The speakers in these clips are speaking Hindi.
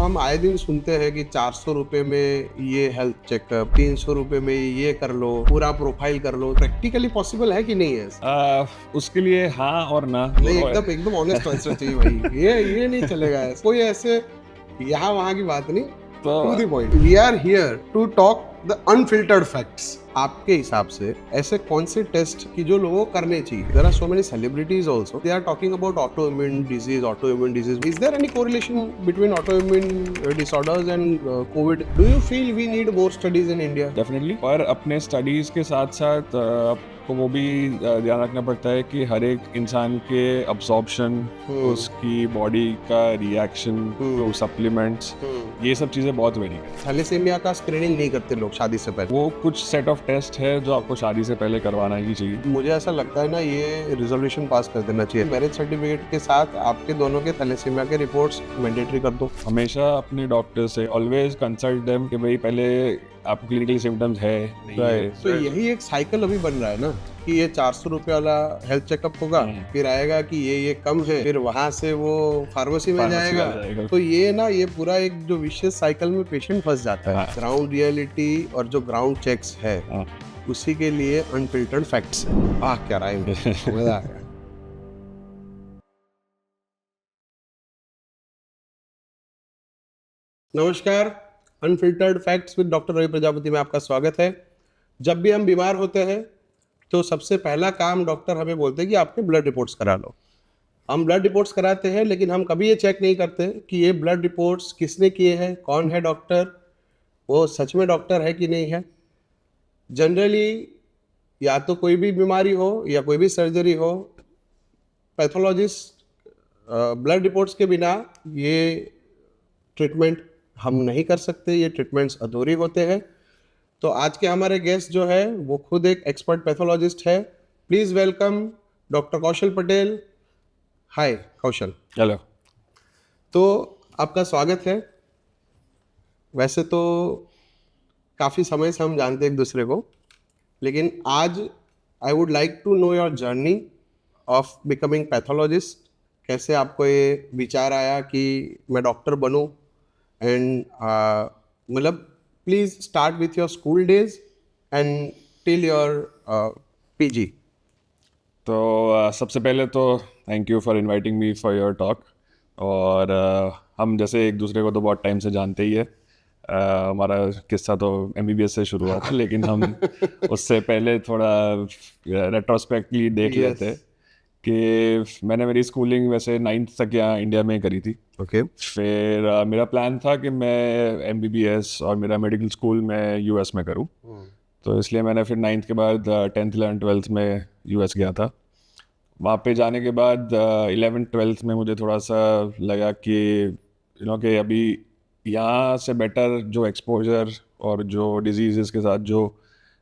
हम आए दिन सुनते हैं कि 400 रुपए में ये हेल्थ चेकअप, 300 रुपए में ये कर लो, पूरा प्रोफाइल कर लो। प्रैक्टिकली पॉसिबल है कि नहीं है? उसके लिए हाँ और ना नहीं, दोनों है। एकदम ऑनेस्ट आंसर चाहिए भाई। ये नहीं चलेगा ऐसे, कोई ऐसे यहाँ वहाँ की बात नहीं। तो to the point, we are here to talk the unfiltered facts. आपके हिसाब से ऐसे कौन से टेस्ट की जो लोगों को करने चाहिए? There are so many celebrities also, they are talking about autoimmune disease. Is there any correlation between autoimmune disorders and COVID? Do you feel we need more studies in India? Definitely, पर अपने स्टडीज के साथ साथ आपको वो भी ध्यान रखना पड़ता है कि हर एक इंसान के अब्सॉर्प्शन, उसकी बॉडी का रिएक्शन टू सप्लीमेंट्स, ये सब चीज़ें बहुत वेरी है। थैलेसीमिया का स्क्रीनिंग नहीं करते लोग शादी से पहले। वो कुछ सेट ऑफ टेस्ट है जो आपको शादी से पहले करवाना ही चाहिए। मुझे ऐसा लगता है ना, ये रिजोल्यूशन पास कर देना चाहिए, मैरिज सर्टिफिकेट के साथ आपके दोनों के थैलेसीमिया के रिपोर्ट्स मैंडेटरी कर दो। हमेशा अपने डॉक्टर से ऑलवेज कंसल्ट देम कि भाई पहले आपको क्लिनिकल सिम्टम्स है नहीं है। तो यही एक साइकिल अभी बन रहा है ना कि ये 400 रुपए वाला हेल्थ चेकअप होगा, फिर आएगा कि ये कम है, फिर वहां से वो फार्मेसी में जाएगा। तो ये ना, ये पूरा एक जो विशेष साइकिल में पेशेंट फंस जाता है। ग्राउंड रियलिटी और जो ग्राउंड चेक्स है उसी के लिए अनफिल्टर्ड फैक्ट्स। क्या राइम, मजा आ गया। नमस्कार, unfiltered facts with doctor Ravi Prajapati में आपका स्वागत है। जब भी हम बीमार होते हैं तो सबसे पहला काम डॉक्टर हमें बोलते हैं कि आपने ब्लड रिपोर्ट्स करा लो। हम ब्लड रिपोर्ट्स कराते हैं, लेकिन हम कभी ये चेक नहीं करते कि ये ब्लड रिपोर्ट्स किसने किए हैं, कौन है डॉक्टर, वो सच में डॉक्टर है कि नहीं है। जनरली या तो कोई भी बीमारी हो या कोई भी सर्जरी हो, पैथोलॉजिस्ट ब्लड रिपोर्ट्स के बिना ये ट्रीटमेंट हम नहीं कर सकते, ये ट्रीटमेंट्स अधूरे होते हैं। तो आज के हमारे गेस्ट जो है वो खुद एक एक्सपर्ट पैथोलॉजिस्ट है। Please welcome doctor Kaushal Patel. Hi Kaushal. Hello. तो आपका स्वागत है। वैसे तो काफ़ी समय से हम जानते हैं एक दूसरे को, लेकिन आज I would like to know your journey of becoming pathologist. कैसे आपको ये विचार आया कि मैं डॉक्टर बनूं, एंड मतलब please start with your school days and till your PG. तो सबसे पहले तो thank you for inviting me for your talk. और हम जैसे एक दूसरे को तो बहुत टाइम से जानते ही है। हमारा किस्सा तो MBBS से शुरू हुआ था, लेकिन हम उससे पहले थोड़ा रेट्रोस्पेक्टली देख लेते हैं कि मैंने मेरी स्कूलिंग वैसे 9th तक यहाँ इंडिया में करी थी। ओके। फिर मेरा प्लान था कि मैं MBBS और मेरा मेडिकल स्कूल मैं US में करूँ। तो इसलिए मैंने फिर 9th के बाद 10th 11th 12th में US गया था। वहाँ पे जाने के बाद 11th 12th में मुझे थोड़ा सा लगा कि कि अभी यहाँ से बेटर जो एक्सपोजर और जो डिजीज़ के साथ जो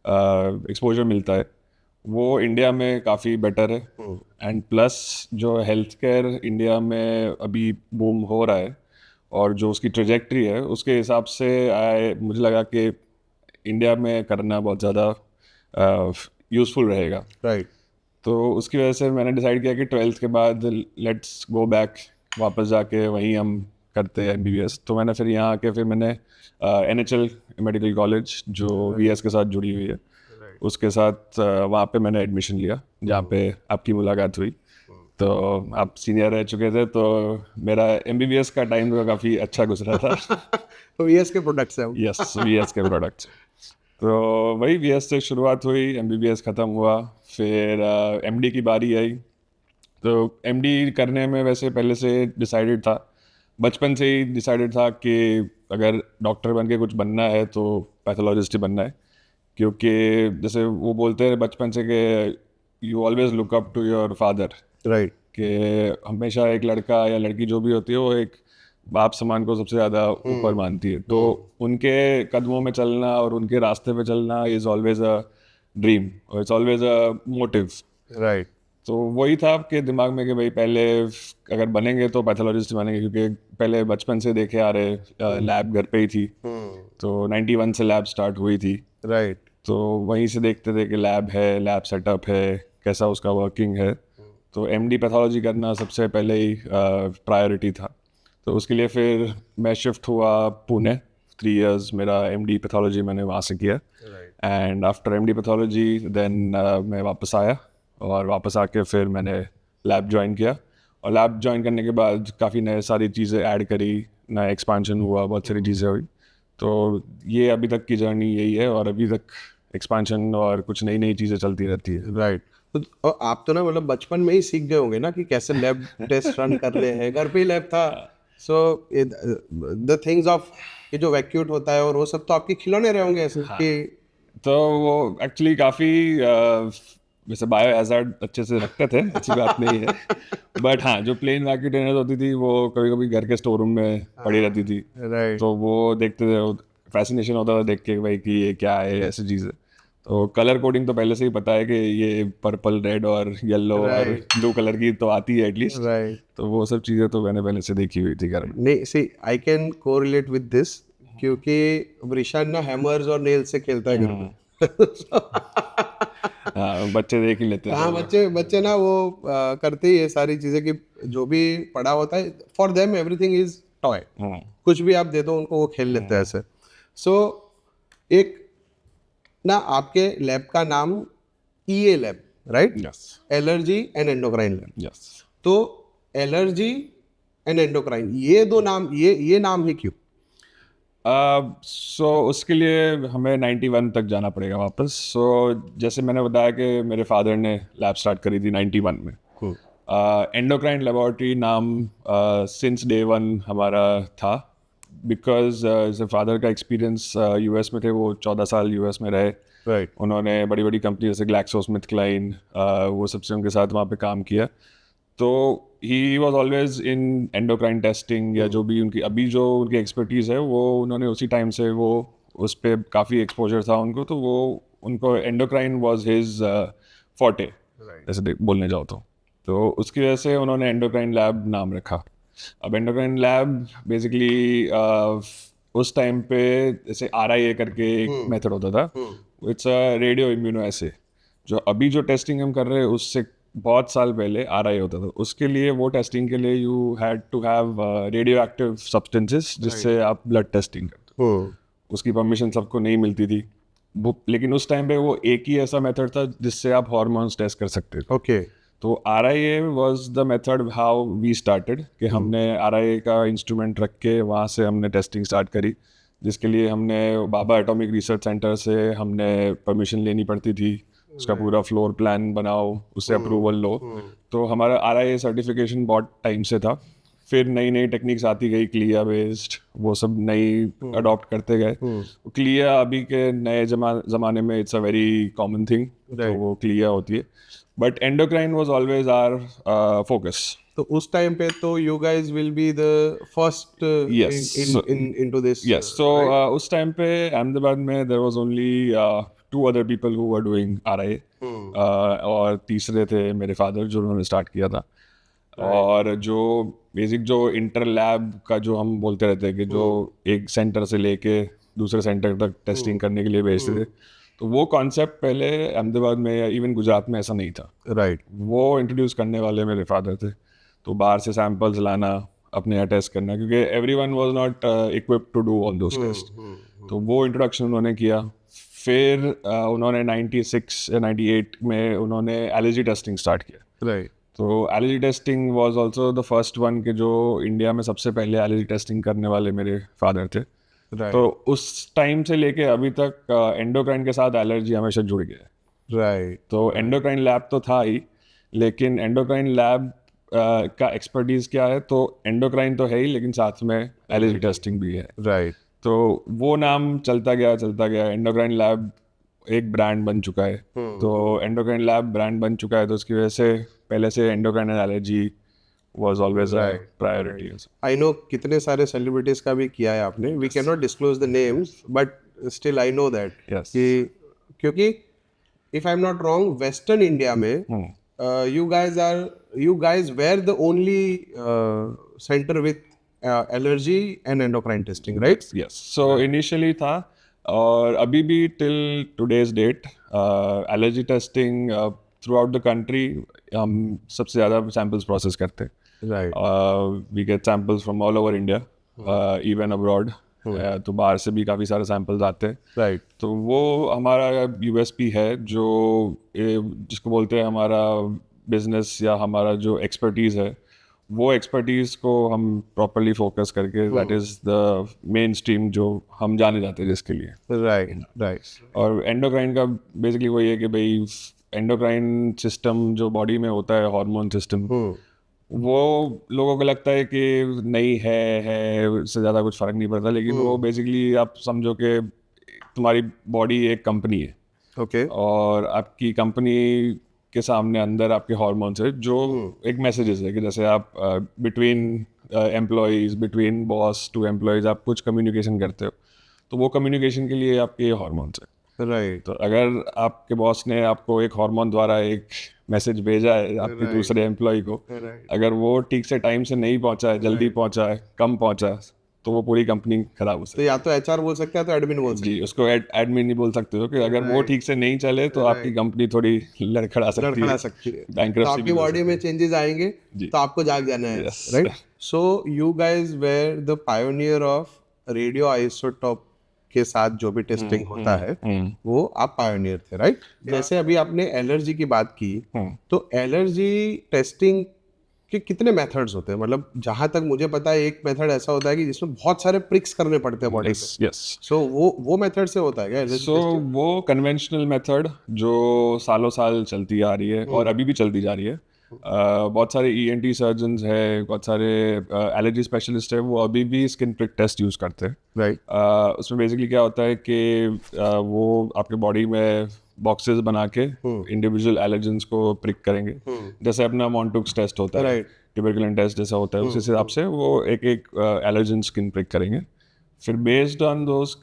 एक्सपोजर मिलता है वो इंडिया में काफ़ी बेटर है। एंड प्लस जो हेल्थ केयर इंडिया में अभी बूम हो रहा है और जो उसकी ट्रेजेक्ट्री है उसके हिसाब से मुझे लगा कि इंडिया में करना बहुत ज़्यादा यूज़फुल रहेगा। राइट। तो उसकी वजह से मैंने डिसाइड किया कि 12th के बाद लेट्स गो बैक, वापस जाके वहीं हम करते हैं MBBS। तो मैंने फिर यहाँ आके फिर मैंने NHL मेडिकल कॉलेज जो VS के साथ जुड़ी हुई है उसके साथ वहाँ पे मैंने एडमिशन लिया, जहाँ पे आपकी मुलाकात हुई। तो आप सीनियर रह चुके थे, तो मेरा MBBS का टाइम तो काफ़ी अच्छा गुजरा था। तो VS के प्रोडक्ट्स हैं। यस, VS के प्रोडक्ट्स। तो वही VS से शुरुआत हुई, MBBS ख़त्म हुआ, फिर MD की बारी आई। तो MD करने में वैसे पहले से डिसाइडेड था, बचपन से ही डिसाइडेड था कि अगर डॉक्टर बन के कुछ बनना है तो पैथोलॉजिस्ट ही बनना है। क्योंकि जैसे वो बोलते हैं बचपन से कि you always look up to your father. Right. कि हमेशा एक लड़का या लड़की जो भी होती है वो एक बाप समान को सबसे ज़्यादा ऊपर मानती है। तो उनके कदमों में चलना और उनके रास्ते पे चलना इज़ ऑलवेज अ ड्रीम और it's always a motive. Right. तो वही था आपके दिमाग में कि भाई पहले अगर बनेंगे तो पैथोलॉजिस्ट बनेंगे, क्योंकि पहले बचपन से देखे आ रहे लैब घर पे ही थी। तो 91 से लैब स्टार्ट हुई थी। राइट। तो वहीं से देखते थे कि लैब है, लैब सेटअप है, कैसा उसका वर्किंग है। तो MD पैथोलॉजी करना सबसे पहले ही प्रायोरिटी था। तो उसके लिए फिर मैं शिफ्ट हुआ पुणे, 3 years मेरा MD पैथोलॉजी मैंने वहाँ से किया। And after MD pathology then मैं वापस आया, और वापस आके फिर मैंने लैब ज्वाइन किया, और लैब ज्वाइन करने के बाद काफ़ी नए सारी चीज़ें ऐड करी, नया एक्सपांशन हुआ, बहुत सारी चीज़ें हुई। तो ये अभी तक की जर्नी यही है, और अभी तक एक्सपांशन और कुछ नई नई चीज़ें चलती रहती है। राइट। तो और आप तो ना मतलब बचपन में ही सीख गए होंगे ना कि कैसे लैब टेस्ट रन कर रहे हैं, घर पे ही लैब था। सो द थिंग्स ऑफ ये जो वैक्यूट होता है और वो सब तो आपके खिलौने रहे होंगे ऐसे कि तो वो एक्चुअली काफ़ी वैसे बायो हैजार्ड अच्छे से रखते थे, अच्छी बात नहीं है। बट हाँ, जो प्लेन वैक्यूम ट्रेनर होती थी वो कभी कभी घर के स्टोर रूम में पड़ी रहती थी। राइट तो वो देखते थे, फैसिनेशन होता था देख के भाई कि ये क्या है, ऐसी चीज़ है। तो कलर कोडिंग तो पहले से ही पता है कि ये पर्पल, रेड और येलो और ब्लू कलर की तो आती है एटलीस्ट। राइट। तो वो सब चीज़ें तो मैंने पहले से देखी हुई थी घर में। नहीं see I can correlate with this क्योंकि वृषान ना हैमर्स और नेल्स से खेलता है घर में। हाँ, बच्चे देख ही लेते हाँ, थे। बच्चे बच्चे ना वो करते ही ये सारी चीजें कि जो भी पड़ा होता है for them everything is toy. हाँ, कुछ भी आप दे दो उनको, वो खेल लेते हैं ऐसे। सो एक ना आपके लैब का नाम EA lab, right? Yes, allergy and endocrine lab. Yes. तो एलर्जी एंड एंडोक्राइन ये दो नाम, ये नाम ही क्यों? सो उसके लिए हमें 91 तक जाना पड़ेगा वापस। सो जैसे मैंने बताया कि मेरे फादर ने लैब स्टार्ट करी थी 91 में। एंडोक्राइन लेबोरेटरी नाम सिंस डे वन हमारा था, बिकॉज फादर का एक्सपीरियंस US में थे, वो 14 साल US में रहे। राइट। उन्होंने बड़ी बड़ी कंपनी जैसे ग्लैक्सोस्मिथक्लाइन वो सबसे उनके साथ वहाँ पे काम किया। तो he was always in endocrine testing, या जो भी उनकी अभी जो उनकी एक्सपर्टीज़ है वो उन्होंने उसी टाइम से वो उस पर काफ़ी एक्सपोजर था उनको। तो वो उनको एंडोक्राइन वॉज हिज फॉर्टे, जैसे बोलने जाओ तो उसकी वजह से उन्होंने एंडोक्राइन लैब नाम रखा। अब एंडोक्राइन लैब बेसिकली उस टाइम पे जैसे RIA करके एक मेथड होता था, इट्स अ रेडियो इम्यूनो ऐसे। जो अभी जो टेस्टिंग हम कर रहे हैं उससे बहुत साल पहले RIA होता था। उसके लिए वो टेस्टिंग के लिए you had to have radio active substances जिससे आप ब्लड टेस्टिंग करते हो। उसकी परमिशन सबको नहीं मिलती थी लेकिन उस टाइम पे वो एक ही ऐसा मेथड था जिससे आप हार्मोन्स टेस्ट कर सकते थे। ओके। तो RIA was the method how we started, कि हमने RIA का इंस्ट्रूमेंट रख के वहाँ से हमने टेस्टिंग स्टार्ट करी, जिसके लिए हमने बाबा एटॉमिक रिसर्च सेंटर से हमने परमिशन लेनी पड़ती थी। उसका पूरा फ्लोर प्लान बनाओ, उससे अप्रूवल लो। तो हमारा RIA सर्टिफिकेशन बहुत टाइम से था। फिर नई नई टेक्निक्स आती गई, क्लिया बेस्ड, वो सब नई अडॉप्ट करते गए। क्लिया अभी के नए ज़माने में it's a very common thing, तो वो क्लिया होती है। But endocrine was always our focus. तो उस टाइम पे तो you guys will be the first Yes. into this. Yes. So उस टाइम पे अहमदाबाद में there was only 2 other people who were doing RIA, और तीसरे थे मेरे फादर जो उन्होंने स्टार्ट किया था। और जो बेसिक जो इंटर लैब का जो हम बोलते रहते हैं कि जो एक सेंटर से लेके दूसरे सेंटर तक टेस्टिंग करने के लिए भेजते थे, तो वो कॉन्सेप्ट पहले अहमदाबाद में या इवन गुजरात में ऐसा नहीं था। राइट। वो इंट्रोड्यूस करने वाले मेरे फादर थे। तो बाहर से सैंपल्स लाना, अपने यहाँ टेस्ट करना, क्योंकि everyone was not equipped to do all those test. तो वो इंट्रोडक्शन उन्होंने किया। फिर उन्होंने 96 या 98 में उन्होंने एलर्जी टेस्टिंग स्टार्ट किया। राइट। तो allergy testing was also the first one, के जो इंडिया में सबसे पहले एलर्जी टेस्टिंग करने वाले मेरे फादर थे। तो उस टाइम से लेके अभी तक एंडोक्राइन के साथ एलर्जी हमेशा जुड़ गया है। राइट। तो एंडोक्राइन लैब तो था ही, लेकिन एंडोक्राइन लैब का एक्सपर्टीज़ क्या है, तो एंडोक्राइन तो है ही, लेकिन साथ में एलर्जी टेस्टिंग भी है। राइट। तो वो नाम चलता गया। एंडोक्राइन लैब एक ब्रांड बन चुका है। तो एंडोक्राइन लैब ब्रांड बन चुका है, तो उसकी वजह से पहले से endocrine and allergy was always a priority. I know कितने सारे सेलिब्रिटीज का भी किया है आपने. We cannot disclose the names, but still I know that. Yes. कि क्योंकि if I'm not wrong, Western India में you guys were the only center with allergy and endocrine testing, right? Yes. So initially था, और अभी भी till today's date allergy testing throughout the country हम सबसे ज़्यादा सैम्पल्स प्रोसेस करते हैं। Right we get samples from all over India, even abroad, तो बाहर से भी काफ़ी सारे सैम्पल्स आते हैं। राइट तो वो हमारा यूएसपी है, जो जिसको बोलते हैं हमारा बिजनेस या हमारा जो एक्सपर्टीज़ है, वो एक्सपर्टीज़ को हम प्रॉपरली फोकस करके, that is the main stream जो हम जाने जाते हैं जिसके लिए। राइट राइट और एंडोक्राइन का बेसिकली वही है कि भाई एंडोक्राइन सिस्टम जो बॉडी में होता है, हार्मोन सिस्टम, वो लोगों को लगता है कि नहीं है, उससे ज़्यादा कुछ फ़र्क नहीं पड़ता, लेकिन वो बेसिकली आप समझो कि तुम्हारी बॉडी एक कंपनी है, ओके और आपकी कंपनी के सामने अंदर आपके हार्मोन्स है जो एक मैसेजेस है कि जैसे आप between employees, between boss to employees आप कुछ कम्युनिकेशन करते हो, तो वो कम्युनिकेशन के लिए आपके हार्मोन्स है। राइट तो अगर आपके बॉस ने आपको एक हार्मोन द्वारा एक मैसेज भेजा है आपके दूसरे एम्प्लॉय को, राइट अगर वो ठीक से टाइम से नहीं पहुंचा है, जल्दी पहुंचा है, कम पहुंचा है, तो वो पूरी कंपनी खराब हो सकती तो या तो एचआर बोल सकता है तो एडमिन बोल है। सकता जी, उसको एडमिन नहीं बोल सकते हो कि अगर वो ठीक से नहीं चले तो आपकी कंपनी थोड़ी लड़खड़ा है सकती लड़खड़ा है, सकती है, तो बैंकरप्सी आपकी भी हो बॉडी में चेंजेस आएंगे जी। तो आपको जाग जाना है, Yes. Right. So you guys were the pioneer of radio isotope के साथ जो भी टेस्टिंग होता है वो आप पायोनियर थे, राइट। जैसे अभी आपने एलर्जी की बात की, तो एलर्जी टेस्टिंग के कितने मेथड्स होते हैं? मतलब जहां तक मुझे पता है एक मेथड ऐसा होता है कि जिसमें बहुत सारे प्रिक्स करने पड़ते हैं बॉडी यस पे। यस। सो वो मेथड से होता है क्या एलर्जी सो वो कन्वेंशनल मेथड जो सालों साल चलती आ रही है और अभी भी चलती जा रही है, बहुत सारे ईएनटी सर्जन्स है, बहुत सारे एलर्जी स्पेशलिस्ट है, वो अभी भी स्किन प्रिक टेस्ट यूज़ करते हैं। राइट उसमें बेसिकली क्या होता है कि वो आपके बॉडी में बॉक्सेस बना के इंडिविजुअल एलर्जेंस को प्रिक करेंगे, जैसे अपना मॉन्टुक्स टेस्ट होता है, राइट ट्यूबरकुलिन टेस्ट जैसा होता है, उस हिसाब से वो एक एक एलर्जन स्किन प्रिक करेंगे। फिर बेस्ड ऑन दोज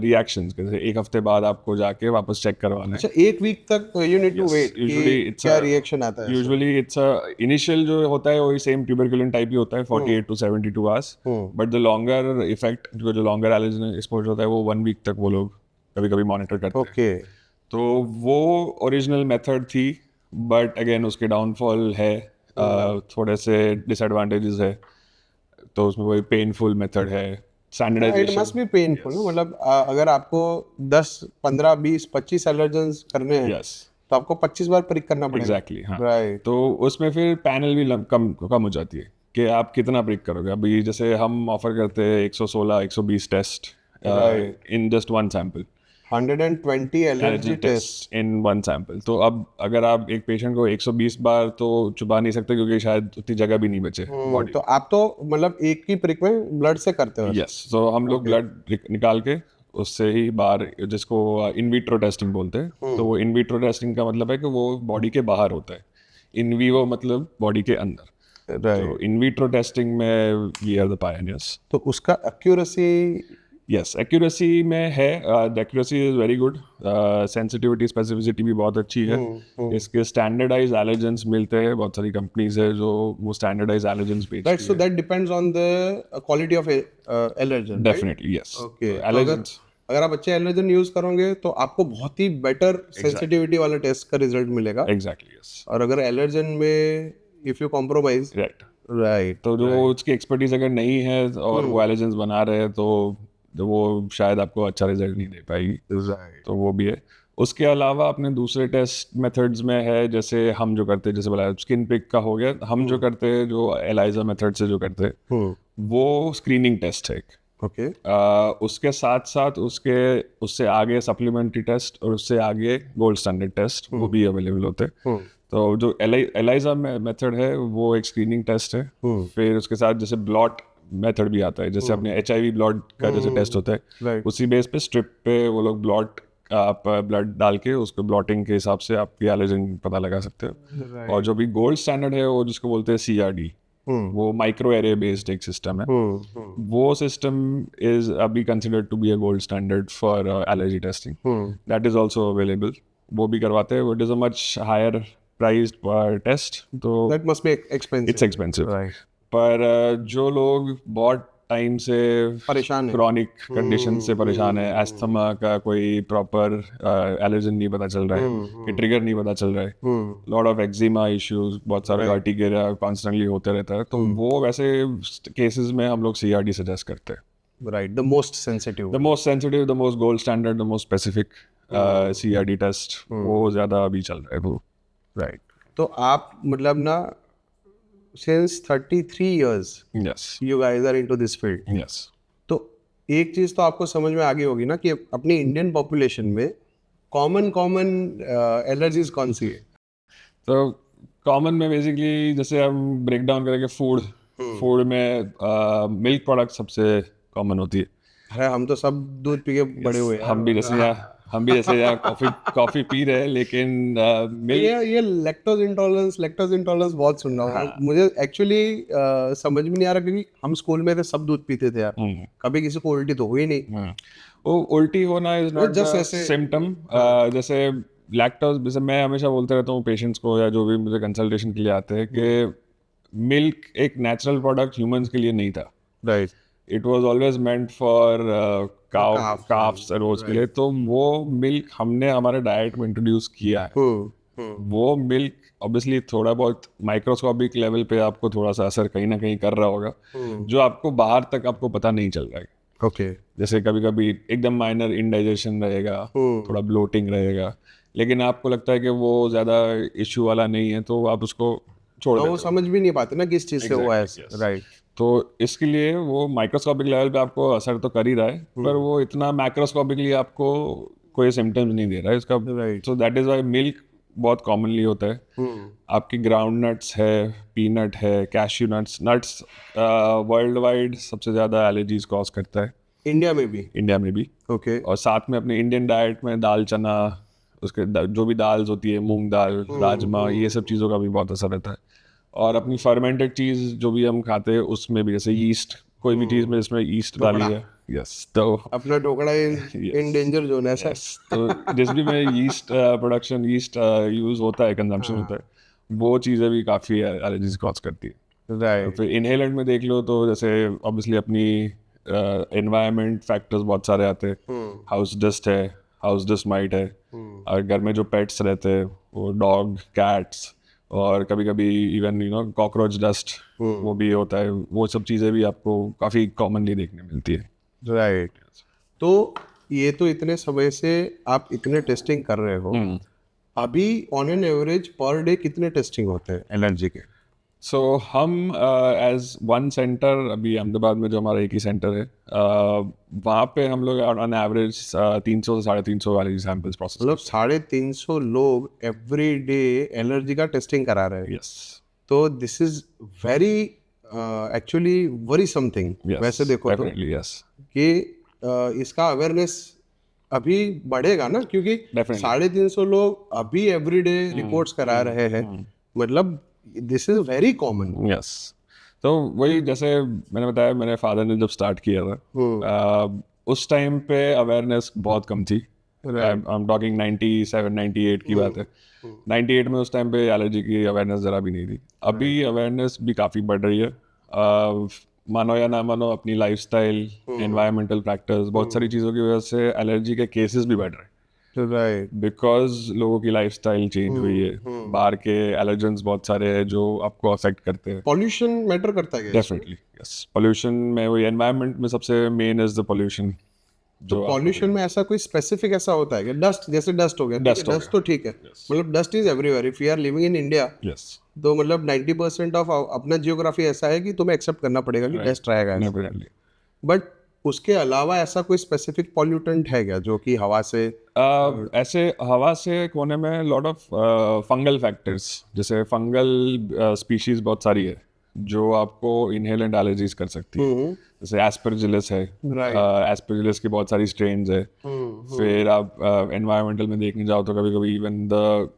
रिएक्शंस, जैसे एक हफ्ते बाद आपको जाके वापस चेक करवाना है। अच्छा, एक वीक तक you need to wait usually कि इट्स क्या रिएक्शन आता है? यूजुअली इट्स इनिशियल जो होता है वही सेम ट्यूबरकुलिन टाइप ही होता है, 48 to 72 hours, but the longer effect, जो लॉन्गर एलर्जन एक्सपोजर होता है, वो 1 वीक तक वो लोग कभी कभी मॉनिटर करते हैं। ओके तो वो ओरिजिनल मेथड थी, बट अगेन उसके डाउनफॉल है, थोड़े से डिसएडवांटेजेस है, तो उसमें वही पेनफुल मेथड है, it standardization. Must be painful, मतलब अगर आपको 10 15 20 25 एलर्जेंस करने हैं यस तो आपको 25 बार प्रिक करना पड़ेगा। एग्जैक्टली, हाँ। राइट तो उसमें फिर पैनल भी कम हो जाती है कि आप कितना प्रिक करोगे। अभी जैसे हम ऑफर करते हैं 116 120 test in just one sample, 120 allergy test. Test in one sample. तो अब अगर आप एक पेशेंट को 120 बार तो छुपा नहीं सकते, क्योंकि शायद उतनी जगह भी नहीं बचे बॉडी। तो आप तो मतलब एक ही प्रिक में ब्लड से करते हो? यस, तो हम लोग ब्लड निकाल के उससे ही बाहर, जिसको इन विट्रो टेस्टिंग बोलते हैं, तो वो इन विट्रो टेस्टिंग का मतलब है कि वो बॉडी के बाहर होता है, इन वीवो मतलब बॉडी के अंदर। राइट, तो इन विट्रो टेस्टिंग में वी आर द पायनियर्स। तो उसका एक्यूरेसी? यस, एक्यूरेसी में है, the accuracy is very good, sensitivity specificity भी बहुत अच्छी है। इसके स्टैंडर्डाइज एलर्जेंस मिलते हैं, बहुत सारी कंपनीज है जो वो स्टैंडर्डाइज एलर्जेंस राइट, बेचती सो है। That depends on the quality of allergen. Definitely yes. Okay, allergens अगर आप अच्छे एलर्जन यूज करोगे तो आपको बहुत ही बेटर सेंसिटिविटी वाला टेस्ट का रिजल्ट मिलेगा। एग्जैक्टली यस, और अगर एलर्जन में if you compromise, right, right, तो जो उसकी एक्सपर्टीज अगर नहीं है और वो एलर्जेंस बना रहे हैं, तो वो शायद आपको अच्छा रिजल्ट नहीं दे पाएगी। राइट, तो वो भी है। उसके अलावा अपने दूसरे टेस्ट मेथड्स में है, जैसे हम जो करते हैं, जैसे बोला स्किन पिक का हो गया, हम जो करते हैं जो एलाइजा मेथड से जो करते हैं, वो स्क्रीनिंग टेस्ट है एक। ओके, उसके साथ साथ उससे आगे सप्लीमेंट्री टेस्ट और उससे आगे गोल्ड स्टैंडर्ड टेस्ट वो भी अवेलेबल होते हैं। तो जो एलाइजा मेथड है वो एक स्क्रीनिंग टेस्ट है। फिर उसके साथ जैसे ब्लॉट मेथड भी आता है, जैसे अपने HIV ब्लड का जैसे टेस्ट होता है, राइट, उसी बेस पे स्ट्रिप पे वो लोग ब्लॉट, आप ब्लड डाल के उसको ब्लॉटिंग के हिसाब से आपकी एलर्जन पता लगा सकते हो। और जो भी गोल्ड स्टैंडर्ड है वो जिसको बोलते हैं CRD, वो माइक्रो एरे बेस्ड एक सिस्टम है। वो सिस्टम इज अभी considered to be a gold standard for allergy testing, that is also available, वो भी करवाते हैं। It is a much higher priced पर टेस्ट, तो that must be expensive. It's expensive. Right, पर जो लोग बहुत टाइम से परेशान है। क्रॉनिक कंडीशन से परेशान है, एस्थमा का कोई प्रॉपर एलर्जन नहीं पता चल रहा है, कि ट्रिगर नहीं पता चल रहा है, लॉट ऑफ एक्जिमा इश्यूज, बहुत सारे अर्टिकेरिया कॉन्स्टेंटली होते रहता है, तो वो वैसे केसेस में हम लोग CRT सजेस्ट करते हैं। Right, the most sensitive. The most sensitive, the most gold standard, the most specific CRT test, वो ज़्यादा अभी चल रहा है वो। राइट, तो आप मतलब ना since 33 years yes you guys are into this field, yes. तो एक चीज तो आपको समझ में आ गई होगी ना कि अपनी इंडियन पॉपुलेशन में कॉमन एलर्जीज कौन सी है? तो कॉमन में बेसिकली जैसे हम ब्रेक डाउन करेंगे फूड में मिल्क प्रोडक्ट सबसे कॉमन होती है। अरे हम तो सब दूध पी के बड़े हुए हैं। हम भी जैसे यहाँ कॉफी पी रहे हैं, लेकिन मिल्क ये लैक्टोज इंटॉलरेंस बहुत सुन रहा हूँ। मुझे एक्चुअली समझ में नहीं आ रहा, क्योंकि हम स्कूल में थे, सब दूध पीते थे यार, कभी किसी को उल्टी तो हुई नहीं। वो उल्टी होना इज नॉट just जस्ट ऐसे- सिम्टम। जैसे लैक्टोज, जैसे मैं हमेशा बोलते रहता हूँ पेशेंट्स को या जो भी मुझे कंसल्टेशन के लिए आते हैं कि मिल्क एक नेचुरल प्रोडक्ट ह्यूमंस के लिए नहीं था। Right, it was always meant for calves, calves रोज के लिए, तो वो मिल्क हमने हमारे डाइट में इंट्रोड्यूस किया है। वो मिल्क ऑब्वियसली थोड़ा बहुत माइक्रोस्कोपिक लेवल पे आपको थोड़ा सा असर कहीं ना कहीं कर रहा होगा, जो आपको बाहर तक आपको पता नहीं चल रहा है। ओके, जैसे कभी कभी एकदम माइनर इंडाइजेशन रहेगा, थोड़ा ब्लोटिंग रहेगा, लेकिन आपको लगता है कि वो ज़्यादा इश्यू वाला नहीं है, तो आप उसको छोड़ वो देते हो। समझ भी नहीं पाते ना किस चीज से हुआ है। Exactly, yes. राइट, तो इसके लिए वो माइक्रोस्कोपिक लेवल पे आपको असर तो कर ही रहा है, पर वो इतना मैक्रोस्कोपिकली आपको कोई सिम्टम्स नहीं दे रहा है इसका। Right. So that is why milk बहुत कॉमनली होता है। आपकी ग्राउंड नट्स है, पीनट है, कैश्यू नट्स वर्ल्ड वाइड सबसे ज़्यादा एलर्जीज कॉज करता है, इंडिया में भी। इंडिया में भी। ओके, और साथ में अपने इंडियन डाइट में दाल चना, जो भी दाल्स होती है, मूंग दाल, राजमा, ये सब चीज़ों का भी बहुत असर रहता है। और अपनी फर्मेंटेड चीज़ जो भी हम खाते हैं उसमें भी, जैसे ईस्ट, कोई भी चीज़ में जिसमें ईस्ट डाली है, यस, तो अपना ढोकड़ा इन डेंजर जोन है ऐसा। तो जिस भी में ईस्ट प्रोडक्शन, ईस्ट यूज़ होता है, कंजम्पशन होता है, वो चीज़ें भी काफ़ी एलर्जीज कॉज करती है। राइट, फिर इनहेलेंट में देख लो तो जैसे ऑब्वियसली अपनी एनवायरनमेंट फैक्टर्स बहुत सारे आते हैं। हाउस डस्ट है, हाउस डस्ट माइट है, और घर में जो पेट्स रहते हैं वो डॉग, कैट्स, और कभी कभी इवन कॉकरोच डस्ट, वो भी होता है। वो सब चीज़ें भी आपको काफ़ी कॉमनली देखने मिलती है। राइट। तो ये तो इतने समय से आप इतने टेस्टिंग कर रहे हो, अभी on an average per day कितने टेस्टिंग होते हैं एलर्जी के? सो हम एज वन सेंटर, अभी अहमदाबाद में जो हमारा एक ही सेंटर है, वहाँ पे हम लोग ऑन एवरेज 300 से 350 वाले सैम्पल्स प्रोसेस। मतलब 350 लोग एवरी डे एलर्जी का टेस्टिंग करा रहे हैं। यस, तो this is very actually worry something. वैसे देखो तो डेफिनेटली यस, कि इसका अवेयरनेस अभी बढ़ेगा ना, क्योंकि Definitely. 350 लोग अभी एवरीडे रिपोर्ट्स करा रहे हैं। मतलब this is very common. Yes. तो वही जैसे मैंने बताया, मेरे फादर ने जब स्टार्ट किया था, उस टाइम पे अवेयरनेस बहुत कम थी। आई एम टॉकिंग 97 98 की बात है। 98 में उस टाइम पे एलर्जी की अवेयरनेस ज़रा भी नहीं थी। अभी अवेयरनेस भी काफ़ी बढ़ रही है। मानो या ना मानो, अपनी लाइफस्टाइल, एनवायरमेंटल फैक्टर्स, बहुत सारी चीज़ों की वजह से एलर्जी के केसेस भी बढ़ रहे हैं। राइट, बिकॉज लोगों की लाइफस्टाइल चेंज हुई है, बाहर के एलर्जेंस बहुत सारे हैं जो आपको अफेक्ट करते हैं। पॉल्यूशन मैटर करता है। डेफिनेटली यस, पोल्यूशन में, वही एनवायरनमेंट में सबसे मेन इज द पोल्यूशन। तो पॉल्यूशन में ऐसा कोई स्पेसिफिक ऐसा होता है कि डस्ट, जैसे डस्ट हो गया, डस्ट तो ठीक है, मतलब dust is everywhere. If you are living in India, yes, तो मतलब 90% ऑफ अपना जियोग्राफी ऐसा है कि तुम्हें एक्सेप्ट करना पड़ेगा कि डस्ट रहेगा। डेफिनेटली। बट उसके अलावा ऐसा कोई स्पेसिफिक पॉल्यूटेंट है क्या जो कि हवा से? ऐसे हवा से कोने में लॉट ऑफ फंगल फैक्टर्स, जैसे फंगल स्पीशीज बहुत सारी है जो आपको इनहेलेंट एलर्जीज कर सकती है। जैसे एस्परजिलस है, एस्परजिलस की बहुत सारी स्ट्रेन्स है। फिर आप एनवायरमेंटल में देखने जाओ तो कभी कभी even the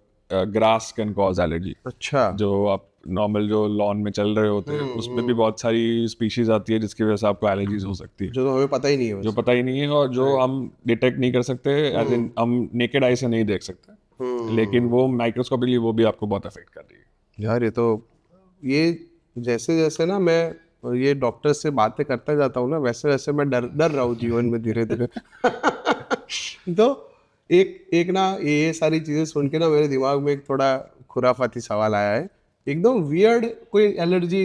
grass can cause allergy. अच्छा, जो आप नॉर्मल जो लॉन में चल रहे होते हैं उसमें भी बहुत सारी स्पीशीज आती है जिसकी वजह से आपको एलर्जीज हो सकती है, जो तो हमें पता ही नहीं है जो पता ही नहीं है और जो हम डिटेक्ट नहीं कर सकते, एज इन हम नेकेड आई से नहीं देख सकते, लेकिन वो माइक्रोस्कोपिकली वो भी आपको बहुत अफेक्ट कर रही है। यार। ये तो, ये जैसे जैसे ना मैं और ये डॉक्टर से बातें करता जाता हूँ ना, वैसे वैसे मैं डर रहा हूँ जीवन में धीरे धीरे। तो एक ना ये सारी चीजें सुन के ना मेरे दिमाग में एक थोड़ा खुराफाती सवाल आया है। एकदम वियर्ड कोई एलर्जी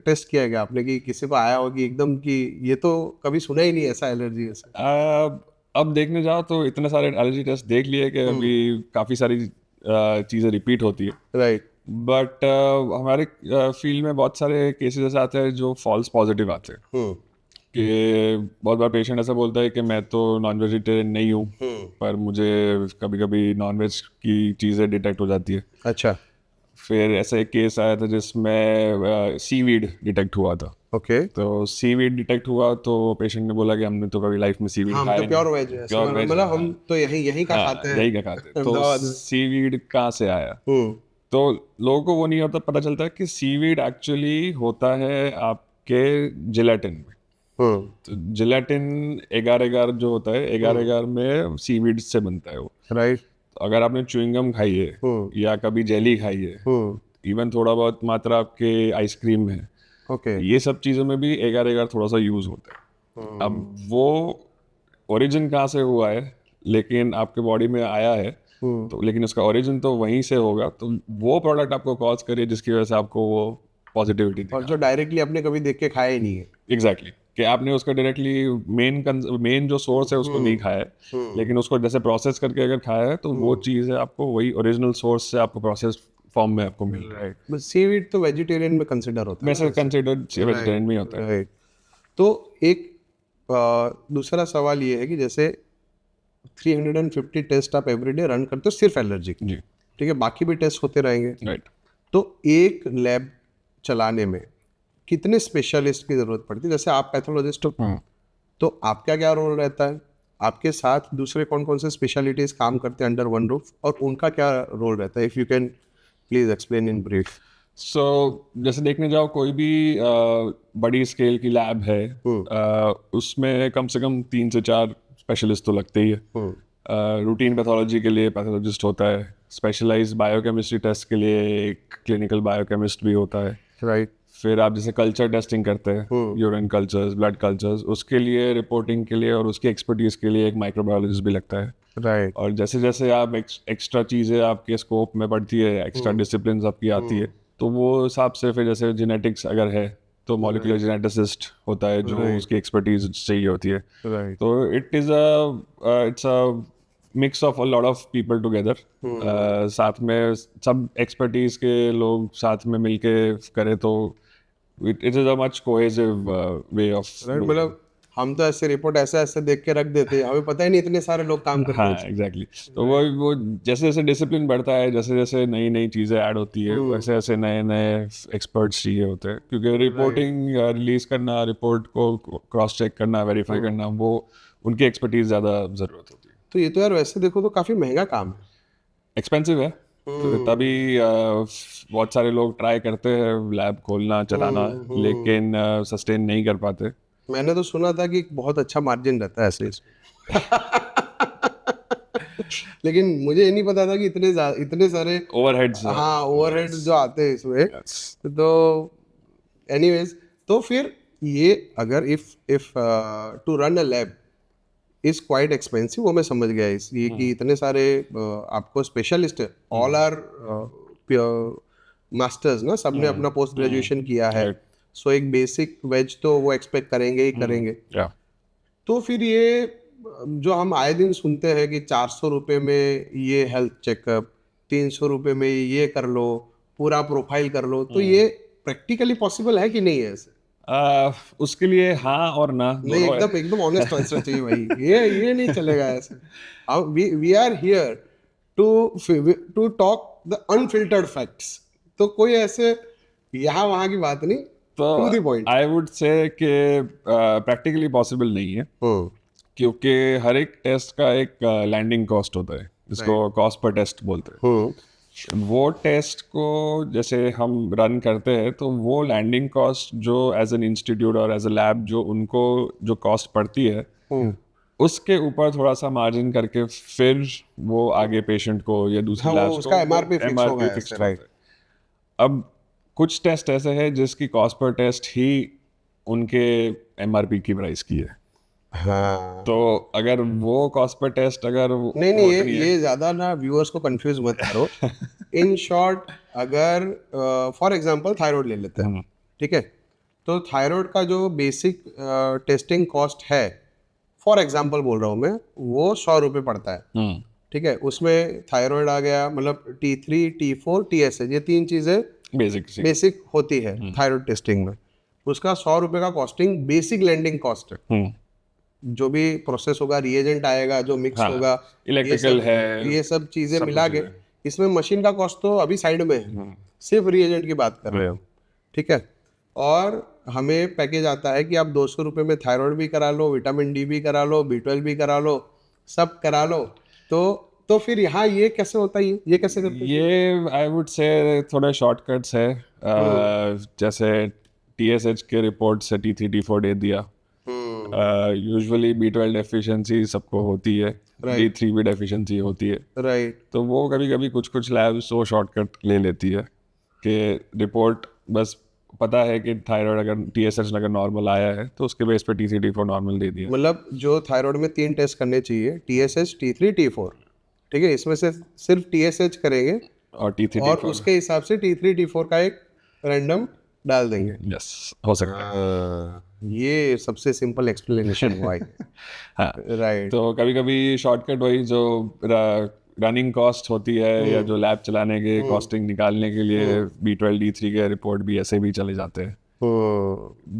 टेस्ट किया गया आपने कि किसी को आया हो कि एकदम कि ये तो कभी सुना ही नहीं ऐसा एलर्जी ऐसा? अब देखने जाओ तो इतने सारे एलर्जी टेस्ट देख लिए कि अभी काफ़ी सारी चीज़ें रिपीट होती है। राइट। बट हमारे फील्ड में बहुत सारे केसेस ऐसे आते हैं जो फॉल्स पॉजिटिव आते हैं कि बहुत बार पेशेंट ऐसा बोलता है कि मैं तो नॉन वेजिटेरियन नहीं हूँ पर मुझे कभी कभी नॉन वेज की चीज़ें डिटेक्ट हो जाती है। अच्छा। फिर ऐसा एक केस आया था जिसमें सीवीड डिटेक्ट हुआ था। ओके। तो सीवीड डिटेक्ट हुआ तो पेशेंट ने बोला कि हमने तो कभी लाइफ में सीवीड हम खाया तो प्योर वेज है, प्योर वेज, मतलब हम तो यही का खाते हैं। यही का खाते हैं। तो अहमदाबाद में। सीवीड कहाँ से आया? तो लोगों को वो नहीं होता, पता चलता है कि सीवीड एक्चुअली होता है आपके जिलेटिन में। तो जिलेटिन एगार एगार जो होता है, एगार एगार में सीवीड से बनता है वो। राइट। तो अगर आपने च्युइंगम खाई है या कभी जेली खाई है, इवन थोड़ा बहुत मात्रा आपके आइसक्रीम में, ओके। ये सब चीज़ों में भी एगार एगार थोड़ा सा यूज़ होता है। अब वो ओरिजिन कहाँ से हुआ है, लेकिन आपके बॉडी में आया है तो लेकिन उसका ओरिजिन तो वहीं से होगा, तो वो प्रोडक्ट आपको कॉज करे जिसकी वजह से आपको वो पॉजिटिविटी और जो डायरेक्टली आपने कभी देख के खाया ही नहीं है। एग्जैक्टली कि आपने उसका डायरेक्टली मेन जो सोर्स है उसको नहीं खाया है, लेकिन उसको जैसे प्रोसेस करके अगर खाया है तो वो चीज़ है आपको वही ओरिजिनल सोर्स से आपको प्रोसेस फॉर्म में आपको मिल रहा है। बट सीवीड तो वेजिटेरियन में कंसिडर होता है वैसे कंसिडर्ड वेजिटेरियन में होता है। राइट। तो एक दूसरा सवाल ये है कि जैसे 350 टेस्ट आप एवरीडे रन करते हो सिर्फ एलर्जी के, जी ठीक है, बाकी भी टेस्ट होते रहेंगे। राइट। तो एक लैब चलाने में कितने स्पेशलिस्ट की जरूरत पड़ती है? जैसे आप पैथोलॉजिस्ट हो तो आपका क्या रोल रहता है, आपके साथ दूसरे कौन कौन से स्पेशलिटीज काम करते हैं अंडर वन रूफ, और उनका क्या रोल रहता है? If you can please explain in brief. So जैसे देखने जाओ कोई भी बड़ी स्केल की लैब है, उसमें कम से कम 3 से 4 स्पेशलिस्ट तो लगते ही है। रूटीन पैथोलॉजी के लिए पैथोलॉजिस्ट होता है, स्पेशलाइज बायोकेमिस्ट्री टेस्ट के लिए एक क्लिनिकल बायोकेमिस्ट भी होता है। राइट। फिर आप जैसे कल्चर टेस्टिंग करते हैं, यूरिन कल्चर्स, ब्लड कल्चर्स, उसके लिए रिपोर्टिंग के लिए और उसकी एक्सपर्टीज के लिए एक माइक्रोबायोलॉजिस्ट भी लगता है। राइट। और जैसे जैसे आप एक्स्ट्रा चीज़ें आपके स्कोप में बढ़ती है, एक्स्ट्रा डिसिप्लिन आपकी आती है, तो वो हिसाब से फिर जैसे जेनेटिक्स अगर है तो मॉलिक्यूलर जेनेटिसिस्ट होता है जो उसकी एक्सपर्टीज चाहिए होती है। राइट। तो it's a mix of a lot of people together, साथ में सब एक्सपर्टीज के लोग साथ में मिलके करे तो it is a much cohesive way of. मतलब हम तो ऐसे रिपोर्ट ऐसे ऐसे देख के रख देते हैं, हमें पता ही नहीं इतने सारे लोग काम करते हाँ हैं। एग्जैक्टली। तो वो जैसे जैसे डिसिप्लिन बढ़ता है, जैसे जैसे नई नई चीज़ें ऐड होती है, वैसे वैसे नए नए एक्सपर्ट्स चाहिए होते हैं, क्योंकि रिपोर्टिंग रिलीज करना, रिपोर्ट को क्रॉस चेक करना, वेरीफाई करना, वो उनकी एक्सपर्टीज ज़्यादा ज़रूरत होती है। तो ये तो यार वैसे देखो तो काफी महंगा काम है। एक्सपेंसिव है, तो तभी बहुत सारे लोग ट्राई करते हैं लैब खोलना चलाना, लेकिन सस्टेन नहीं कर पाते। मैंने तो सुना था कि बहुत अच्छा मार्जिन रहता है ऐसे इसमें। लेकिन मुझे ये नहीं पता था कि इतने सारे ओवरहेड्स। हाँ ओवरहेड्स जो आते हैं इसमें। तो एनीवेज, तो फिर ये अगर if two run a lab is quite expensive, वो मैं समझ गया इस ये कि इतने सारे आपको स्पेशलिस्ट है, ऑल आर मास्टर्स ना, सबने अपना पोस्ट ग्रेजुएशन किया है, सो एक बेसिक वेज तो वो एक्सपेक्ट करेंगे ही करेंगे। तो फिर ये जो हम आए दिन सुनते हैं कि 400 रुपये में ये हेल्थ चेकअप, 300 रुपये में ये कर लो, पूरा प्रोफाइल कर लो, तो ये प्रैक्टिकली पॉसिबल है कि नहीं है ऐसे? उसके लिए हाँ और ना नहीं, एकदम ऑनेस्ट आंसर चाहिए भाई। ये नहीं चलेगा ऐसे। We are here to talk the unfiltered facts, तो कोई ऐसे यहाँ वहाँ की बात नहीं, to the point. I would say कि प्रैक्टिकली पॉसिबल नहीं है, क्योंकि हर एक टेस्ट का एक लैंडिंग कॉस्ट होता है, जिसको कॉस्ट पर टेस्ट बोलते हैं। वो टेस्ट को जैसे हम रन करते हैं तो वो लैंडिंग कॉस्ट जो एज एन इंस्टीट्यूट और एज ए लैब जो उनको जो कॉस्ट पड़ती है, उसके ऊपर थोड़ा सा मार्जिन करके फिर वो आगे पेशेंट को या दूसरी लैब्स उसका को MRP फिक्स होगा फिक्स ऐसे, राइट। अब कुछ टेस्ट ऐसे हैं जिसकी कॉस्ट पर टेस्ट ही उनके MRP की प्राइस की है। हाँ तो अगर वो कॉस्ट पर टेस्ट अगर नहीं नहीं, ये ज्यादा ना व्यूअर्स को कंफ्यूज मत करो। इन शॉर्ट, अगर फॉर एग्जांपल थायराइड ले लेते हैं, ठीक है, तो थायराइड का जो बेसिक टेस्टिंग कॉस्ट है, फॉर एग्जांपल बोल रहा हूँ मैं, वो 100 रुपये पड़ता है, ठीक है। उसमें थायराइड आ गया, मतलब T3 T4 TSH, ये 3 चीज़ें बेसिक होती है थायराइड टेस्टिंग में। उसका 100 रुपये का कॉस्टिंग बेसिक लैंडिंग कॉस्ट है। जो भी प्रोसेस होगा, रिएजेंट आएगा, जो मिक्स होगा, इलेक्ट्रिकल है, ये सब चीज़ें मिला के, इसमें मशीन का कॉस्ट तो अभी साइड में है, सिर्फ रिएजेंट की बात कर रहे हो, ठीक है। और हमें पैकेज आता है कि आप 200 रुपये में थायराइड भी करा लो, विटामिन डी भी करा लो, B12 भी करा लो, सब करा लो। तो फिर यहाँ ये कैसे होता है, ये कैसे करते हैं? ये आई वुड से थोड़े शॉर्टकट्स है। जैसे TSH के रिपोर्ट से T3 T4 दे दिया। यूजुअली B12 डेफिशिएंसी सबको होती है, D3 भी डेफिशिएंसी होती है, राइट। तो वो कभी कभी कुछ लैब्स वो शॉर्टकट ले लेती है कि रिपोर्ट बस पता है कि थायराइड अगर TSH अगर नॉर्मल आया है तो उसके बेस पे T3 T4 नॉर्मल दे दिया। मतलब जो थायराइड में 3 टेस्ट करने चाहिए, TSH T3 T4, ठीक है, इसमें से सिर्फ TSH करेंगे और T3 और T4 उसके हिसाब से T3 T4 का एक रैंडम डाल देंगे। यस हो सकता है। ये सबसे सिंपल एक्सप्लेनेशन हुआ है। हाँ, राइट। तो कभी कभी शॉर्टकट वही जो रनिंग कॉस्ट होती है या जो लैब चलाने के कॉस्टिंग निकालने के लिए B12 D3 के रिपोर्ट भी ऐसे भी चले जाते हैं।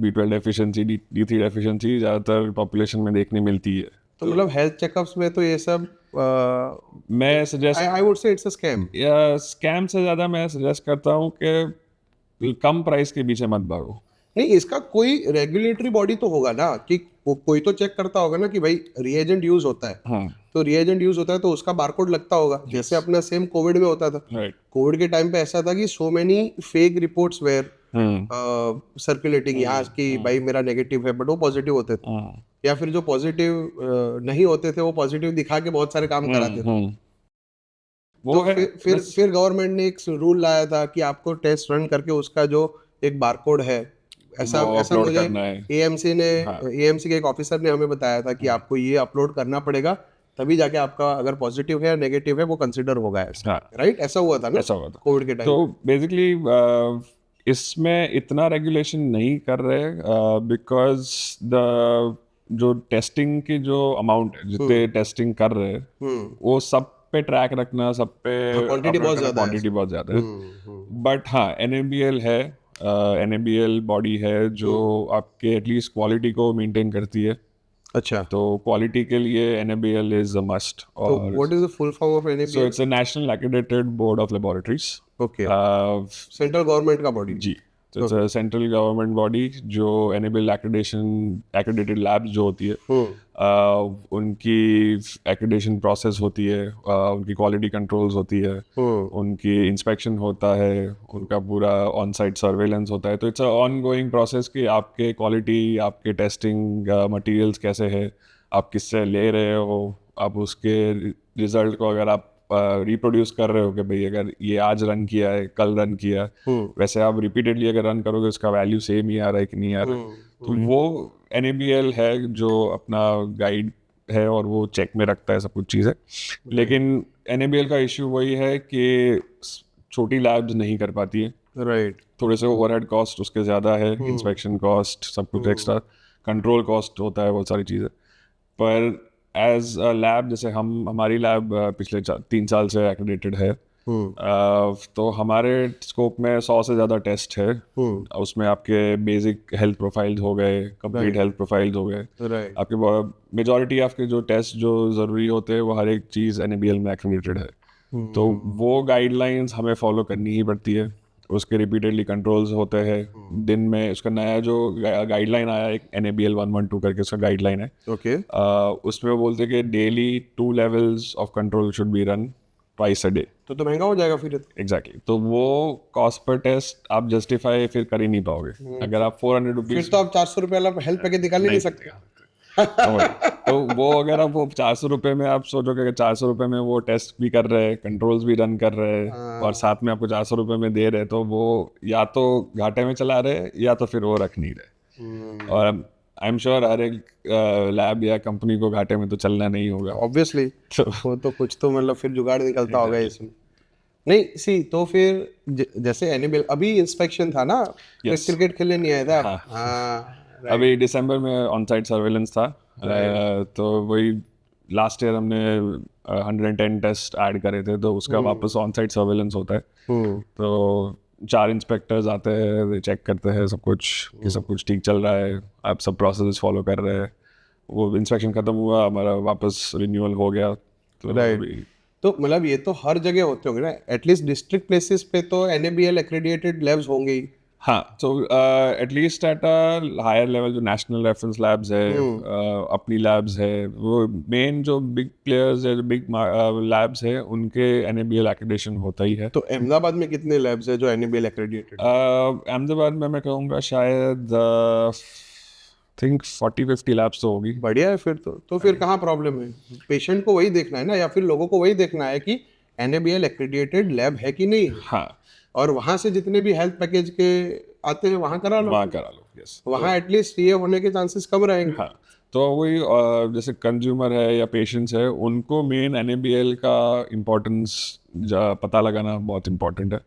B12 डेफिशिएंसी D3 डेफिशिएंसी ज़्यादातर पॉपुलेशन में देखने मिलती है। तो मतलब हेल्थ चेकअप्स में तो ये सब मैं सजेस्ट आई वुड से इट्स अ स्कैम। या स्कैम से ज़्यादा मैं सजेस्ट करता हूँ कि कम प्राइस के पीछे मत भागो। नहीं, इसका कोई रेगुलेटरी बॉडी तो होगा ना, कि कोई तो चेक करता होगा ना कि भाई रिएजेंट यूज होता है, हाँ तो रिएजेंट यूज होता है तो उसका बारकोड लगता होगा, जैसे अपना सेम कोविड में होता था। राइट। कोविड के टाइम पे ऐसा था कि so many fake reports were circulating यहाँ की भाई मेरा नेगेटिव है, बट वो पॉजिटिव होते थे, या फिर जो पॉजिटिव नहीं होते थे वो पॉजिटिव दिखा के बहुत सारे काम कराते थे। वो तो है फिर गवर्नमेंट ने एक रूल लाया था कि आपको टेस्ट रन करके उसका जो एक बारकोड है, ऐसा upload मुझे करना है। AMC के एक ऑफिसर ने हमें बताया था कि आपको ये अपलोड करना पड़ेगा, तभी जाके आपका अगर पॉजिटिव है या नेगेटिव है वो कंसिडर होगा ऐसा। हाँ। राइट, ऐसा हुआ था ना, ऐसा हुआ था कोविड के टाइम। तो बेसिकली इसमें इतना रेगुलेशन नहीं कर रहे बिकॉज द जो टेस्टिंग की जो अमाउंट है, जितने टेस्टिंग कर रहे हैं वो सब पे ट्रैक रखना, सब पे क्वांटिटी बहुत ज्यादा है। क्वांटिटी बहुत ज़्यादा है। बट हाँ, NABL है, NABL बॉडी है जो आपके एटलीस्ट क्वालिटी को मेंटेन करती है। अच्छा, तो क्वालिटी के लिए NABL इज अ मस्ट। तो what is the full form of NABL? So it's a national accredited board of laboratories. Okay, central government का बॉडी। जी, तो it's a central government body जो NABL एक्रेडिटेड लैब्स जो होती है उनकी एक्रेडिटेशन प्रोसेस होती है, उनकी क्वालिटी कंट्रोल्स होती है, उनकी इंस्पेक्शन होता है, उनका पूरा ऑन साइट सर्वेलेंस होता है। तो it's a on going process कि आपके क्वालिटी, आपके टेस्टिंग मटेरियल्स कैसे है, आप किससे ले रहे हो, आप उसके रिजल्ट को अगर आप रिप्रोड्यूस कर रहे हो कि भाई अगर ये आज रन किया है, कल रन किया है, वैसे आप रिपीटेडली अगर रन करोगे उसका वैल्यू सेम ही आ रहा है कि नहीं आ रहा है। तो वो NABL है जो अपना गाइड है और वो चेक में रखता है सब कुछ चीज़ें। लेकिन NABL का इश्यू वही है कि छोटी लैब्स नहीं कर पाती है। राइट। थोड़े से ओवरहेड कॉस्ट उसके ज़्यादा है, इंस्पेक्शन कॉस्ट, सब कुछ एक्स्ट्रा, कंट्रोल कॉस्ट होता है, बहुत सारी चीज़ें। पर एज अ लैब, जैसे हमारी लैब पिछले 3 साल से एक्रेडिटेड है, तो हमारे स्कोप में 100 से ज़्यादा टेस्ट है। उसमें आपके बेसिक हेल्थ प्रोफाइल्स हो गए, कंप्लीट हेल्थ प्रोफाइल्स हो गए, राइट। आपके मेजॉरिटी आपके जो टेस्ट जो ज़रूरी होते हैं वो हर एक चीज़ NABL में एक्रेडिटेड है। तो वो गाइडलाइंस हमें फॉलो करनी ही पड़ती है, उसके रिपीटेडली कंट्रोल्स होते हैं। दिन में उसका नया जो गाइडलाइन आया, एक NABL 112 करके उसका गाइडलाइन है। ओके, उसमें वो बोलते हैं कि daily 2 levels of control should be run twice a day. तो महंगा हो जाएगा फिर। एग्जैक्टली, तो वो कॉस्ट पर टेस्ट आप जस्टिफाई फिर कर ही नहीं पाओगे। अगर आप 400 फिर रुपीज तो आप 400 रुपये वाला हेल्थ पैकेज निकाल ही नहीं सकते। तो वो अगर आप वो 400 रुपये में आप सोचोगे कि 400 रुपये में वो टेस्ट भी कर रहे हैं, कंट्रोल्स भी रन कर रहे हैं और साथ में आपको 400 रुपये में दे रहे हैं, तो वो या तो घाटे में चला रहे हैं या तो फिर वो रख नहीं रहे। और आई एम श्योर हर एक लैब या कंपनी को घाटे में तो चलना नहीं होगा। ऑब्वियसली तो वो तो कुछ तो मतलब फिर जुगाड़ निकलता होगा इसमें। नहीं सी तो फिर जैसे एनिमल अभी इंस्पेक्शन था ना, Yes. क्रिकेट खेलने नहीं आए थे आप? हाँ। हाँ अभी दिसंबर में ऑन साइट सर्वेलेंस था। तो वही लास्ट ईयर हमने 110 टेस्ट ऐड करे थे, तो उसका वापस ऑन साइट सर्वेलेंस होता है। तो 4 इंस्पेक्टर्स आते हैं, चेक करते हैं सब कुछ कि सब कुछ ठीक चल रहा है, आप सब प्रोसेस फॉलो कर रहे हैं। वो इंस्पेक्शन खत्म हुआ, हमारा वापस रिन्यूअल हो गया। तो Right. अभी तो मतलब ये तो हर जगह होते होंगे ना, एटलीस्ट डिस्ट्रिक्ट प्लेसेस पे तो NABL एक्रेडिटेड लैब्स होंगे ही। हाँ, तो at least at a higher level जो नेशनल रेफरेंस लैब्स है, अपनी लैब्स है, वो मेन जो बिग प्लेयर्स है, जो बिग लैब्स है, उनके NABL एक्रेडिटेशन होता ही है। तो अहमदाबाद में कितने लैब्स है जो NABL एक्रेडिटेड? अहमदाबाद में मैं कहूँगा शायद थिंक 40-50 लैब्स तो होगी। बढ़िया है फिर तो फिर कहाँ प्रॉब्लम है? पेशेंट को वही देखना है ना, या फिर लोगों को वही देखना है कि NABL एक्रेडिटेड लैब है कि नहीं है। हाँ, और वहां से जितने भी हेल्थ पैकेज के आते हैं वहां करा लो, वहाँ करा लो। यस, वहां एटलीस्ट ये होने के चांसेस कम रहेंगे। हाँ, तो वही जैसे कंज्यूमर है या पेशेंट्स है, उनको मेन NABL का इम्पोर्टेंस पता लगाना बहुत इम्पोर्टेंट है।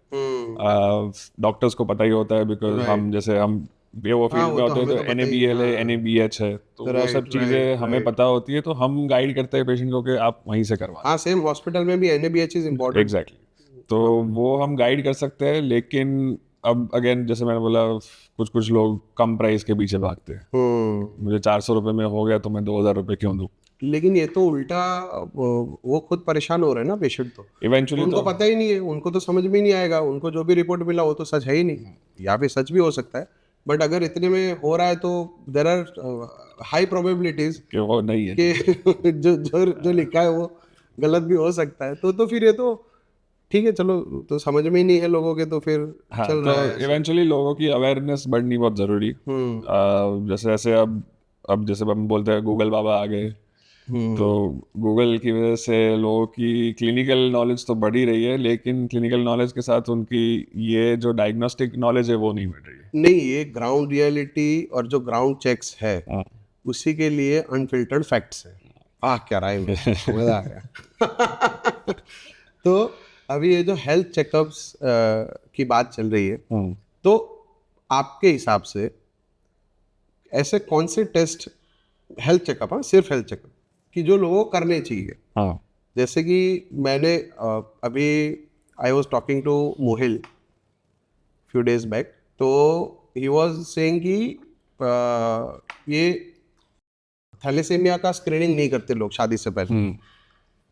डॉक्टर्स को पता ही होता है, बिकॉज हम जैसे हम वो फील्ड वो में तो होते हैं, हमें तो तो पता ही NABL है, हाँ। NABH है, तो वो Right, सब चीज़ें right, हमें right. पता होती है, तो हम गाइड करते हैं पेशेंट को कि आप वहीं से करवा। हाँ सेम हॉस्पिटल में भी NABH इज इम्पोर्टेंट। एग्जैक्टली, तो वो हम गाइड कर सकते हैं, लेकिन अब अगेन जैसे मैंने बोला, कुछ कुछ लोग कम प्राइस के पीछे भागते हैं। मुझे 400 रुपये में हो गया तो मैं 2000 रुपये क्यों दूँ? लेकिन ये तो उल्टा वो खुद परेशान हो रहे हैं ना पेशेंट, तो इवेंचुअली उनको तो पता ही नहीं है, उनको तो समझ में नहीं आएगा, उनको जो भी रिपोर्ट मिला वो तो सच है ही नहीं, या फिर सच भी हो सकता है, बट अगर इतने में हो रहा है तो देर आर हाई प्रोबेबिलिटीज कि वो नहीं है। कि जो लिखा है वो गलत भी हो सकता है। तो फिर ये तो ठीक है, चलो तो समझ में ही नहीं है लोगों के, तो फिर हाँ, चल तो रहा है ऐसे। इवेंचुअली लोगों की अवेयरनेस बढ़नी बहुत ज़रूरी। जैसे जैसे अब जैसे हम बोलते हैं गूगल बाबा आ गए, तो गूगल की वजह से लोगों की क्लिनिकल नॉलेज तो बढ़ ही रही है, लेकिन क्लिनिकल नॉलेज के साथ उनकी ये जो डायग्नोस्टिक नॉलेज है वो नहीं बढ़ रही है। नहीं, ये ग्राउंड रियलिटी और जो ग्राउंड चेक्स है हाँ, उसी के लिए अनफिल्टर्ड फैक्ट्स है। क्या राइम है, मजा आ गया। तो अभी ये जो हेल्थ चेकअप्स की बात चल रही है, तो आपके हिसाब से ऐसे कौन से टेस्ट, हेल्थ चेकअप, हाँ सिर्फ हेल्थ चेकअप, कि जो लोगों को करने चाहिए? हाँ, जैसे कि मैंने अभी I was talking to Mohil few days back, तो ही वॉज सेइंग कि ये थैलेसीमिया का स्क्रीनिंग नहीं करते लोग शादी से पहले,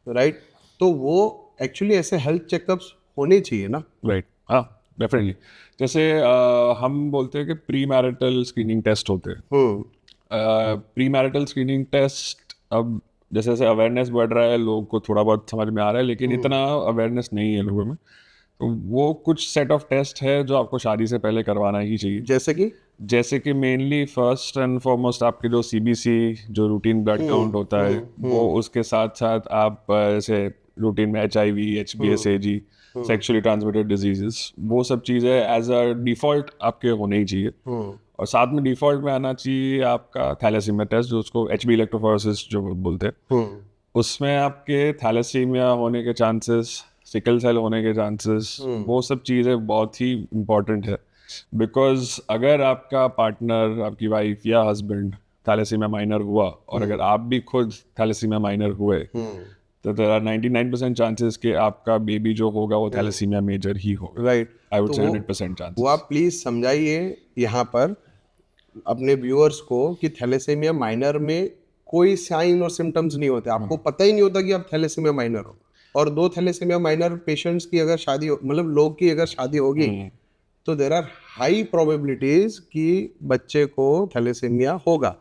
राइट? तो वो एक्चुअली ऐसे हेल्थ चेकअप्स होने चाहिए ना? राइट, हाँ, डेफिनेटली। जैसे हम बोलते हैं कि प्री मैरिटल स्क्रीनिंग टेस्ट होते हैं। प्री मैरिटल स्क्रीनिंग टेस्ट, अब जैसे जैसे अवेयरनेस बढ़ रहा है, लोग को थोड़ा बहुत समझ में आ रहा है, लेकिन इतना अवेयरनेस नहीं है लोगों में। तो वो कुछ सेट ऑफ टेस्ट है जो आपको शादी से पहले करवाना ही चाहिए। जैसे कि मेनली फर्स्ट एंड फॉरमोस्ट आपके जो CBC, जो रूटीन ब्लड काउंट होता है, वो उसके साथ साथ आप जैसे रूटीन में HIV, HBS, AG, sexually transmitted diseases, वो सब चीज़ें एज अ डिफ़ॉल्ट आपके होने ही चाहिए। और साथ में डिफ़ॉल्ट में आना चाहिए आपका थैलेसीमिया टेस्ट, जो उसको HB इलेक्ट्रोफोरेसिस जो बोलते हैं। उसमें आपके थैलेसीमिया होने के चांसेस, सिकल सेल होने के चांसेस, वो सब चीज़ें बहुत ही इम्पॉर्टेंट है। बिकॉज अगर आपका पार्टनर, आपकी वाइफ या हस्बैंड थैलेसीमिया माइनर हुआ, और अगर आप भी खुद थैलेसीमिया माइनर हुए, तो देयर आर 99% चांसेस कि आपका बेबी जो होगा वो थैलेसीमिया मेजर ही होगा। राइट, आई वुड से तो 100% चांसेस। वो आप प्लीज समझाइए यहाँ पर अपने व्यूअर्स को कि थैलेसीमिया माइनर में कोई साइन और सिम्टम्स नहीं होते, आपको पता ही नहीं होता कि आप थैलेसीमिया माइनर हो। और 2 थैलेसीमिया माइनर पेशेंट्स की अगर शादी मतलब लोग की अगर शादी होगी, तो देर आर हाई प्रोबेबिलिटीज कि बच्चे को थैलेसीमिया होगा,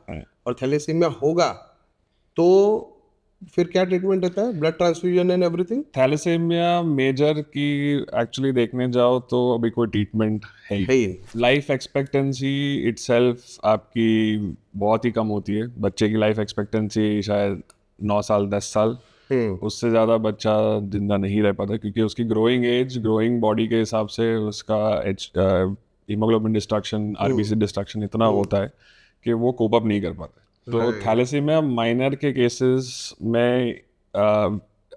और थैलेसीमिया होगा तो फिर क्या ट्रीटमेंट रहता है? Blood transfusion and everything? Thalassemia major की एक्चुअली देखने जाओ तो अभी कोई ट्रीटमेंट है ही। लाइफ एक्सपेक्टेंसी इटसेल्फ आपकी बहुत ही कम होती है। बच्चे की लाइफ एक्सपेक्टेंसी शायद 9 साल 10 साल, उससे ज़्यादा बच्चा जिंदा नहीं रह पाता, क्योंकि उसकी ग्रोइंग एज, ग्रोइंग बॉडी के हिसाब से उसका हीमोग्लोबिन डिस्ट्रक्शन, आरबीसी डिस्ट्रक्शन इतना होता है कि वो कोप अप नहीं कर पाते। तो थैलेसीमिया माइनर के केसेस में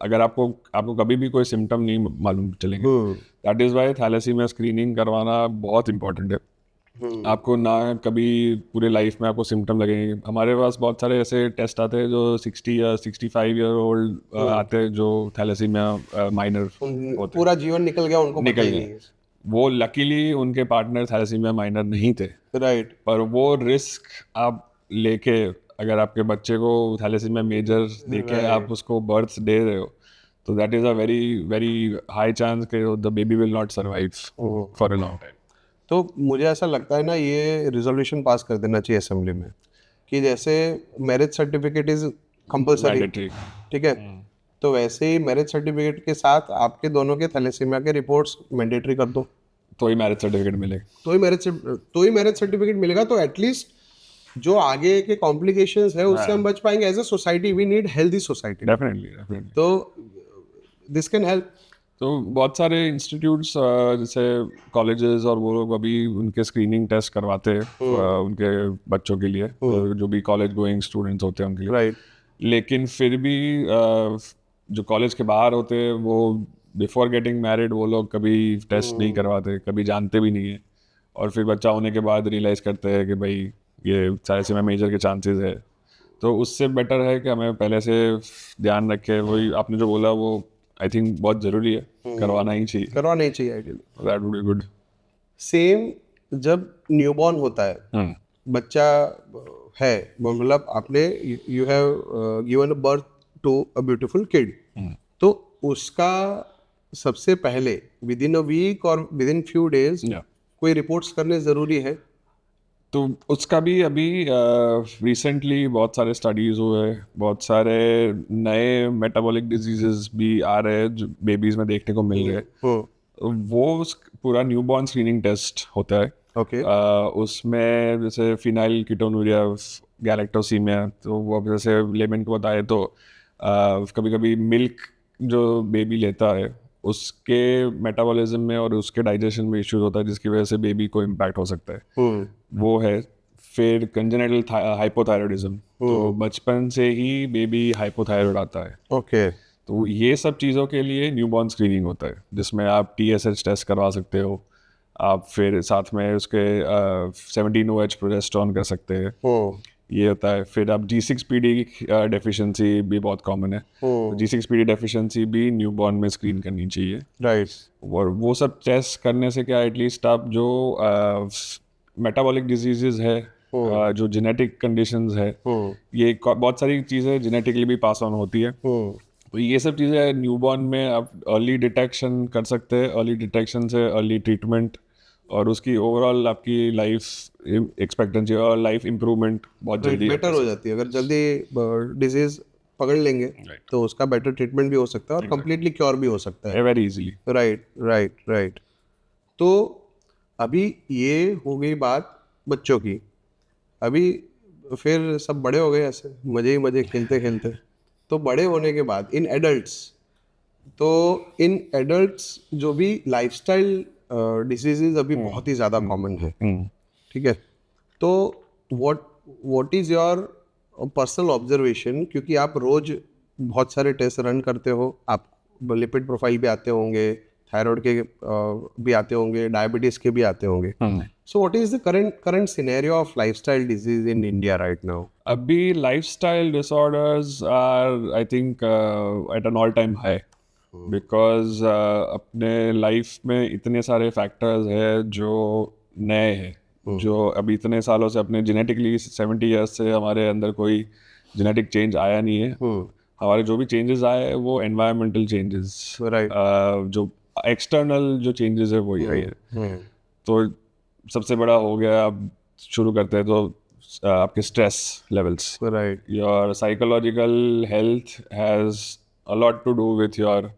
अगर आपको कभी भी कोई सिम्टम नहीं मालूम चलेंगे, that is why thalassemia screening करवाना बहुत इंपॉर्टेंट है। आपको ना कभी पूरे लाइफ में आपको सिम्टम लगेंगे। हमारे पास बहुत सारे ऐसे टेस्ट आते हैं जो 60 या 65 ईयर ओल्ड आते हैं जो थैलेसीमिया माइनर होते पूरा जीवन निकल गया, उनको निकल गए। वो लकीली उनके पार्टनर थैलेसीमिया माइनर नहीं थे, राइट। पर वो रिस्क आप लेके अगर आपके बच्चे को थैलेसीमिया मेजर देके आप उसको बर्थ दे रहे हो, तो that is a very very high chance कि the baby will not survive for a long time. तो मुझे ऐसा लगता है ना, ये रिजोल्यूशन पास कर देना चाहिए असेंबली में कि जैसे marriage certificate is compulsory, mandatory. ठीक है, तो वैसे ही मैरिज सर्टिफिकेट के साथ आपके दोनों के थैलेसीमिया के रिपोर्ट्स मैंडेटरी कर दो, तो ही मैरिज सर्टिफिकेट मिलेगा। तो ही मैरिज सर्टिफिकेट मिलेगा। तो एटलीस्ट जो आगे के कॉम्प्लिकेशंस है उससे हम बच पाएंगे। As a society we need healthy society, definitely. तो दिस कैन हेल्प। तो बहुत सारे इंस्टीट्यूट्स जैसे कॉलेजेस और वो लोग अभी उनके स्क्रीनिंग टेस्ट करवाते हैं उनके बच्चों के लिए, जो भी कॉलेज गोइंग स्टूडेंट्स होते हैं उनके लिए। राइट। लेकिन फिर भी जो कॉलेज के बाहर होते हैं वो बिफोर गेटिंग मैरिड वो लोग कभी टेस्ट नहीं करवाते, कभी जानते भी नहीं है, और फिर बच्चा होने के बाद रियलाइज़ करते हैं कि भाई ये थैलेसीमिया मेजर के चांसेस है। तो उससे बेटर है कि हमें पहले से ध्यान रखें। वही आपने जो बोला वो आई थिंक बहुत ज़रूरी है, करवाना ही चाहिए, करवाना ही चाहिए ideally. That would be good. Same जब न्यूबॉर्न होता है, बच्चा है, मतलब आपने you have given birth to a beautiful kid, तो उसका सबसे पहले विद इन अ वीक और विद इन फ्यू डेज कोई रिपोर्ट्स करने ज़रूरी है? तो उसका भी अभी रिसेंटली बहुत सारे स्टडीज़ हुए हैं, बहुत सारे नए मेटाबॉलिक डिजीजेस भी आ रहे हैं जो बेबीज़ में देखने को मिल रहे हैं। वो पूरा न्यूबॉर्न स्क्रीनिंग टेस्ट होता है। ओके। उसमें जैसे फिनाइल कीटोनूरिया, गैलेक्टोसीमिया, तो वो अब जैसे लेमन को बताए तो कभी कभी मिल्क जो बेबी लेता है उसके मेटाबॉलिज्म में और उसके डाइजेशन में इश्यूज होता है जिसकी वजह से बेबी को इम्पैक्ट हो सकता है। वो है। फिर कंजेनिटल हाइपोथायरॉयडिज्म, तो बचपन से ही बेबी हाइपोथायरॉयड आता है। ओके। तो ये सब चीज़ों के लिए न्यूबॉर्न स्क्रीनिंग होता है जिसमें आप TSH टेस्ट करवा सकते हो, आप फिर साथ में उसके 17OH प्रोजेस्टेरोन कर सकते हैं, ये होता है। फिर आप G6PD डेफिशिएंसी भी बहुत कॉमन है, तो G6PD डेफिशिएंसी भी न्यूबॉर्न में स्क्रीन करनी चाहिए। राइट। और वो सब टेस्ट करने से क्या एटलीस्ट आप जो मेटाबॉलिक डिजीजेज है, जो जेनेटिक कंडीशंस है, ये बहुत सारी चीज़ें जेनेटिकली भी पास ऑन होती है, तो ये सब चीज़ें न्यूबॉर्न में आप अर्ली डिटेक्शन कर सकते हैं। अर्ली डिटेक्शन से अर्ली ट्रीटमेंट और उसकी ओवरऑल आपकी लाइफ एक्सपेक्टेंसी और लाइफ इम्प्रूवमेंट बहुत जल्दी बेटर हो जाती है। अगर जल्दी डिजीज पकड़ लेंगे तो उसका बेटर ट्रीटमेंट भी हो सकता है और कंप्लीटली क्योर भी हो सकता है वेरी इजीली। राइट। तो अभी ये हो गई बात बच्चों की। अभी फिर सब बड़े हो गए, ऐसे मजे ही मजे खेलते खेलते। तो बड़े होने के बाद इन एडल्ट्स जो भी लाइफस्टाइल डिसीजेज अभी बहुत ही ज़्यादा कॉमन है, ठीक है, तो what is your personal observation, क्योंकि आप रोज बहुत सारे टेस्ट रन करते हो, आप लिपिड प्रोफाइल भी आते होंगे, थायराइड के भी आते होंगे, डायबिटीज़ के भी आते होंगे, so what is the current scenario of lifestyle disease in India right now? अभी lifestyle disorders are I think at an all time high, because अपने लाइफ में इतने सारे फैक्टर्स हैं जो नए हैं, जो अभी इतने सालों से अपने जेनेटिकली 70 ईयर्स से हमारे अंदर कोई जेनेटिक चेंज आया नहीं है। हमारे जो भी चेंजेस आए हैं वो एनवायरमेंटल चेंजेस, जो एक्सटर्नल जो चेंजेस है वही आई है। तो सबसे बड़ा हो गया, अब शुरू करते हैं तो आपके stress levels, right, your psychological health has a lot to do with your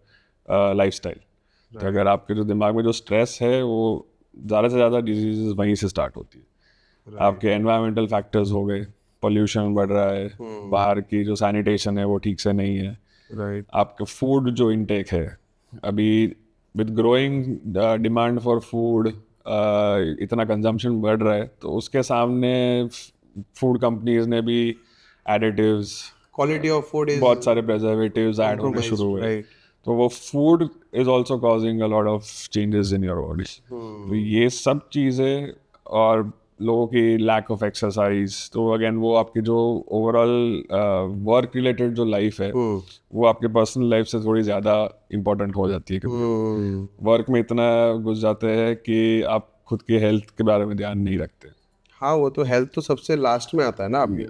lifestyle. तो अगर आपके जो दिमाग में जो स्ट्रेस है वो ज़्यादा से ज़्यादा डिजीज़ वहीं से स्टार्ट होती है। आपके एनवायरमेंटल फैक्टर्स हो गए, पोल्यूशन बढ़ रहा है, बाहर की जो सैनिटेशन है वो ठीक से नहीं है, राइट, आपका फूड जो इनटेक है, अभी with growing demand for food इतना कंजम्पशन बढ़ रहा है, तो उसके सामने फूड कंपनीज ने भी additives, quality of food is बहुत सारे प्रिजर्वेटिव्स ऐड होने शुरू हुए, राइट। तो वो food is also causing a lot of changes in your body. तो ये सब चीज़ें और लोगों की लैक ऑफ एक्सरसाइज, तो अगेन वो आपकी जो ओवरऑल वर्क रिलेटेड जो लाइफ है वो आपके पर्सनल लाइफ से थोड़ी ज़्यादा इम्पोर्टेंट हो जाती है, क्योंकि वर्क में इतना घुस जाते हैं कि आप खुद की हेल्थ के बारे में ध्यान नहीं रखते। हाँ, वो तो हेल्थ तो सबसे लास्ट में आता है ना आपके,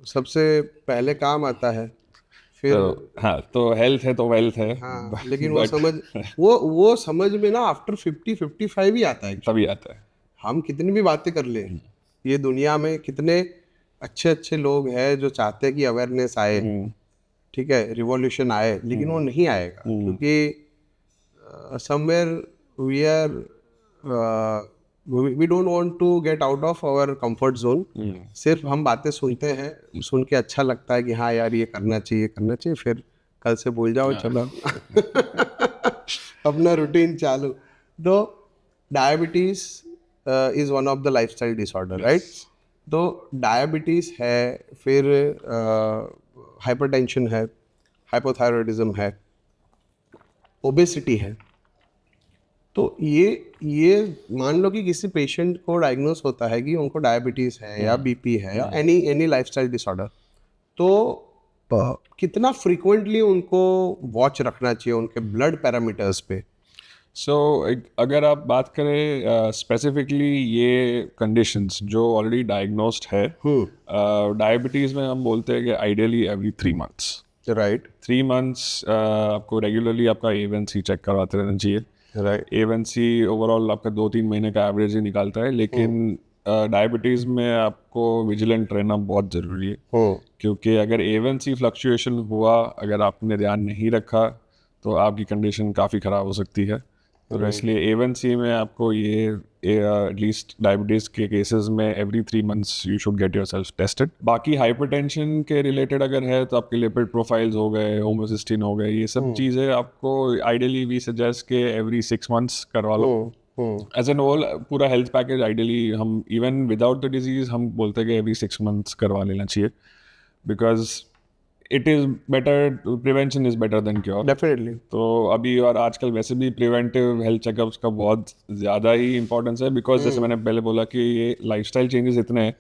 सबसे पहले काम आता है, फिर तो हाँ, तो हेल्थ है तो वेल्थ है। हाँ, लेकिन वो But समझ वो समझ में ना आफ्टर 50-55 ही आता है। तभी आता है। हम कितनी भी बातें कर ले, ये दुनिया में कितने अच्छे अच्छे लोग हैं जो चाहते हैं कि अवेयरनेस आए, ठीक है, रिवॉल्यूशन आए, लेकिन वो नहीं आएगा क्योंकि somewhere we are we don't want to get out of our comfort zone. सिर्फ हम बातें सुनते हैं, सुन के अच्छा लगता है कि हाँ यार ये करना चाहिए, फिर कल से भूल जाओ, चलो अपना रूटीन चालू। तो diabetes is one of the lifestyle disorder, right? तो डायबिटीज है, फिर हाइपरटेंशन है, हाइपोथायरॉयडिज्म है, ओबेसिटी है। तो ये मान लो कि किसी पेशेंट को डायग्नोस होता है कि उनको डायबिटीज़ है या बीपी है या एनी लाइफस्टाइल डिसऑर्डर, तो कितना फ्रीक्वेंटली उनको वॉच रखना चाहिए उनके ब्लड पैरामीटर्स पे? सो अगर आप बात करें स्पेसिफिकली ये कंडीशंस जो ऑलरेडी डायग्नोस्ड है, डायबिटीज़ में हम बोलते हैं कि ideally every 3 months, right 3 months आपको रेगुलरली आपका A1C चेक करवाते रहना चाहिए। राइट A1C ओवरऑल आपका 2-3 महीने का एवरेज ही निकालता है, लेकिन डायबिटीज़ में आपको विजिलेंट रहना बहुत ज़रूरी है, क्योंकि अगर A1C फ्लक्चुएशन हुआ, अगर आपने ध्यान नहीं रखा, तो आपकी कंडीशन काफ़ी ख़राब हो सकती है। तो इसलिए A1C में आपको ये एटलीस्ट डायबिटीज़ के केसेस में every 3 months you should get yourself tested. बाकी हाइपरटेंशन के रिलेटेड अगर है तो आपके लिपिड प्रोफाइल्स हो गए, होमोसिस्टिन हो गए, ये सब चीज़ें आपको आइडियली वी सजेस्ट के एवरी 6 मंथ्स करवा लो। एज एन होल पूरा हेल्थ पैकेज आइडियली हम इवन विदाउट द डिजीज़ हम बोलते हैं कि एवरी 6 मंथ्स करवा लेना चाहिए, because it is better, prevention is better than cure. Definitely. तो अभी और आजकल वैसे भी प्रिवेंटिव हेल्थ चेकअप्स का बहुत ज़्यादा ही इंपॉर्टेंस है, बिकॉज जैसे मैंने पहले बोला कि ये लाइफस्टाइल चेंजेस इतने हैं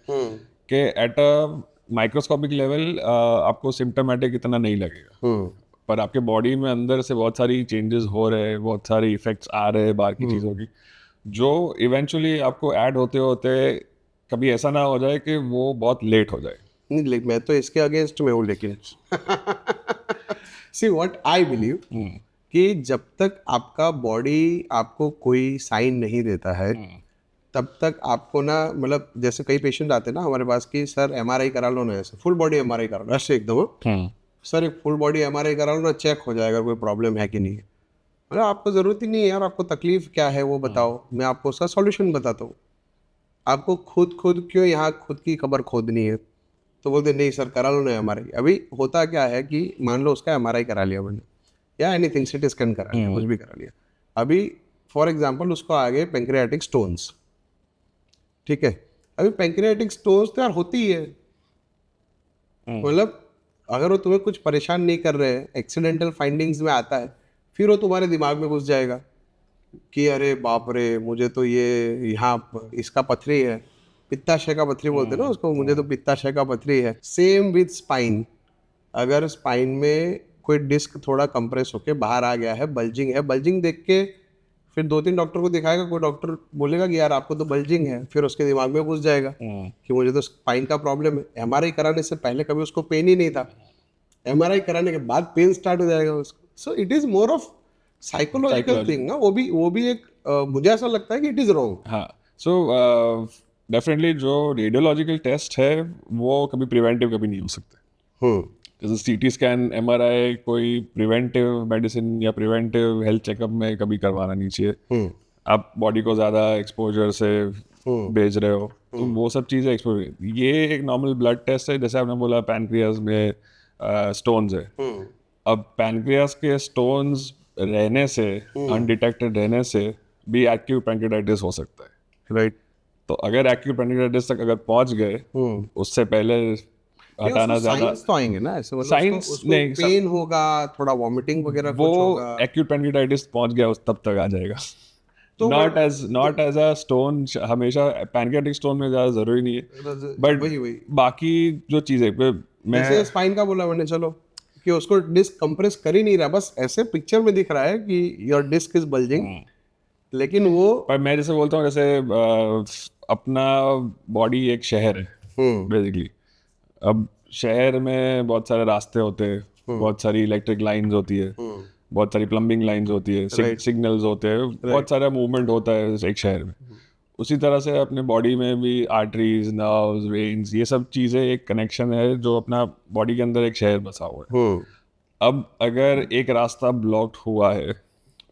कि एट अ माइक्रोस्कोपिक लेवल आपको सिम्टोमेटिक इतना नहीं लगेगा, पर आपके बॉडी में अंदर से बहुत सारी चेंजेस हो रहे हैं, बहुत सारी इफेक्ट्स आ रहे हैं बाहर की चीज़ों की, जो इवेंचुअली आपको ऐड होते होते कभी ऐसा ना हो जाए कि वो बहुत लेट हो जाए। नहीं, लेकिन मैं तो इसके अगेंस्ट में हूँ, लेकिन सी व्हाट आई बिलीव कि जब तक आपका बॉडी आपको कोई साइन नहीं देता है, तब तक आपको ना, मतलब जैसे कई पेशेंट आते हैं ना हमारे पास कि सर MRI करा लो ना, ऐसे फुल बॉडी MRI करा लो, ऐसे एकदम सर एक फुल बॉडी MRI करा लो ना, चेक हो जाएगा कोई प्रॉब्लम है कि नहीं है। मतलब आपको ज़रूरत ही नहीं है यार, आपको तकलीफ क्या है वो बताओ, मैं आपको उसका सॉल्यूशन बताता हूँ। आपको खुद क्यों यहाँ खुद की कब्र खोदनी है? तो बोलते नहीं सर करा लो ना MRI। अभी होता क्या है कि मान लो उसका MRI करा लिया मैंने, या एनीथिंग, CT स्कैन करा लिया, कुछ भी करा लिया, अभी फॉर एग्जांपल उसको आगे पेंक्रियाटिक स्टोन्स, ठीक है, अभी पेंक्रियाटिक स्टोन्स तो यार होती ही है, मतलब अगर वो तुम्हें कुछ परेशान नहीं कर रहे हैं, एक्सीडेंटल फाइंडिंग्स में आता है, फिर वो तुम्हारे दिमाग में घुस जाएगा कि अरे बाप रे, मुझे तो ये यहाँ इसका पथरी है, पित्ताशय का पथरी बोलते हैं ना उसको, मुझे तो पित्ताशय का पथरी है। सेम विद स्पाइन, अगर स्पाइन में कोई डिस्क थोड़ा कंप्रेस होके बाहर आ गया है, बल्जिंग है, बल्जिंग देख के फिर 2-3 डॉक्टर को दिखाएगा, कोई डॉक्टर बोलेगा कि यार आपको तो बल्जिंग है, फिर उसके दिमाग में घुस जाएगा कि मुझे तो स्पाइन का प्रॉब्लम है। MRI कराने से पहले कभी उसको पेन ही नहीं था, MRI कराने के बाद पेन स्टार्ट हो जाएगा उसको। So it is more of psychological thing ना, वो भी एक मुझे ऐसा लगता है कि इट इज रॉन्ग। हाँ, सो डेफिनेटली जो रेडियोलॉजिकल टेस्ट है वो कभी प्रिवेंटिव कभी नहीं हो सकते। जैसे CT स्कैन, MRI कोई प्रिवेंटिव मेडिसिन या प्रिवेंटिव हेल्थ चेकअप में कभी करवाना नहीं चाहिए। आप बॉडी को ज़्यादा एक्सपोजर से भेज रहे हो, तो वो सब चीज़ें एक्सपोजर, ये एक नॉर्मल ब्लड टेस्ट है। जैसे आपने बोला पैनक्रियाज में स्टोन्स है, अब पैनक्रियाज के स्टोन्स रहने से, अनडिटेक्टेड रहने से, भी एक्यूट पैंक्रियाटाइटिस हो सकता है। राइट। तो अगर एक्यूट पैंक्रियाटाइटिस तक अगर पहुंच गए, उससे पहले हटाना ज़्यादा। साइंस तो आएंगे ना ऐसे, मतलब साइंस उसको नहीं, पेन होगा, थोड़ा वॉमिटिंग वगैरह वो कुछ होगा। एक्यूट पैंक्रियाटाइटिस पहुंच गया उस तब तक आ जाएगा। तो नॉट एज अ स्टोन, हमेशा पैंक्रियाटिक स्टोन में ज़्यादा ज़रूरी नहीं है, बट वही बाकी जो चीज़ें मैं जैसे स्पाइन का बोला मैंने, चलो कि उसको डिस्क कंप्रेस कर ही नहीं रहा, बस ऐसे पिक्चर में दिख रहा है कि योर डिस्क इज बल्जिंग, लेकिन वो पर मैं जैसे बोलता हूँ, जैसे अपना बॉडी एक शहर है बेसिकली। अब शहर में बहुत सारे रास्ते होते हैं, बहुत सारी इलेक्ट्रिक लाइंस होती है, बहुत सारी प्लम्बिंग लाइंस होती है, सिग्नल्स होते हैं, बहुत सारा मूवमेंट होता है एक शहर में। उसी तरह से अपने बॉडी में भी आर्टरीज, नर्व्स, वेन्स, ये सब चीज़ें एक कनेक्शन है जो अपना बॉडी के अंदर एक शहर बसा हुआ है। अब अगर एक रास्ता ब्लॉक्ड हुआ है,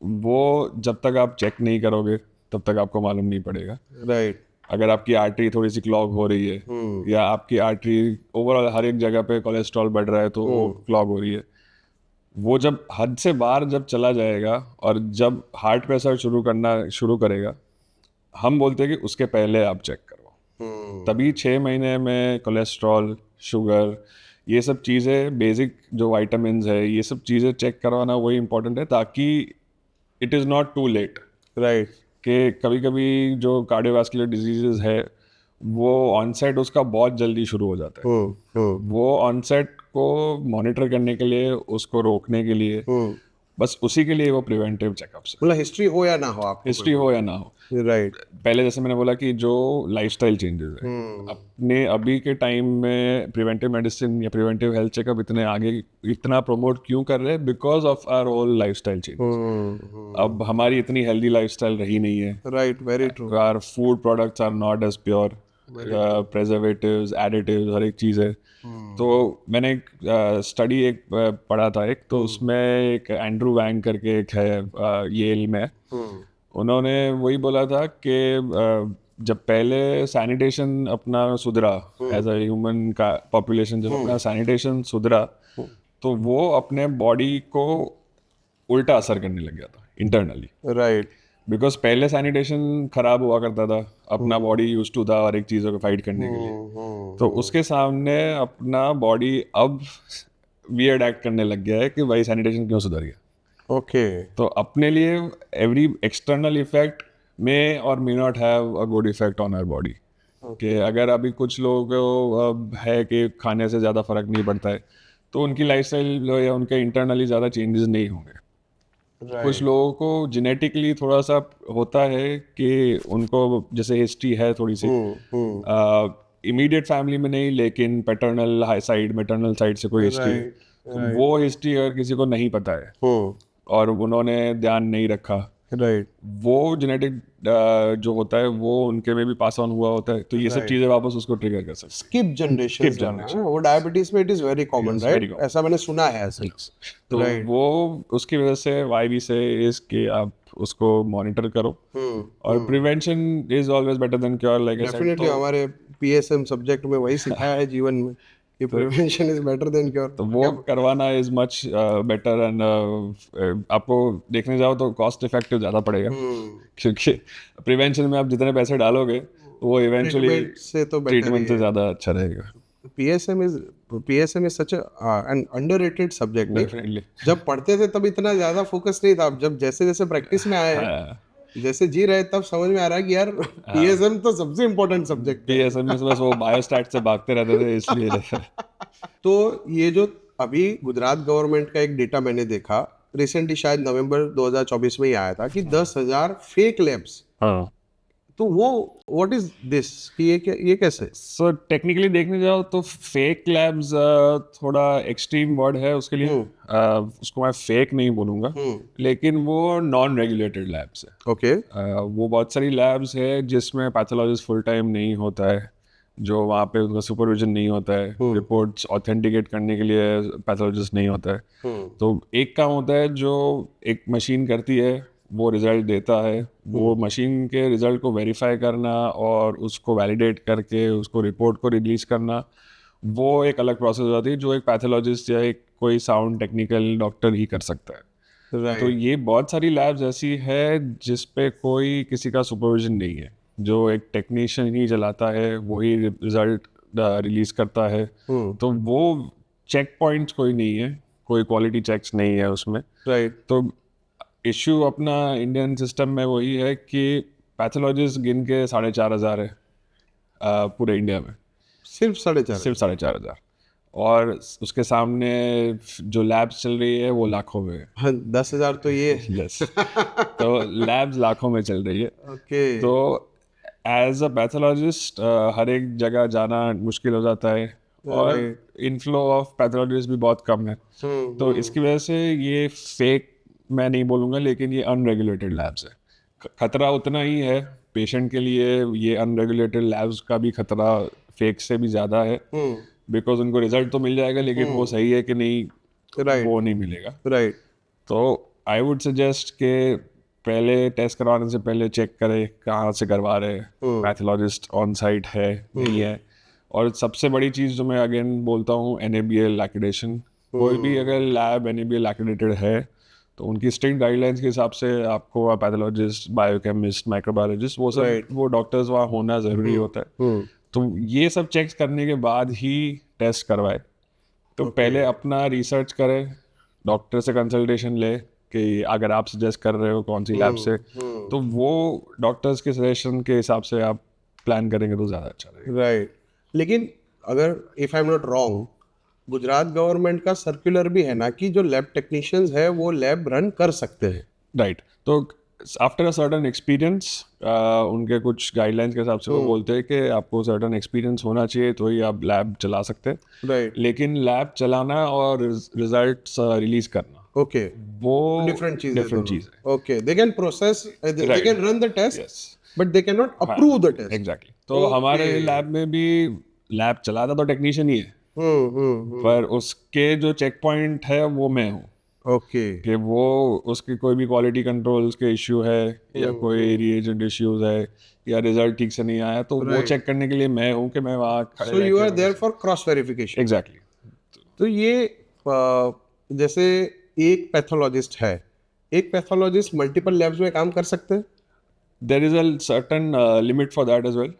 वो जब तक आप चेक नहीं करोगे तब तक आपको मालूम नहीं पड़ेगा। राइट। अगर आपकी आर्टरी थोड़ी सी क्लॉग हो रही है, या आपकी आर्टरी ओवरऑल हर एक जगह पे कोलेस्ट्रॉल बढ़ रहा है तो वो क्लॉग हो रही है, वो जब हद से बाहर जब चला जाएगा और जब हार्ट प्रेशर शुरू करेगा, हम बोलते हैं कि उसके पहले आप चेक करो। तभी 6 महीने में कोलेस्ट्रॉल, शुगर, ये सब चीज़ें, बेसिक जो वाइटामिन है, ये सब चीज़ें चेक करवाना वही इंपॉर्टेंट है, ताकि it is not too late. Right. कि कभी कभी जो कार्डियोवास्कुलर डिजीजेस है, वो ऑनसेट उसका बहुत जल्दी शुरू हो जाता है। वो ऑनसेट को मॉनिटर करने के लिए, उसको रोकने के लिए, बस उसी के लिए वो प्रिवेंटिव चेकअप्स है। मतलब हिस्ट्री हो या ना हो, आपको हिस्ट्री हो या ना हो। राइट। पहले जैसे मैंने बोला कि जो लाइफस्टाइल चेंजेस है, अपने अभी के टाइम में प्रिवेंटिव मेडिसिन या प्रिवेंटिव हेल्थ चेकअप इतने आगे, इतना प्रमोट क्यों कर रहे हैं? Because of our whole lifestyle changes. अब हमारी इतनी हेल्दी लाइफस्टाइल रही नहीं है। Right, very true. Our food products are not as pure, preservatives, additives, हर एक चीज़ है। तो मैंने एक स्टडी पढ़ा था एक, तो उसमें एक एंड्रू वैंग करके एक है येल में, उन्होंने वही बोला था कि जब पहले सैनिटेशन अपना सुधरा, एज अ ह्यूमन का पॉपुलेशन जब अपना सैनिटेशन सुधरा, तो वो अपने बॉडी को उल्टा असर करने लग गया था इंटरनली। राइट। बिकॉज पहले सैनिटेशन खराब हुआ करता था, अपना बॉडी यूज टू था हर एक चीज़ों को फाइट करने के लिए, तो उसके सामने अपना बॉडी अब वियर्ड एक्ट करने लग गया है कि भाई सैनिटेशन क्यों सुधर गया। ओके। तो अपने लिए एवरी एक्सटर्नल इफेक्ट मे और may not have a good effect on our body. कि अगर अभी कुछ लोगों को है कि खाने से ज़्यादा फर्क नहीं पड़ता है, तो उनकी लाइफस्टाइल या उनके इंटरनली ज़्यादा चेंजेस नहीं होंगे। कुछ लोगों को जेनेटिकली थोड़ा सा होता है कि उनको जैसे हिस्ट्री है थोड़ी सी, इमीडिएट फैमिली में नहीं, लेकिन पैटर्नल साइड, मैटरनल साइड से कोई हिस्ट्री है, तो वो हिस्ट्री अगर किसी को नहीं पता है और उन्होंने ध्यान नहीं रखा, राइट, वो जेनेटिक जो होता है वो उनके में भी पास ऑन हुआ होता है, तो ये सब चीजें वापस उसको ट्रिगर कर सकती हैं। स्किप जनरेशन, वो डायबिटीज में it is very common, right? ऐसा मैंने सुना है ऐसे। तो वो उसकी वजह से वाई से इसके आप उसको मॉनिटर करो, और prevention is always better than cure, like I said. Definitely हमारे पीएसएम सब्जेक्ट में वही सिखाया है जीवन में कि prevention is better than cure. तो वो करवाना इज मच बेटर, एंड आपको देखने जाओ तो कॉस्ट इफेक्टिव ज़्यादा पड़ेगा, क्योंकि प्रिवेंशन में आप जितने पैसे डालोगे वो इवेंचुअली ट्रीटमेंट से ज़्यादा अच्छा रहेगा। PSM is such an underrated subject, नहीं? डेफिनेटली। जब पढ़ते थे तब इतना ज्यादा फोकस नहीं था, जब जैसे जैसे प्रैक्टिस में आए हैं, जैसे जी रहे, तब समझ में आ रहा है कि यार PSM तो सबसे इम्पोर्टेंट सब्जेक्ट है। PSM में बस वो बायोस्टैट से भागते रहते थे इसलिए। तो ये जो अभी गुजरात गवर्नमेंट का एक डेटा मैंने देखा रिसेंटली, शायद नवंबर 2024 में ही आया था, कि 10,000 फेक लैब्स। हाँ, तो वो व्हाट इज दिस, कि ये कैसे? सो टेक्निकली देखने जाओ तो फेक लैब्स थोड़ा एक्सट्रीम वर्ड है उसके लिए, उसको मैं फेक नहीं बोलूँगा, लेकिन वो नॉन रेगुलेटेड लैब्स है। ओके। वो बहुत सारी लैब्स है जिसमें पैथोलॉजिस्ट फुल टाइम नहीं होता है, जो वहाँ पे उनका सुपरविजन नहीं होता है, रिपोर्ट्स ऑथेंटिकेट करने के लिए पैथोलॉजिस्ट नहीं होता है। तो एक काम होता है जो एक मशीन करती है, वो रिजल्ट देता है, वो मशीन के रिजल्ट को वेरीफाई करना और उसको वैलिडेट करके उसको रिपोर्ट को रिलीज करना, वो एक अलग प्रोसेस हो जाती है, जो एक पैथोलॉजिस्ट या एक कोई साउंड टेक्निकल डॉक्टर ही कर सकता है। राइट तो ये बहुत सारी लैब्स ऐसी है जिस पे कोई किसी का सुपरविजन नहीं है, जो एक टेक्नीशियन ही चलाता है, वही रिजल्ट रिलीज करता है। तो वो चेक पॉइंट्स कोई नहीं है, कोई क्वालिटी चेक्स नहीं है उसमें। राइट तो इश्यू अपना इंडियन सिस्टम में वही है कि पैथोलॉजिस्ट गिन के 4,500 है पूरे इंडिया में, सिर्फ 4,500 सिर्फ 4,500। और उसके सामने जो लैब्स चल रही है वो लाखों में है। हाँ, 10,000 तो ये यस तो लैब्स लाखों में चल रही है। ओके तो एज अ पैथोलॉजिस्ट हर एक जगह जाना मुश्किल हो जाता है, और इनफ्लो ऑफ पैथोलॉजिस्ट भी बहुत कम है। तो इसकी वजह से ये फेक मैं नहीं बोलूँगा, लेकिन ये अनरेगुलेटेड लैब्स है। खतरा उतना ही है पेशेंट के लिए, ये अनरेगुलेटेड लैब्स का भी खतरा फेक से भी ज़्यादा है, बिकॉज उनको रिजल्ट तो मिल जाएगा, लेकिन वो सही है कि नहीं राइट वो नहीं मिलेगा। राइट तो आई वुड सजेस्ट कि पहले टेस्ट करवाने से पहले चेक करें कहाँ से करवा रहे हैं, पैथोलॉजिस्ट ऑन साइट है नहीं है। और सबसे बड़ी चीज़ जो मैं अगेन बोलता हूँ, NABL एक्रेडिटेशन। कोई भी अगर लैब NABL एक्रेडिटेड है तो उनकी स्ट्रिक्ट गाइडलाइंस के हिसाब से आपको पैथोलॉजिस्ट, बायोकेमिस्ट, माइक्रोबायोलॉजिस्ट, वो सब वो डॉक्टर्स वहाँ होना ज़रूरी होता है। तो ये सब चेक्स करने के बाद ही टेस्ट करवाए। तो पहले अपना रिसर्च करें, डॉक्टर से कंसल्टेशन ले कि अगर आप सजेस्ट कर रहे हो कौन सी लैब से, तो वो डॉक्टर्स के सजेशन के हिसाब से आप प्लान करेंगे तो ज़्यादा अच्छा रहेगा। राइट लेकिन अगर if I am not wrong, Gujarat government का सर्कुलर भी है ना कि जो लैब टेक्नीशियंस है वो लैब रन कर सकते हैं। राइट तो आफ्टर अ सर्टन एक्सपीरियंस उनके कुछ गाइडलाइंस के हिसाब से वो बोलते हैं कि आपको सर्टन एक्सपीरियंस होना चाहिए तो ही आप लैब चला सकते हैं। राइट लेकिन लैब चलाना और रिजल्ट्स रिलीज करना ओके वो डिफरेंट चीज है। Okay they can process they Right. Can run the test Yes. But they can not approve the test. Exactly. तो हमारे लैब में भी लैब चलाता तो टेक्नीशियन ही है, पर उसके जो चेक पॉइंट है वो मैं हूँ ओके कि वो उसकी कोई भी क्वालिटी कंट्रोल्स के इशू है या कोई रिएजेंट इश्यूज है या रिजल्ट ठीक से नहीं आया, तो वो चेक करने के लिए मैं हूँ कि मैं वहाँ खड़े so you are there for cross verification. Exactly. तो ये जैसे एक पैथोलॉजिस्ट है, एक पैथोलॉजिस्ट मल्टीपल लैब्स में काम कर सकते हैं? There is a certain limit for that as well.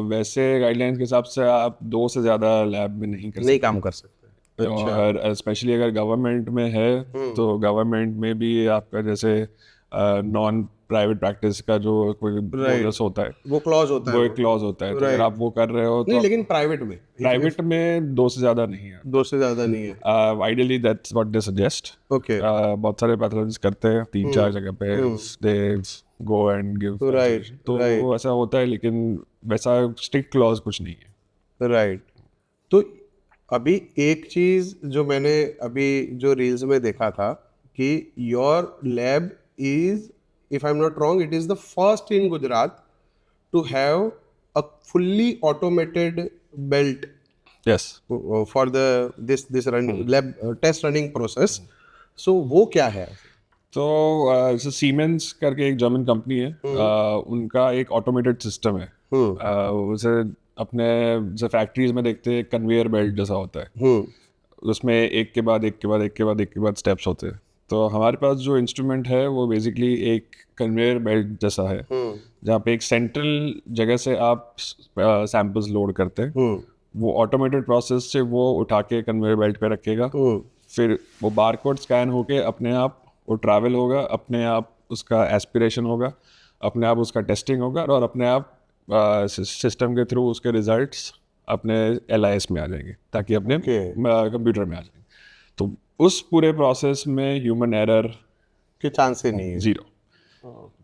वैसे गाइडलाइंस के हिसाब से आप 2 से ज़्यादा लैब में नहीं कर नहीं काम कर सकते। और स्पेशली अगर गवर्नमेंट में है तो गवर्नमेंट में भी आपका जैसे नॉन प्राइवेट प्रैक्टिस का जो कोई बोनस होता है, वो क्लॉज होता वो है एक क्लॉज होता है। तो अगर आप वो कर रहे हो नहीं, तो लेकिन प्राइवेट में 2 से ज़्यादा नहीं है। 2 से ज़्यादा नहीं है। Ideally that's what they suggest. Okay बहुत सारे पैथोलॉजिस्ट करते हैं 3-4 जगह पे, दे गो एंड गिव। तो वो ऐसा होता है, लेकिन वैसा स्ट्रिक्ट क्लॉज कुछ नहीं है। राइट। तो अभी एक चीज़ जो मैंने अभी जो रील्स में देखा था कि your lab is, if I am not wrong, it is the first in Gujarat to have a fully automated belt yes for the this lab test running process. So वो क्या है? तो सीमेंस करके एक जर्मन कंपनी है, उनका एक ऑटोमेटेड सिस्टम है। उसे अपने जैसे फैक्ट्रीज में देखते हैं कन्वेयर बेल्ट जैसा होता है, उसमें एक के बाद एक के बाद एक के बाद एक के बाद स्टेप्स होते हैं। तो हमारे पास जो इंस्ट्रूमेंट है वो बेसिकली एक कन्वेयर बेल्ट जैसा है, जहाँ पे एक सेंट्रल जगह से आप सैंपल्स लोड करते हैं। वो ऑटोमेटेड प्रोसेस से वो उठा के कन्वेयर बेल्ट पे रखेगा, फिर वो बारकोड स्कैन होके अपने आप वो ट्रैवल होगा, अपने आप उसका एस्पिरेशन होगा, अपने आप उसका टेस्टिंग होगा, और अपने आप सिस्टम के थ्रू उसके रिजल्ट्स अपने LIS में आ जाएंगे, ताकि अपने कंप्यूटर में आ जाएंगे। तो उस पूरे प्रोसेस में ह्यूमन एरर के चांस ही नहीं है, 0।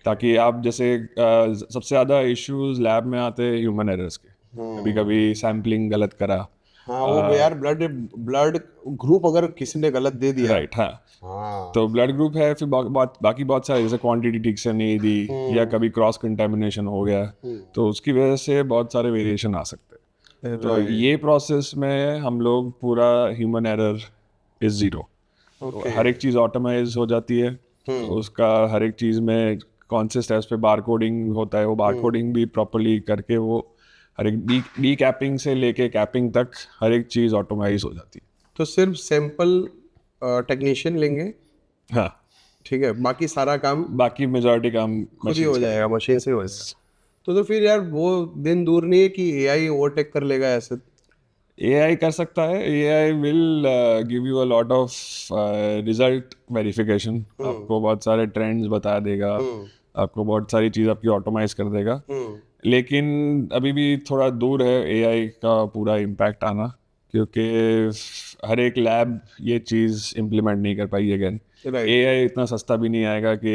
ताकि आप जैसे सबसे ज़्यादा इश्यूज लैब में आते हैं ह्यूमन एरर्स के। कभी कभी सैम्पलिंग गलत करा, हाँ वो यार ब्लड ग्रुप अगर किसी ने गलत दे दिया, राइट, हाँ, तो ब्लड ग्रुप है, फिर बाकी बहुत सारे जैसे क्वांटिटी ठीक से नहीं दी या कभी क्रॉस कंटेमिनेशन हो गया, तो उसकी वजह से बहुत सारे वेरिएशन आ सकते हैं। तो ये प्रोसेस में हम लोग पूरा ह्यूमन एरर इज 0। हर एक चीज़ ऑटोमाइज हो जाती है, उसका हर एक चीज़ में कौन से स्टेप्स पे बार कोडिंग होता है, वो बार कोडिंग भी प्रॉपरली करके वो हर एक डी कैपिंग से लेके कैपिंग तक हर एक चीज़ ऑटोमाइज हो जाती है। तो सिर्फ सैंपल टेक्नीशियन लेंगे, हाँ, ठीक है, बाकी सारा काम बाकी मेजॉरिटी काम खुद ही हो जाएगा, मशीन से हो जाएगा। तो फिर यार वो दिन दूर नहीं है कि एआई ओवरटेक कर लेगा ऐसे। AI कर सकता है। AI will give you a lot of result verification, आपको बहुत सारे ट्रेंड्स बता देगा, आपको बहुत सारी चीज़ आपकी ऑटोमाइज कर देगा। लेकिन अभी भी थोड़ा दूर है AI का पूरा इम्पैक्ट आना, क्योंकि हर एक लैब ये चीज़ इम्प्लीमेंट नहीं कर पाई अगेन। Right. AI इतना सस्ता भी नहीं आएगा कि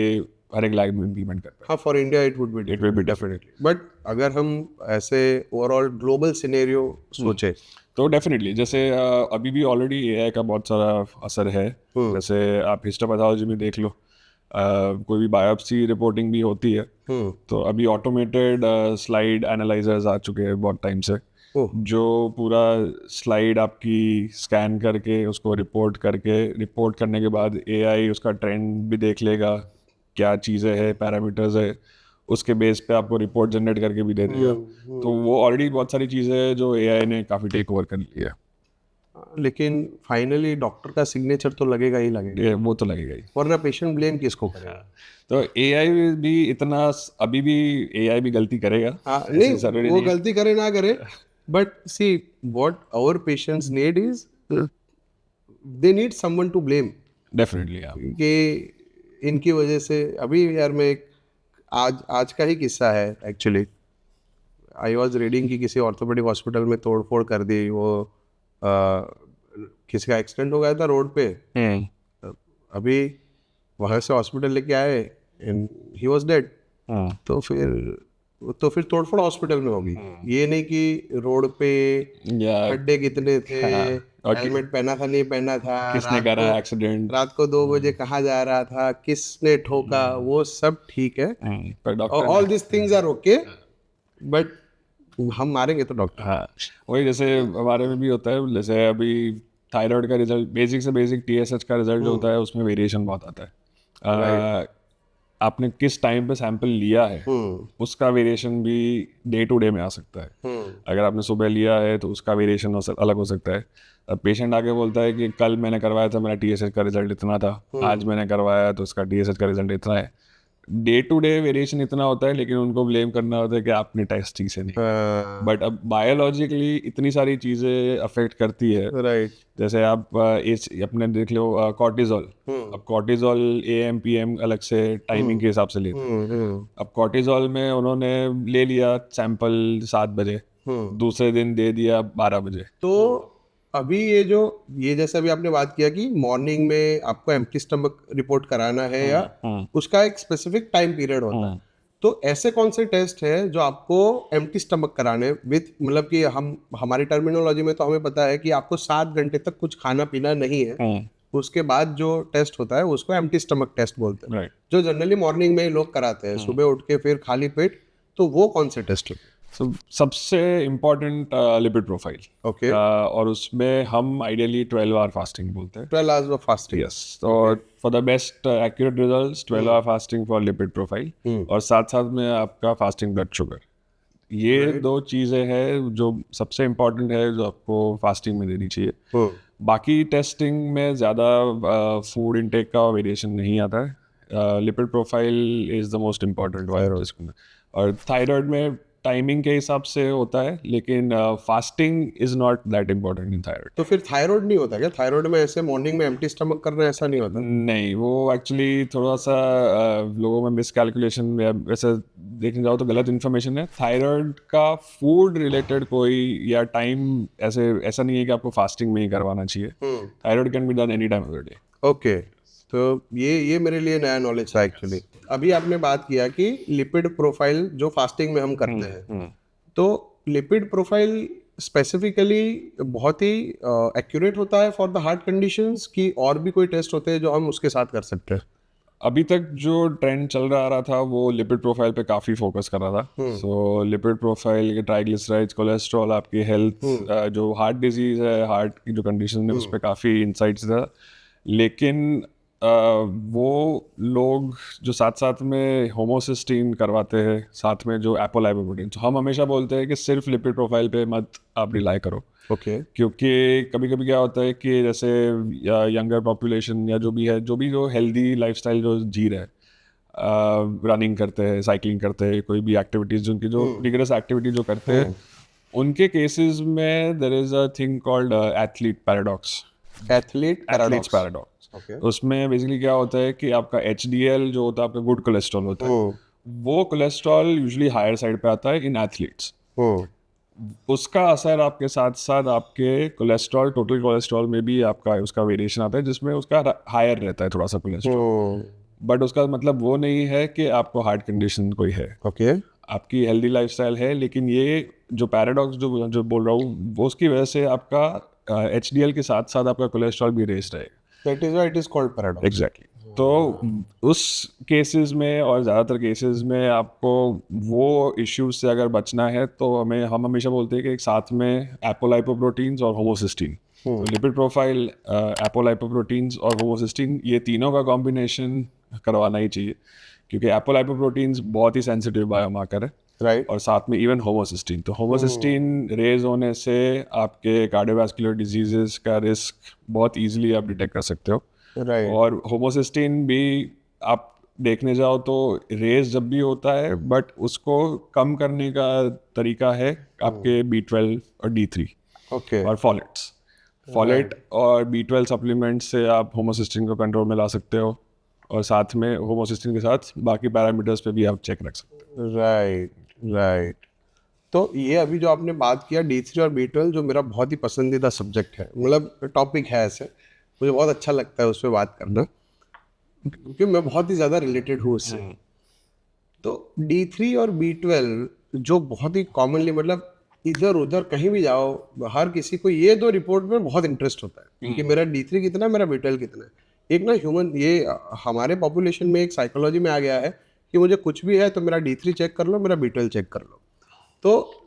हर एक लैब में इम्प्लीमेंट कर पाए। हाँ, for India it would be it will be definitely. But अगर हम ऐसे ओवरऑल ग्लोबल सिनेरियो सोचे तो डेफिनेटली जैसे अभी भी ऑलरेडी AI का बहुत सारा असर है। जैसे आप हिस्टोपैथोलॉजी में देख लो, कोई भी बायोप्सी रिपोर्टिंग भी होती है, तो अभी ऑटोमेटेड स्लाइड एनालाइजर्स आ चुके हैं बहुत टाइम से, जो पूरा स्लाइड आपकी स्कैन करके उसको रिपोर्ट करने के बाद AI उसका ट्रेंड भी देख लेगा, क्या चीज़ें हैं, पैरामीटर्स है, उसके बेस पे आपको रिपोर्ट जनरेट करके भी दे देगा। तो वो ऑलरेडी बहुत सारी चीज़ें हैं जो AI ने काफ़ी टेक ओवर कर ली है। लेकिन फाइनली डॉक्टर का सिग्नेचर तो लगेगा ही लगेगा, वो तो लगेगा ही। वरना पेशेंट ब्लेम किसको करेगा। तो AI भी इतना, अभी भी AI भी गलती करेगा। हाँ, ऐसे जरूरी नहीं वो नहीं है। गलती करे ना करे, but see what our patients need is they need someone to blame, definitely हाँ। कि इनकी वजह से। अभी यार मैं एक आज का ही किस्सा है एक्चुअली। आई वॉज रीडिंग कि किसी ऑर्थोपेडिक हॉस्पिटल में तोड़फोड़ कर दी, वो किसी का एक्सीडेंट हो गया था रोड पे। अभी वहाँ से हॉस्पिटल लेके आए एंड ही वाज डेड। तो फिर तोड़फोड़ हॉस्पिटल में होगी, ये नहीं कि रोड पे या खड्डे कितने थे, और हेलमेट पहना था नहीं पहना था, किसने करा एक्सीडेंट, रात को 2 बजे कहाँ जा रहा था, किसने ठोका, वो सब ठीक है, पर doctor all this things are okay, but हम मारेंगे तो डॉक्टर। हाँ वही जैसे हमारे में भी होता है। जैसे अभी थायराइड का रिजल्ट, बेसिक से बेसिक TSH का रिजल्ट जो होता है उसमें वेरिएशन बहुत आता है। आपने किस टाइम पे सैंपल लिया है उसका वेरिएशन भी डे टू डे में आ सकता है। अगर आपने सुबह लिया है तो उसका वेरिएशन अलग हो सकता है। अब पेशेंट आके बोलता है कि कल मैंने करवाया था, मेरा TSH का रिजल्ट इतना था, आज मैंने करवाया तो उसका TSH का रिजल्ट इतना है। डे टू डे वेरिएशन इतना होता है, लेकिन उनको ब्लेम करना होता है कि आपने टेस्ट ठीक से नहीं। बट अब बायोलॉजिकली इतनी सारी चीज़ें अफेक्ट करती है। राइट। जैसे आप अपने देख लो कॉर्टिजोल। अब कॉर्टिजोल AM PM अलग से टाइमिंग के हिसाब से लेते हैं। अब कॉर्टिजोल में उन्होंने ले लिया सैंपल 7 बजे, दूसरे दिन दे दिया 12 बजे। तो अभी ये जैसे अभी आपने बात किया कि मॉर्निंग में आपको एम्प्टी स्टमक रिपोर्ट कराना है या उसका एक स्पेसिफिक टाइम पीरियड होता है, तो ऐसे कौन से टेस्ट है जो आपको एम्प्टी स्टमक कराने विथ, मतलब कि हमारी टर्मिनोलॉजी में तो हमें पता है कि आपको 7 घंटे तक कुछ खाना पीना नहीं है, उसके बाद जो टेस्ट होता है उसको एम्प्टी स्टमक टेस्ट बोलते हैं, जो जनरली मॉर्निंग में ही लोग कराते हैं, सुबह उठ के फिर खाली पेट। तो वो कौन से टेस्ट होते हैं? सबसे इम्पोर्टेंट लिपिड प्रोफाइल। ओके। और उसमें हम आइडियली 12 आवर फास्टिंग बोलते हैं। 12 आवर्स ऑफ फास्टिंग। यस। तो for the best accurate results 12 hour fasting for lipid profile, और साथ साथ में आपका फास्टिंग ब्लड शुगर। ये दो चीज़ें हैं जो सबसे इम्पोर्टेंट है, जो आपको फास्टिंग में देनी चाहिए। बाकी टेस्टिंग में ज़्यादा फूड इनटेक का वेरिएशन नहीं आता है। Lipid profile is the most important. और थायराइड में टाइमिंग के हिसाब से होता है, लेकिन fasting is not that important in thyroid. तो फिर थायराइड नहीं होता क्या? थायराइड में ऐसे मॉर्निंग में एम्प्टी स्टमक करना ऐसा नहीं होता? नहीं, वो एक्चुअली थोड़ा सा लोगों में मिसकैलकुलेशन या वैसे देखने जाओ तो गलत इन्फॉर्मेशन है। थायराइड का फूड रिलेटेड कोई या टाइम ऐसा नहीं है कि आपको फास्टिंग में ही करवाना चाहिए। Thyroid can be done any time of the day. Okay, तो ये मेरे लिए नया नॉलेज था एक्चुअली। अभी आपने बात किया कि लिपिड प्रोफाइल जो फास्टिंग में हम करते हैं, तो लिपिड प्रोफाइल स्पेसिफिकली बहुत ही एक्यूरेट होता है फॉर द हार्ट कंडीशंस, की और भी कोई टेस्ट होते हैं जो हम उसके साथ कर सकते हैं? अभी तक जो ट्रेंड चल रहा था वो लिपिड प्रोफाइल पे काफ़ी फोकस कर रहा था। सो लिपिड प्रोफाइल के ट्राइग्लिसराइड्स, कोलेस्ट्रॉल, आपकी हेल्थ, जो हार्ट डिजीज़ है, हार्ट की जो कंडीशन है, उस पर काफ़ी इंसाइट्स था। लेकिन वो लोग जो साथ साथ में होमोसिस्टीन करवाते हैं, साथ में जो एपोलाइपोप्रोटीन, तो हम हमेशा बोलते हैं कि सिर्फ लिपिड प्रोफाइल पे मत आप रिलाई करो, ओके क्योंकि कभी कभी क्या होता है कि जैसे यंगर पॉपुलेशन या जो भी जो हेल्दी लाइफस्टाइल जो जी रहा है, रनिंग करते हैं, साइकिलिंग करते हैं, कोई भी एक्टिविटीज जिनकी जो रिगरस एक्टिविटी जो करते हैं, उनके केसेस में there is a thing called athlete paradox. Athlete athletes paradox, okay उसमें बेसिकली क्या होता है कि आपका HDL जो होता है, आपका गुड कोलेस्ट्रॉल होता है, वो कोलेस्ट्रॉल यूजुअली हायर साइड पे आता है इन एथलीट्स। उसका असर आपके साथ साथ आपके कोलेस्ट्रॉल, टोटल कोलेस्ट्रॉल में भी आपका उसका वेरिएशन आता है, जिसमें उसका हायर रहता है थोड़ा सा कोलेस्ट्रॉल। बट उसका मतलब वो नहीं है कि आपको हार्ट कंडीशन कोई है, ओके आपकी हेल्दी लाइफस्टाइल है। लेकिन ये जो पैराडॉक्स जो जो बोल रहा हूँ, वो उसकी वजह से आपका HDL के साथ साथ आपका कोलेस्ट्रॉल भी रेस रहेगा। That is why it is called paradox. Exactly. तो उस केसेस में और ज़्यादातर केसेस में आपको वो इश्यूज से अगर बचना है तो हम हमेशा बोलते हैं कि एक साथ में एपोलाइपोप्रोटीन्स और होमोसिस्टीन, तो लिपिड प्रोफाइल, एपोलाइपोप्रोटीन्स और होमोसिस्टीन, ये तीनों का कॉम्बिनेशन करवाना ही चाहिए, क्योंकि एपोलाइपोप्रोटीन्स बहुत ही सेंसिटिव बायोमार्कर है, राइट और साथ में इवन होमोसिस्टीन। तो होमोसिस्टीन रेज होने से आपके कार्डियोवैस्कुलर डिजीजेस का रिस्क बहुत इजीली आप डिटेक्ट कर सकते हो। राइट और होमोसिस्टीन भी आप देखने जाओ तो रेज जब भी होता है, बट उसको कम करने का तरीका है आपके B12 और D3 ओके और फॉलेट और B12 सप्लीमेंट से आप होमोसिस्टीन को कंट्रोल में ला सकते हो, और साथ में होमोसिस्टीन के साथ बाकी पैरामीटर्स पे भी आप चेक रख सकते हो। Right right. तो ये अभी जो आपने बात किया D3 और B12, जो मेरा बहुत ही पसंदीदा सब्जेक्ट है, मतलब टॉपिक है, ऐसे मुझे बहुत अच्छा लगता है उस पर बात करना, क्योंकि मैं बहुत ही ज़्यादा रिलेटेड हूँ उससे। तो D3 और B12 जो बहुत ही कॉमनली, मतलब इधर उधर कहीं भी जाओ, हर किसी को ये दो रिपोर्ट में बहुत इंटरेस्ट होता है कि मेरा D3 कितना है, मेरा B12 कितना है। एक ना हमारे पॉपुलेशन में एक साइकोलॉजी में आ गया है कि मुझे कुछ भी है तो मेरा D3 चेक कर लो, मेरा B12 चेक कर लो। तो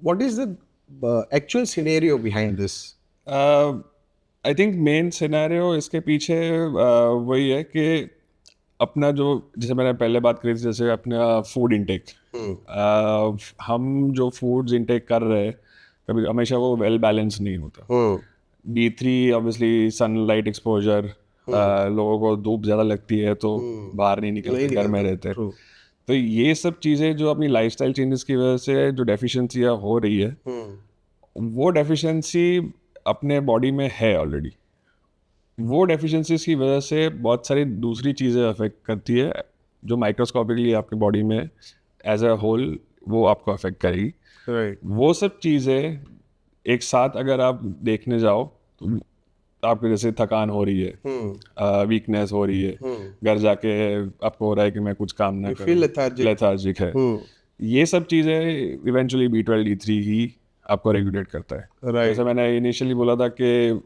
what is the actual scenario behind this? I think main scenario इसके पीछे वही है कि अपना जो, जैसे मैंने पहले बात करी थी, जैसे अपना फूड इंटेक, हम जो फूड्स इंटेक कर रहे हैं कभी हमेशा वो वेल बैलेंस नहीं होता। D3 ऑब्वियसली सनलाइट एक्सपोजर, लोगों को धूप ज़्यादा लगती है तो बाहर नहीं निकलते, घर में रहते हैं। तो ये सब चीज़ें जो अपनी लाइफस्टाइल चेंजेस की वजह से जो डेफिशिएंसियाँ हो रही है, वो डेफिशिएंसी अपने बॉडी में है ऑलरेडी। वो डेफिशिएंसीज की वजह से बहुत सारी दूसरी चीज़ें अफेक्ट करती है, जो माइक्रोस्कोपिकली आपकी बॉडी में एज अ होल वो आपको अफेक्ट करेगी। राइट वो सब चीज़ें एक साथ अगर आप देखने जाओ तो आपको जैसे थकान हो रही है, वीकनेस हो रही है, घर जाके आपको हो रहा है कि मैं कुछ काम ना फील करूं, लेथार्जिक है, ये सब चीज़ें इवेंचुअली B12 D3 ही आपको रेगुलेट करता है। राइट जैसे मैंने इनिशियली बोला था कि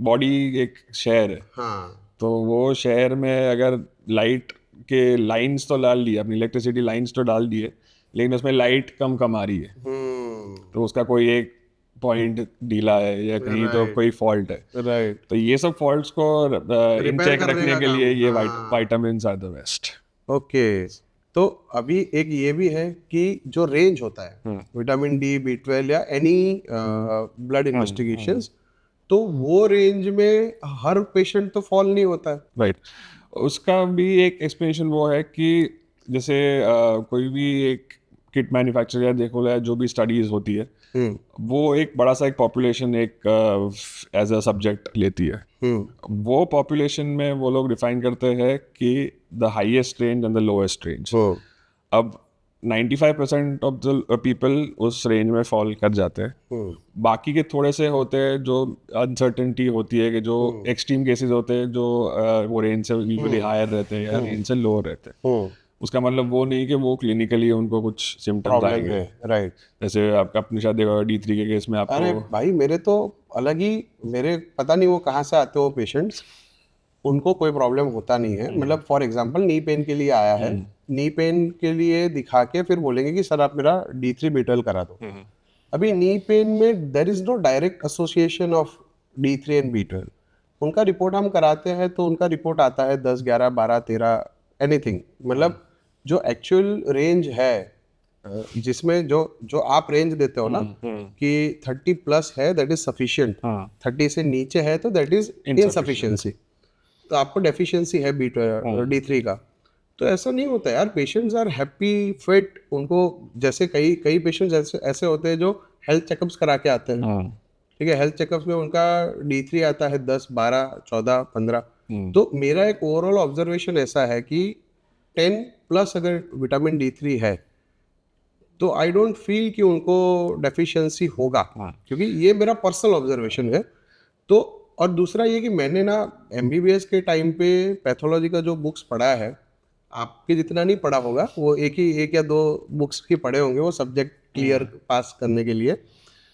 बॉडी एक शहर है, हाँ तो वो शहर में अगर लाइट के लाइंस तो डाल दिए, अपनी इलेक्ट्रिसिटी लाइंस तो डाल दिए, लेकिन उसमें लाइट कम आ रही है, तो उसका कोई एक पॉइंट ढीला है या कहीं तो कोई फॉल्ट है। राइट। तो ये सब फॉल्ट्स को इन चेक करने रखने का के लिए काम, ये हाँ। Vitamins are the best. Okay, तो अभी एक ये भी है कि जो रेंज होता है विटामिन डी, B12 या एनी ब्लड इन्वेस्टिगेशंस, तो वो रेंज में हर पेशेंट तो फॉल नहीं होता है। राइट, उसका भी एक एक्सप्लेनेशन वो है कि जैसे कोई भी एक किट मैन्युफैक्चरर या देखो या जो भी स्टडीज होती है, वो एक बड़ा सा एक पॉपुलेशन एक एज अ सब्जेक्ट लेती है। वो पॉपुलेशन में वो लोग डिफाइन करते हैं कि the highest range and the lowest range. अब 95% ऑफ द पीपल उस रेंज में फॉल कर जाते हैं। बाकी के थोड़े से होते हैं जो अनसर्टेनिटी होती है, कि जो एक्सट्रीम केसेस होते हैं जो वो रेंज से यूजुअली हायर रहते हैं या रेंज से लोअर रहते हैं। उसका मतलब वो नहीं कि वो क्लिनिकली उनको कुछ सिम्टम्स आएंगे। राइट, जैसे आपका अपने शायद देखा D3 के केस में आपको, अरे भाई मेरे तो अलग ही, मेरे पता नहीं वो कहाँ से आते हो पेशेंट्स, उनको कोई प्रॉब्लम होता नहीं है। मतलब फॉर एग्जांपल नी पेन के लिए आया है, नी पेन के लिए दिखा के फिर बोलेंगे कि सर आप मेरा D3 B12 करा दो। अभी नी पेन में there is no direct association of D3 and B12, उनका रिपोर्ट हम कराते हैं तो उनका रिपोर्ट आता है 10, 11, 12, 13 एनीथिंग, मतलब जो एक्चुअल रेंज है जिसमें जो जो आप रेंज देते हो ना कि 30 प्लस है दैट इज सफिशिएंट, 30 से नीचे है तो दैट इज इनसफिशिएंसी, तो आपको डेफिशिएंसी है D3 का। तो ऐसा नहीं होता यार, पेशेंट्स आर हैप्पी फिट, उनको जैसे कई कई पेशेंट्स ऐसे ऐसे होते हैं जो हेल्थ चेकअप्स करा के आते हैं, ठीक है, हेल्थ चेकअप्स में उनका D3 आता है 10, 12, 14, 15। तो मेरा एक ओवरऑल ऑब्जर्वेशन ऐसा है कि 10 प्लस अगर विटामिन D3 है तो आई डोंट फील कि उनको डेफिशिएंसी होगा, क्योंकि ये मेरा पर्सनल ऑब्जर्वेशन है। तो और दूसरा ये कि मैंने ना MBBS के टाइम पे पैथोलॉजी का जो बुक्स पढ़ा है, आपके जितना नहीं पढ़ा होगा, वो एक या दो बुक्स की पढ़े होंगे वो सब्जेक्ट क्लियर पास करने के लिए,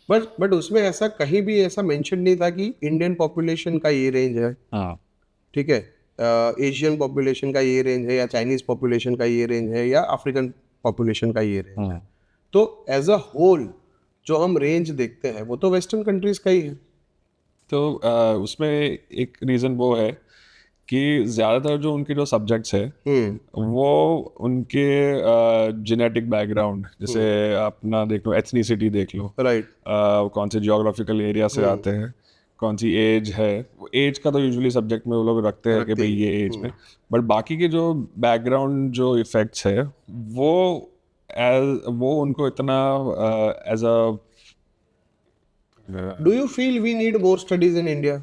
बट उसमें ऐसा कहीं भी ऐसा मेंशन नहीं था कि इंडियन पॉपुलेशन का ये रेंज है, ठीक है, एशियन पॉपुलेशन का ये रेंज है, या चाइनीज पॉपुलेशन का ये रेंज है, या अफ्रीकन पॉपुलेशन का ये रेंज है। तो एज अ होल जो हम रेंज देखते हैं वो तो वेस्टर्न कंट्रीज का ही है। तो उसमें एक रीज़न वो है कि ज़्यादातर जो उनके जो सब्जेक्ट्स है वो उनके जेनेटिक बैकग्राउंड, जैसे अपना देख लो, एथनिसिटी देख लो, राइट, कौन से जियोग्राफिकल एरिया से आते हैं, कौन सी एज है, एज का तो यूजुअली सब्जेक्ट में वो लोग रखते हैं कि भाई ये एज में, बट बाकी के जो बैकग्राउंड जो इफ़ेक्ट्स है वो उनको इतना as a do you feel we need more studies in India?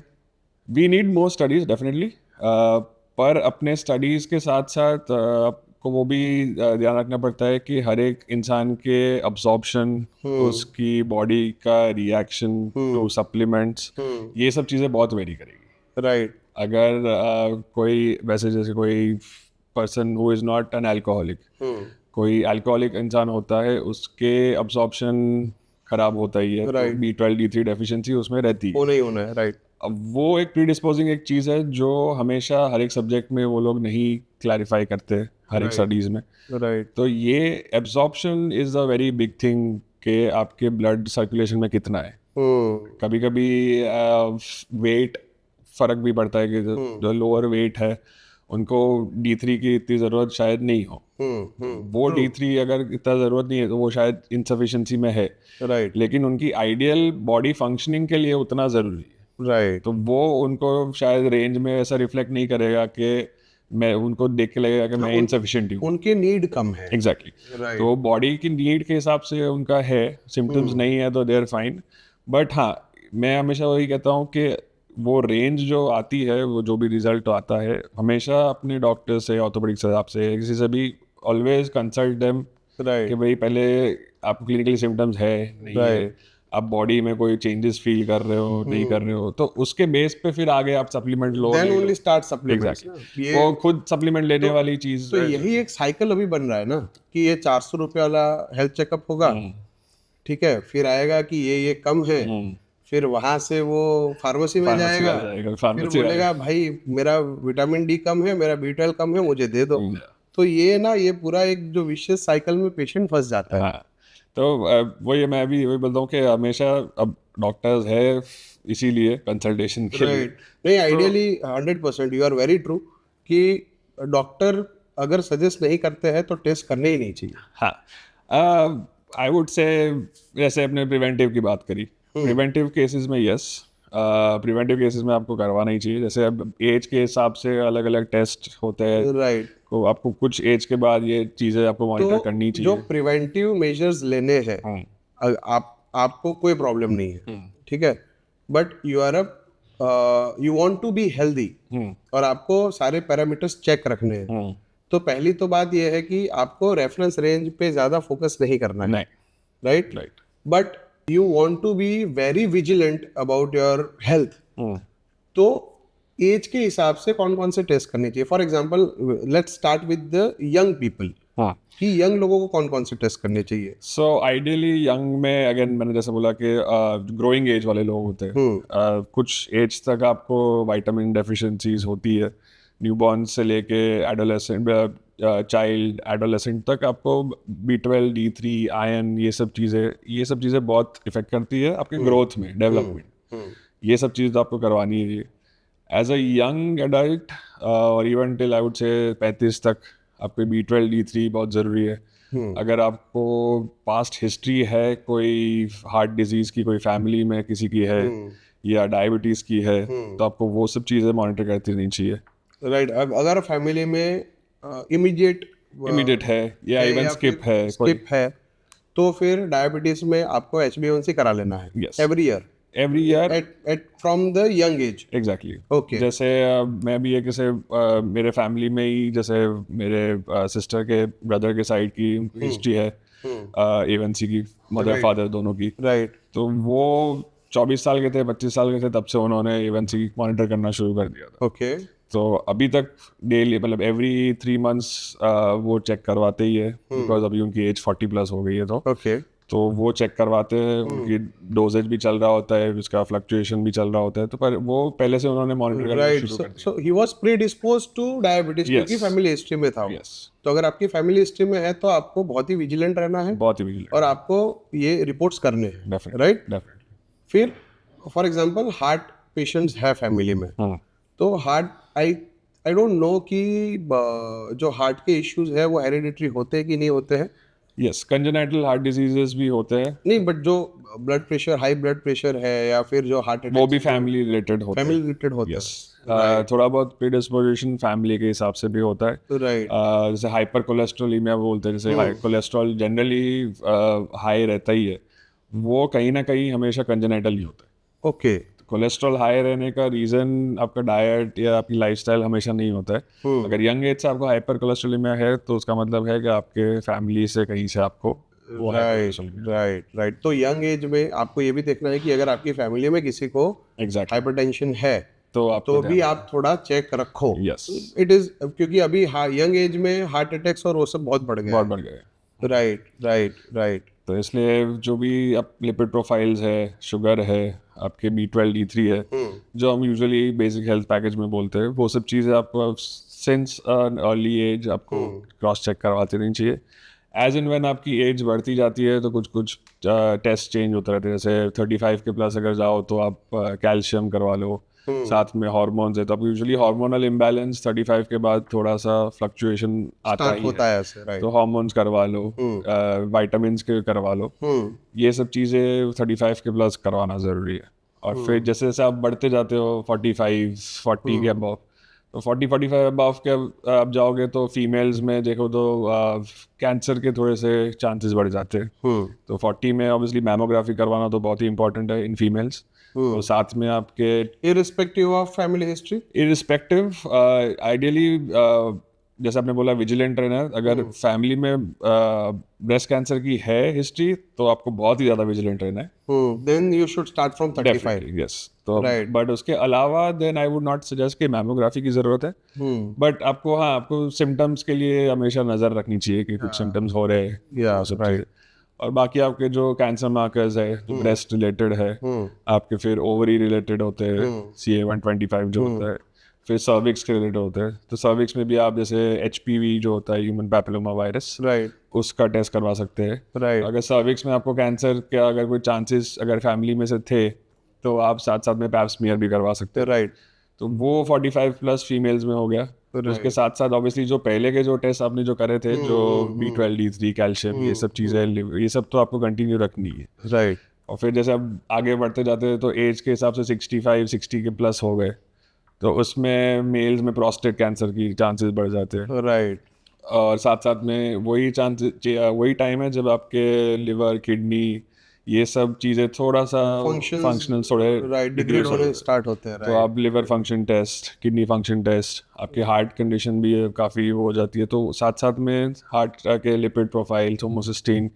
We need more studies definitely, पर अपने स्टडीज़ के साथ साथ आपको वो भी ध्यान रखना पड़ता है कि हर एक इंसान के अब्जॉर्प्शन, उसकी बॉडी का रिएक्शन टू सप्लीमेंट्स, ये सब चीज़ें बहुत वेरी करेगी। राइट, अगर कोई वैसे जैसे कोई person who is not an alcoholic, कोई अल्कोहलिक इंसान होता है, उसके अब्जॉर्प्शन खराब होता ही है, Right. B12 D3 डेफिशिएंसी उसमें रहती है। होना ही होना है, राइट, अब वो एक प्रीडिस्पोजिंग एक चीज़ है जो हमेशा हर एक सब्जेक्ट में वो लोग नहीं क्लैरिफाई करते हर एक स्टडीज़ में। राइट, तो ये absorption is a very big thing कि आपके ब्लड सर्कुलेशन में कितना है। कभी कभी वेट फ़र्क भी पड़ता है कि जो लोअर वेट है उनको D3 की इतनी ज़रूरत शायद नहीं हो, वो D3 अगर इतना ज़रूरत नहीं है तो वो शायद इनसफिशिएंसी में है, राइट, लेकिन उनकी आइडियल बॉडी फंक्शनिंग के लिए उतना ज़रूरी है। राइट, तो वो उनको शायद रेंज में ऐसा रिफ्लेक्ट नहीं करेगा कि मैं उनको देख के लगेगा कि मैं इनसफिशिएंट हूँ। उनके नीड कम है, एग्जैक्टली, Right. तो बॉडी की नीड के हिसाब से उनका है, सिम्टम्स नहीं है तो दे आर फाइन। बट हाँ, मैं हमेशा वही कहता हूँ कि वो रेंज जो आती है, वो जो भी रिजल्ट आता है, हमेशा अपने डॉक्टर से, ऑर्थोपेडिक साहब से, किसी से भी ऑलवेज कंसल्ट देम राइट, कि भाई पहले आपको क्लिनिकली सिम्टम्स है नहीं है, आप बॉडी में कोई चेंजेस फील कर रहे हो नहीं कर रहे हो, तो उसके बेस पे फिर आगे आप सप्लीमेंट लो। Then only start supplements. Exactly, वो खुद सप्लीमेंट लेने वाली चीज। तो यही एक साइकिल अभी बन रहा है ना कि ये 400 रुपये वाला हेल्थ चेकअप होगा, ठीक है, फिर आएगा कि ये कम है, फिर वहां से वो फार्मेसी में जाएगा, फिर बोलेगा भाई मेरा विटामिन D कम है, मेरा B12 कम है, मुझे दे दो। तो ये ना, ये पूरा एक जो विशेष साइकिल में पेशेंट फंस जाता है। हाँ, तो वही मैं भी वही बोलता हूँ कि हमेशा अब डॉक्टर्स है इसीलिए कंसल्टेशन के लिए। नहीं, ideally 100% you are very true कि डॉक्टर अगर सजेस्ट नहीं करते हैं तो टेस्ट करने ही नहीं चाहिए। हाँ, आई वुड से, जैसे अपने प्रिवेंटिव की बात करी, प्रिवेंटिव केसेस में यस, प्रिवेंटिव केसेस में आपको करवाना ही चाहिए। जैसे अब एज के हिसाब से अलग अलग टेस्ट होते हैं, राइट, तो आपको कुछ एज के बाद ये चीज़ें आपको मॉनिटर करनी जो चाहिए। प्रिवेंटिव मेजर्स लेने हैं, आपको कोई प्रॉब्लम नहीं है, ठीक है, but you are you want to be healthy और आपको सारे पैरामीटर्स चेक रखने हैं, तो पहली तो बात यह है कि आपको रेफरेंस रेंज पे ज़्यादा फोकस नहीं करना है, नहीं, right, but you want to be very vigilant about your health. तो एज के हिसाब से कौन कौन से टेस्ट करने चाहिए? For example let's start with the young people, कि यंग लोगों को कौन कौन से टेस्ट करने चाहिए? सो आइडियली यंग में, अगेन मैंने जैसे बोला कि ग्रोइंग एज वाले लोग होते हैं, कुछ एज तक आपको विटामिन डेफिशिएंसीज होती है, न्यूबॉर्न से लेके एडोलेसेंट, चाइल्ड एडोलेसेंट तक आपको B12 D3 आयरन ये सब चीज़ें बहुत इफेक्ट करती है आपके ग्रोथ में, डेवलपमेंट। ये सब चीज़ तो आपको करवानी है। एज अ यंग एडल्ट और इवन टिल आई वुड से 35 तक आपके B12 D3 बहुत ज़रूरी है। अगर आपको पास्ट हिस्ट्री है कोई हार्ट डिजीज़ की, कोई फैमिली में किसी की है या डायबिटीज़ की है, तो आपको वो सब चीज़ें मॉनिटर करती रहनी चाहिए। राइट, अगर फैमिली में इमीडिएट इमीडिएट है या इवन स्किप है कोई, स्किप है तो फिर डायबिटीज में आपको HbA1c करा लेना है Yes. Every year every year at from the young age. Exactly. Okay. जैसे मैं भी एक जैसे मेरे फैमिली में ही जैसे मेरे सिस्टर के ब्रदर के साइड की हिस्ट्री है A1C की, मदर फादर दोनों की। राइट, तो वो 24 साल के थे, 25 साल के थे, तब से उन्होंने A1C मॉनिटर करना शुरू कर दिया था। ओके, तो अभी तक डेली मतलब एवरी 3 मंथ्स वो चेक करवाते ही है, बिकॉज अभी उनकी एज 40 प्लस हो गई है। ओके, तो वो चेक करवाते हैं, उनकी डोजेज भी चल रहा होता है, उसका फ्लक्चुएशन भी चल रहा होता है, तो पर वो पहले से उन्होंने मॉनिटर करना राइट। शुरू कर दिया। सो ही वाज प्रीडिस्पोज्ड टू डायबिटीज क्योंकि फैमिली हिस्ट्री में था वो। यस, तो अगर आपकी फैमिली हिस्ट्री में है तो आपको बहुत ही विजिलेंट रहना है बहुत ही विजिलेंट, और आपको ये रिपोर्ट्स करने हैं, डेफिनेटली, राइट। डेफिनेटली। फिर फॉर एग्जांपल हार्ट पेशेंट्स है फैमिली में, हाँ, तो हार्ट आई डोंट नो कि जो हार्ट के इश्यूज है वो हेरिडिटरी होते हैं कि नहीं होते हैं। यस, कंजेनाइटल हार्ट डिजीजेस भी होते हैं, नहीं, बट जो blood pressure, high blood pressure है या फिर जो हार्ट वो भी फैमिली रिलेटेड होते हैं। फैमिली रिलेटेड होता यस, थोड़ा बहुत प्रीडिस्पोजिशन फैमिली के हिसाब से भी होता है। है, राइट। जैसे हाइपर कोलेस्ट्रोलीमिया बोलते हैं, जैसे कोलेस्ट्रॉल जनरली हाई रहता ही है, वो कहीं ना कहीं हमेशा कंजेनाइटल ही होता है। ओके, कोलेस्ट्रॉल हाई रहने का रीज़न आपका डाइट या आपकी लाइफस्टाइल हमेशा नहीं होता है। अगर यंग एज से आपको हाइपर कोलेस्ट्रोलेमिया है तो उसका मतलब है कि आपके फैमिली से कहीं से आपको वो राइट, राइट, राइट। तो यंग एज में आपको ये भी देखना है कि अगर आपकी फैमिली में किसी को एग्जैक्टली, हाइपरटेंशन है तो आपको तो भी आप थोड़ा चेक रखो। यस, इट इज क्योंकि अभी यंग एज में हार्ट अटैक्स और वो सब बहुत बढ़ गया बहुत बढ़ गए। है। Right, right, right. तो इसलिए जो भी आप लिपिड प्रोफाइल्स है, शुगर है, आपके B12 D3 है, जो हम यूजुअली बेसिक हेल्थ पैकेज में बोलते हैं, वो सब चीज़ें आपको सिंस अर्ली एज आपको क्रॉस चेक करवाते रहनी चाहिए। एज एंड व्हेन आपकी एज बढ़ती जाती है तो कुछ कुछ टेस्ट चेंज होते रहते हैं। जैसे 35 के प्लस अगर जाओ तो आप कैल्शियम करवा लो, साथ में हार्मोन्स है, तो अब यूजुअली हार्मोनल इम्बैलेंस 35 के बाद थोड़ा सा फ्लक्चुएशन आता स्टार्ट ही होता है, है ऐसे, राइट। तो हार्मोन्स करवा लो, विटामिन्स के करवा लो, ये सब चीज़ें 35 के प्लस करवाना ज़रूरी है। और फिर जैसे जैसे आप बढ़ते जाते हो 45 40 के अबव, तो 40-45 अबव के आप जाओगे तो फीमेल्स में देखो तो कैंसर के थोड़े से चांसेस बढ़ जाते हैं। तो 40 में ऑब्वियसली मैमोग्राफी करवाना तो बहुत ही इंपॉर्टेंट है इन फीमेल्स। तो साथ में आपके irrespective of family history, irrespective ideally जैसे आपने बोला विजिलेंट रहना है। अगर फैमिली में ब्रेस्ट कैंसर की है हिस्ट्री तो आपको बहुत ही ज़्यादा विजिलेंट रहना है। Then you should start from 35। Definitely, yes. तो Right. बट उसके अलावा then I would not suggest कि मैमोग्राफी की ज़रूरत है, बट आपको हाँ आपको सिम्टम्स के लिए हमेशा नज़र रखनी चाहिए कि कुछ सिम्टम्स हो रहे हैं, Yeah, वो सब right. चीज़ें। और बाकी आपके जो कैंसर मार्कर्स है, जो ब्रेस्ट रिलेटेड है, आपके फिर ओवरी रिलेटेड होते हैं, CA-125 जो होता है, फिर सर्विक्स के रिलेटेड होते हैं। तो सर्विक्स में भी आप जैसे HPV जो होता है, ह्यूमन पैपिलोमा वायरस, राइट, उसका टेस्ट करवा सकते हैं। राइट। अगर सर्विक्स में आपको कैंसर के अगर कोई चांसेस अगर फैमिली में से थे तो आप साथ साथ में पैप स्मीयर भी करवा सकते हैं। राइट, तो वो 45 प्लस फीमेल्स में हो गया। तो उसके साथ साथ ऑब्वियसली जो पहले के जो टेस्ट आपने जो करे थे, जो B12 D3 कैल्शियम, ये सब चीज़ें, ये सब तो आपको कंटिन्यू रखनी है। राइट। और फिर जैसे अब आगे बढ़ते जाते हैं तो एज के हिसाब से 65-60 के प्लस हो गए, तो उसमें मेल्स में प्रोस्टेट कैंसर की चांसेस बढ़ जाते हैं। राइट, और साथ साथ में वही वही टाइम है जब आपके लिवर, किडनी, ये सब चीज़ें थोड़ा सा फंक्शनल थोड़े राइट डिग्रेड होने स्टार्ट होते हैं। तो आप liver function test, kidney function test, आपकी हार्ट कंडीशन भी काफ़ी हो जाती है। तो साथ साथ में हार्ट के लिपिड प्रोफाइल, होमोसिस्टीन,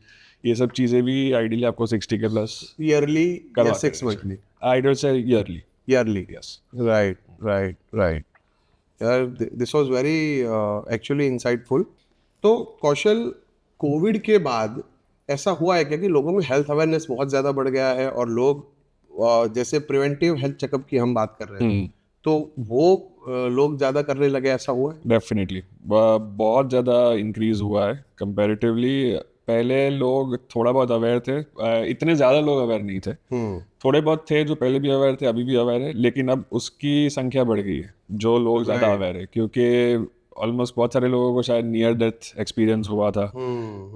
ये सब चीज़ें भी आइडियली आपको 60 के प्लस ईयरली या करवा 6 मंथली, आइडियल से yearly. Yearly, yes, right, right, right. यार this was very actually insightful. तो कौशल, कोविड के बाद ऐसा हुआ है क्या कि लोगों में हेल्थ अवेयरनेस बहुत ज़्यादा बढ़ गया है और लोग जैसे प्रिवेंटिव हेल्थ चेकअप की हम बात कर रहे हैं तो वो लोग ज़्यादा करने लगे, ऐसा हुआ है? डेफिनेटली बहुत ज़्यादा इंक्रीज हुआ है कंपैरेटिवली। पहले लोग थोड़ा बहुत अवेयर थे, इतने ज़्यादा लोग अवेयर नहीं थे। थोड़े बहुत थे जो पहले भी अवेयर थे, अभी भी अवेयर है, लेकिन अब उसकी संख्या बढ़ गई है जो लोग ज़्यादा अवेयर है, क्योंकि ऑलमोस्ट बहुत सारे लोगों को शायद नियर डेथ एक्सपीरियंस हुआ था।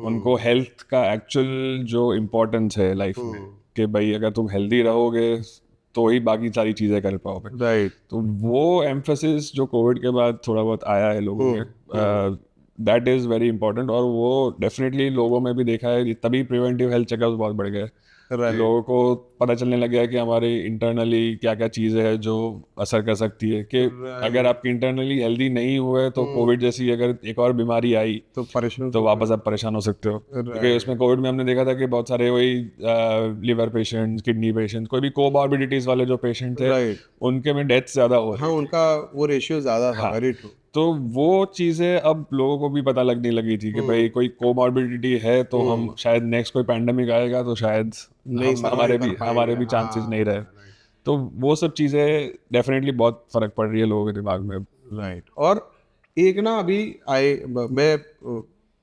उनको हेल्थ का एक्चुअल जो इम्पोर्टेंस है लाइफ में, कि भाई अगर तुम हेल्दी रहोगे तो ही बाकी सारी चीज़ें कर पाओगे। राइट। तो वो एम्फेसिस जो कोविड के बाद थोड़ा बहुत आया है लोगों के, दैट इज़ वेरी इंपॉर्टेंट, और वो डेफिनेटली लोगों में भी देखा है, तभी प्रिवेंटिव हेल्थ चेकअप बहुत बढ़ गए। लोगों को पता चलने लग गया कि हमारे इंटरनली क्या क्या चीज़ें हैं जो असर कर सकती है, कि अगर आप इंटरनली हेल्दी नहीं हुए तो कोविड जैसी अगर एक और बीमारी आई तो परेशान तो वापस आप परेशान हो सकते हो। क्योंकि उसमें कोविड में हमने देखा था कि बहुत सारे वही लिवर पेशेंट्स, किडनी पेशेंट्स, कोई भी कोमॉर्बिडिटीज वाले जो पेशेंट थे, उनके में डेथ ज़्यादा हो रही। हाँ, उनका वो रेशियो ज़्यादा था। Very true. तो वो चीज़ें अब लोगों को भी पता लगने लगी थी कि भाई कोई कोमॉर्बिडिटी है तो हम शायद नेक्स्ट कोई पैंडेमिक आएगा तो शायद हमारे भी चांसेस नहीं रहे। तो वो सब चीज़ें डेफिनेटली बहुत फ़र्क पड़ रही है लोगों के दिमाग में। राइट। और एक ना अभी मैं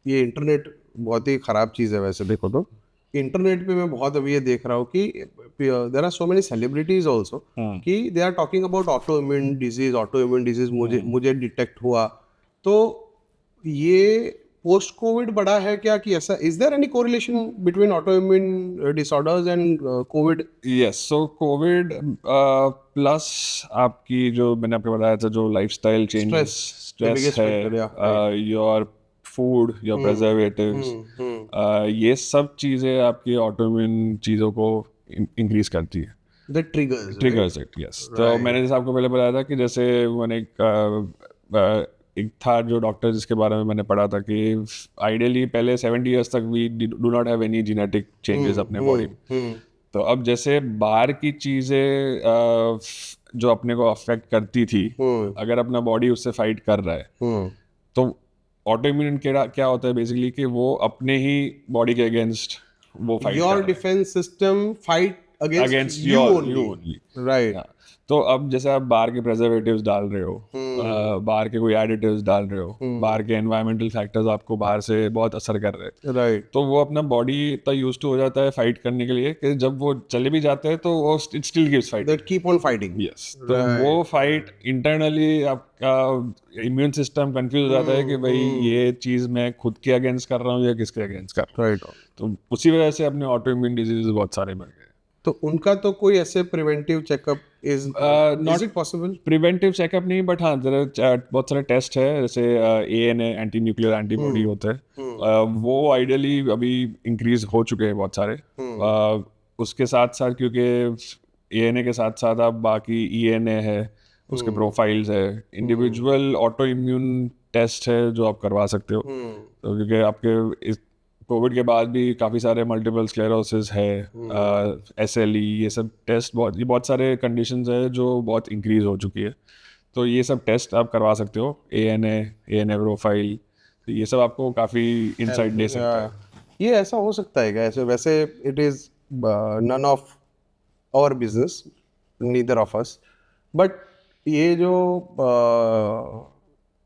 ये इंटरनेट बहुत ही ख़राब चीज़ है वैसे देखो तो। इंटरनेट पे मैं बहुत अभी ये देख रहा हूँ कि there are so many celebrities also कि they are talking about auto immune disease मुझे डिटेक्ट हुआ। तो ये पोस्ट कोविड बढ़ा है क्या, कि ऐसा is there any correlation between auto immune disorders and COVID? Yes, so COVID plus आपकी जो मैंने आपको बताया था जो लाइफस्टाइल चेंजेस, स्ट्रेस है, योर फूड, योर प्रिजर्वेटिव्स, ये सब चीज़ें आपकी ऑटोइम्यून चीज़ों को इंक्रीज करती है। The triggers it, yes. तो मैंने जैसे आपको पहले बताया था कि जैसे मैंने एक था जो डॉक्टर जिसके बारे में मैंने पढ़ा था कि आइडियली पहले 70 ईयर्स तक we do not have any genetic changes अपने बॉडी में। तो अब जैसे बाहर की चीज़ें जो अपने को अफेक्ट करती थी, अगर अपना बॉडी उससे फाइट कर रहा है, तो ऑटो इम्यून क्या होता है बेसिकली कि वो अपने ही बॉडी के अगेंस्ट वो fight your defence system fight against you only. Right. तो अब जैसे आप बाहर के प्रिजर्वेटिव्स डाल रहे हो, बाहर के कोई एडिटिव्स डाल रहे हो, बाहर के एनवायरमेंटल फैक्टर्स आपको बाहर से बहुत असर कर रहे हैं, राइट। तो वो अपना बॉडी इतना यूज्ड टू हो जाता है फाइट करने के लिए कि जब वो चले भी जाते हैं तो वो it still gives fight, that keep on fighting. Yes. तो वो फाइट इंटरनली आपका इम्यून सिस्टम कंफ्यूज हो जाता है कि भाई ये चीज़ मैं खुद के अगेंस्ट कर रहा हूँ या किसके अगेंस्ट कर रहा हूँ। राइट। तो उसी वजह से अपने ऑटो इम्यून डिजीज बहुत सारे बढ़ गए। तो उनका तो कोई ऐसे preventive checkup is it possible? Preventive checkup नहीं, बट हाँ जरा बहुत सारे टेस्ट है, जैसे ANA एंटी न्यूक्लियर एंटीबॉडी होते हैं, वो आइडियली अभी इंक्रीज हो चुके हैं बहुत सारे। उसके साथ साथ क्योंकि ANA के साथ साथ आप बाकी ENA है, उसके प्रोफाइल्स है, इंडिविजुअल ऑटो इम्यून टेस्ट है जो आप करवा सकते हो। तो क्योंकि आपके इस कोविड के बाद भी काफ़ी सारे मल्टीपल स्क्लेरोसिस है, SLE, ये सब टेस्ट ये बहुत सारे कंडीशंस है जो बहुत इंक्रीज हो चुकी है। तो ये सब टेस्ट आप करवा सकते हो, ANA प्रोफाइल, तो ये सब आपको काफ़ी इंसाइट दे सकता है। ये ऐसा हो सकता है क्या? ऐसे वैसे it is none of our business, neither of us, but ये जो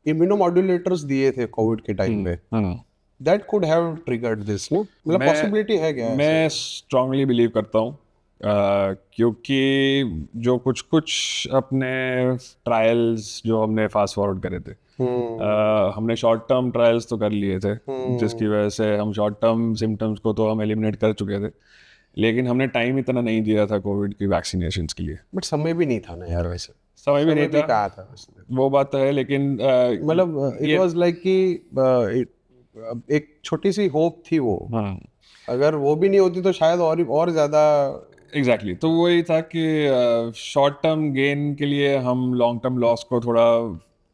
इम्यूनोमॉड्यूलेटर्स दिए थे कोविड के टाइम पे, that could have triggered this, no? मतलब पॉसिबिलिटी है क्या? मैं स्ट्रांगली बिलीव करता हूँ, क्योंकि जो कुछ अपने ट्रायल्स जो हमने फास्ट फॉरवर्ड करे थे, हमने शॉर्ट टर्म ट्रायल्स तो कर लिए थे, जिसकी वजह से हम शॉर्ट टर्म सिम्टम्स को तो हम एलिमिनेट कर चुके थे, लेकिन हमने टाइम इतना नहीं दिया था कोविड की वैक्सीनेशंस के लिए। बट समय भी नहीं था ना यार, वैसे समय भी नहीं था, कहा था वो बात तो है, लेकिन मतलब इट वाज लाइक कि एक छोटी सी होप थी वो। अगर वो भी नहीं होती तो शायद और ज्यादा। एग्जैक्टली। तो वही था कि शॉर्ट टर्म गेन के लिए हम लॉन्ग टर्म लॉस को थोड़ा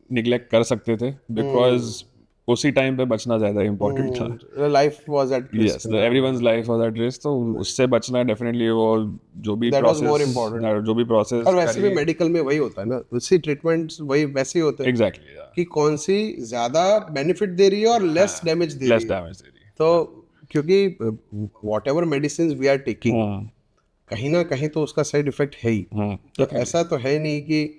निगलेक्ट कर सकते थे, बिकॉज उसी टाइम पे बचना ज्यादा इम्पोर्टेंट था। Life was at risk, yes, everyone's life was at risk, तो उससे बचना डेफिनेटली वो जो भी प्रोसेस और वैसे भी मेडिकल में वही होता है ना, उसी ट्रीटमेंट्स वही वैसे ही होते हैं। एग्जैक्टली, कि कौन सी ज्यादा बेनिफिट दे रही है और लेस डैमेज दे रही है। तो क्योंकि whatever medicine we are taking, कहीं ना कहीं तो उसका साइड इफेक्ट है ही। तो ऐसा तो है नहीं कि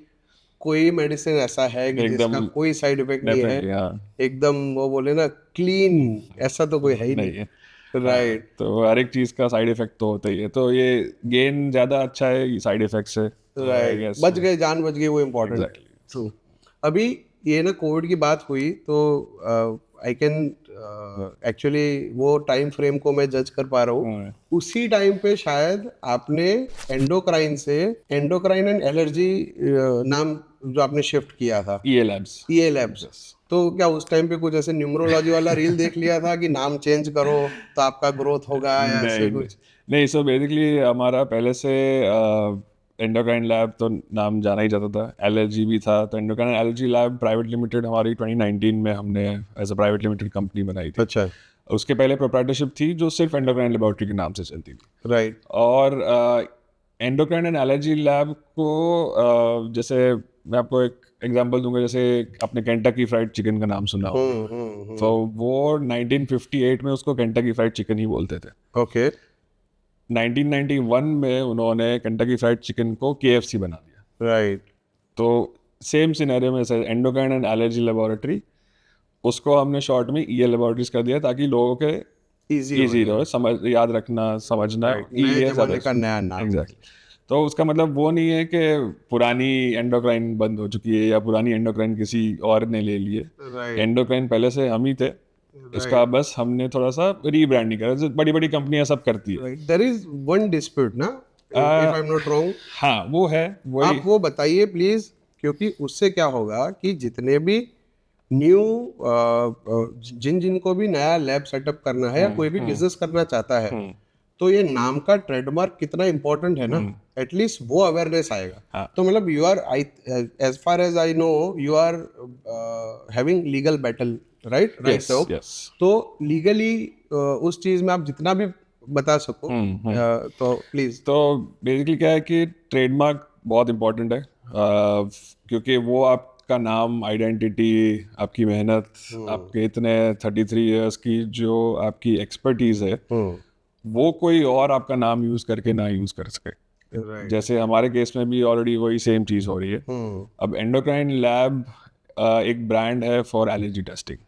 कोई मेडिसिन ऐसा है कि जिसका कोई साइड इफेक्ट नहीं है, एकदम वो बोले ना क्लीन, ऐसा तो कोई है ही नहीं। राइट तो हर एक चीज़ का साइड इफेक्ट तो होता ही है, तो ये गेन ज़्यादा अच्छा है साइड इफेक्ट से, I राइट, guess. बच गए, जान बच गई, वो इम्पोर्टेंट। Exactly. ट्रू। अभी ये ना कोविड की बात हुई तो आई कैन एक्चुअली वो टाइम फ्रेम को मैं जज कर पा रहा हूँ। उसी टाइम पे शायद आपने एंडोक्राइन से एंडोक्राइन एंड एलर्जी नाम जो आपने शिफ्ट किया था, EA Labs. EA Labs। तो क्या उस टाइम पे कुछ ऐसे न्यूमरोलॉजी वाला रील देख लिया था कि नाम चेंज करो तो आपका ग्रोथ होगा या ऐसे नहीं कुछ? नहीं, सो बेसिकली हमारा पहले से एंडोक्राइन लैब तो नाम जाना ही जाता था, एलर्जी भी था, तो endocrine allergy lab private limited हमारी 2019 में हमने as a private limited company बनाई थी। अच्छा, उसके पहले प्रोप्राइटरशिप थी जो सिर्फ एंडोक्राइन लेबोरेटरी के नाम से चलती थी। राइट। और एंडोक्राइन एंड एलर्जी लैब को जैसे मैं आपको एक एग्जांपल दूंगा, जैसे आपने केंटकी फ्राइड चिकन का नाम सुना हो, तो वो 1958 में उसको केंटकी फ्राइड चिकन ही बोलते थे। ओके। 1991 में उन्होंने केंटकी फ्राइड चिकन को KFC बना दिया। राइट। तो सेम सिनेरियो में एंडोक्राइन एंड एलर्जी लेबोरेटरी, उसको हमने शॉर्ट में EA लेबोरेटरीज कर दिया ताकि लोगों के इजी रहे, समझ, याद रखना, समझना। नए जमाने का नया नाम। एग्जैक्टली। तो उसका मतलब वो नहीं है कि पुरानी एंडोक्राइन बंद हो चुकी है या पुरानी एंडोक्राइन किसी और ने ले ली है। राइट। एंडोक्राइन पहले से हम ही थे, इसका बस हमने थोड़ा सा रीब्रांडिंग करा, बड़ी बड़ी कंपनियां सब करती है। Right, there is one dispute ना, if I am not wrong. हाँ, वो है, वही। आप वो बताइए प्लीज, क्योंकि उससे क्या होगा कि जितने भी न्यू जिनको भी नया लैब सेटअप करना है या कोई भी बिजनेस करना चाहता है, तो ये नाम का ट्रेडमार्क कितना इंपॉर्टेंट है ना, एटलीस्ट वो अवेयरनेस आएगा। हाँ। तो मतलब you are, I as far as I know, you are having legal battle, right? Yes, yes. तो लीगली उस चीज में आप जितना भी बता सको, तो प्लीज। तो बेसिकली क्या है कि ट्रेडमार्क बहुत इंपॉर्टेंट है, क्योंकि वो आपका नाम, आइडेंटिटी, आपकी मेहनत, आपके इतने 33 इयर्स की जो आपकी एक्सपर्टीज है, वो कोई और आपका नाम यूज करके ना यूज कर सके। जैसे हमारे केस में भी ऑलरेडी वही सेम चीज हो रही है। अब एंडोक्राइन लैब एक ब्रांड है फॉर एलर्जी टेस्टिंग।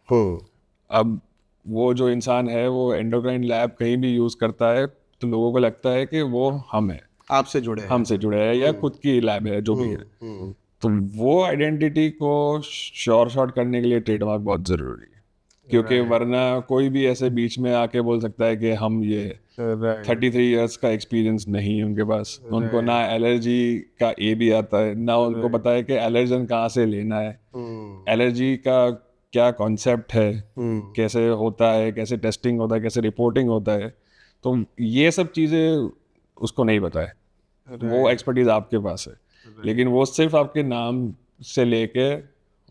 अब वो जो इंसान है वो एंडोक्राइन लैब कहीं भी यूज करता है तो लोगों को लगता है कि वो हम है, आपसे जुड़े हैं। हमसे जुड़े हैं या खुद की लैब है, जो भी है। तो वो आइडेंटिटी को श्योर शॉर्ट करने के लिए ट्रेडमार्क बहुत जरूरी है, क्योंकि वरना कोई भी ऐसे बीच में आके बोल सकता है कि हम ये 33 इयर्स का एक्सपीरियंस नहीं है उनके पास, उनको ना एलर्जी का ए भी आता है, ना उनको पता है कि एलर्जन कहाँ से लेना है, एलर्जी का क्या कॉन्सेप्ट है, कैसे होता है, कैसे टेस्टिंग होता है, कैसे रिपोर्टिंग होता है। तो ये सब चीज़ें उसको नहीं पता है, वो एक्सपर्टीज आपके पास है, लेकिन वो सिर्फ आपके नाम से लेके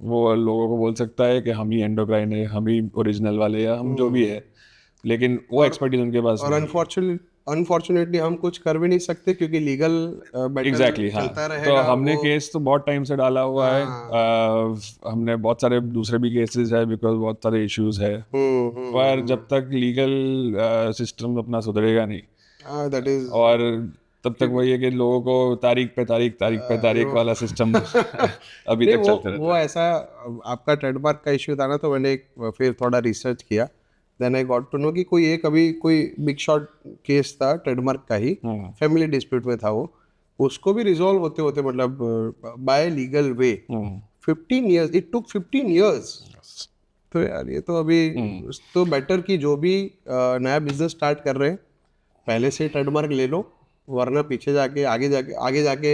वो लोगों को बोल सकता है कि हम ही एंडोक्राइन है, हम ही ओरिजिनल वाले, या हम जो भी है, लेकिन वो एक्सपर्टीज उनके पास और अनफॉर्चुनेटली हम कुछ कर भी नहीं सकते क्योंकि लीगल एग्जैक्टली। हाँ, चलता रहेगा। तो हमने केस तो बहुत टाइम से डाला हुआ है, हमने बहुत सारे दूसरे भी केसेस है, बिकॉज बहुत सारे इश्यूज है, पर जब तक लीगल सिस्टम अपना सुधरेगा नहीं, दैट इज, और तब तक वही है कि लोगों को तारीख पे तारीख वाला सिस्टम अभी तक चलते रहता वो ऐसा आपका ट्रेडमार्क का इश्यू था ना, तो मैंने फिर थोड़ा रिसर्च किया, then I got to know कि कोई बिग शॉट केस था ट्रेडमार्क का ही, फैमिली डिस्प्यूट में था वो, उसको भी रिजॉल्व होते होते मतलब bye legal way 15 years, it took 15 years. तो यार ये तो अभी तो बेटर कि जो भी नया बिजनेस स्टार्ट कर रहे हैं पहले से ट्रेडमार्क ले लो, वरना पीछे जाके आगे जाके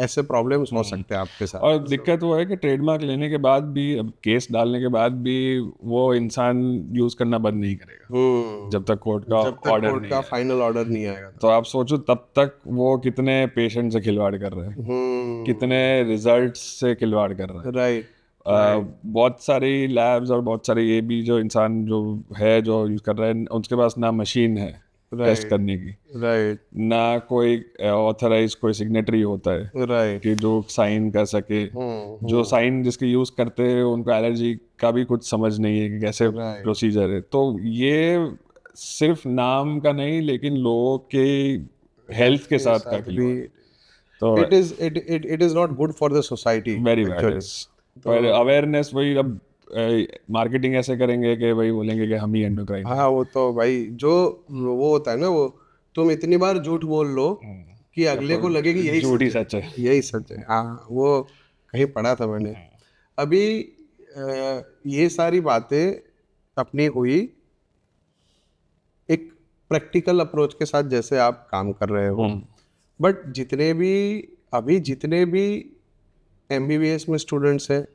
ऐसे प्रॉब्लम्स हो सकते हैं आपके साथ। और दिक्कत वो है कि ट्रेडमार्क लेने के बाद भी, अब केस डालने के बाद भी, वो इंसान यूज करना बंद नहीं करेगा जब तक कोर्ट का फाइनल ऑर्डर नहीं आएगा। तो आप सोचो तब तक वो कितने पेशेंट से खिलवाड़ कर रहे हैं, कितने रिजल्ट से खिलवाड़ कर रहे हैं। राइट। बहुत सारी लैब्स और बहुत सारे ये भी जो इंसान जो यूज कर रहे हैं, उसके पास ना मशीन है टेस्ट करने की, राइट, ना कोई ऑथराइज कोई सिग्नेटरी होता है, राइट, कि जो साइन कर सके, जो साइन जिसके यूज करते हैं उनको एलर्जी का भी कुछ समझ नहीं है कि कैसे प्रोसीजर है। तो ये सिर्फ नाम का नहीं, लेकिन लोगों के हेल्थ के साथ का भी, तो it is not good for the society, very bad. पर अवेयरनेस वही, अब मार्केटिंग ऐसे करेंगे कि भाई बोलेंगे कि हम ही एंडोक्राइन। हाँ वो तो भाई जो वो होता है ना, वो तुम इतनी बार झूठ बोल लो कि अगले को लगे कि यही झूठ ही सच सच है। है, यही सच है। हाँ वो कहीं पढ़ा था मैंने। अभी ये सारी बातें अपनी हुई एक प्रैक्टिकल अप्रोच के साथ, जैसे आप काम कर रहे हो। बट जितने भी एमबीबीएस में स्टूडेंट्स हैं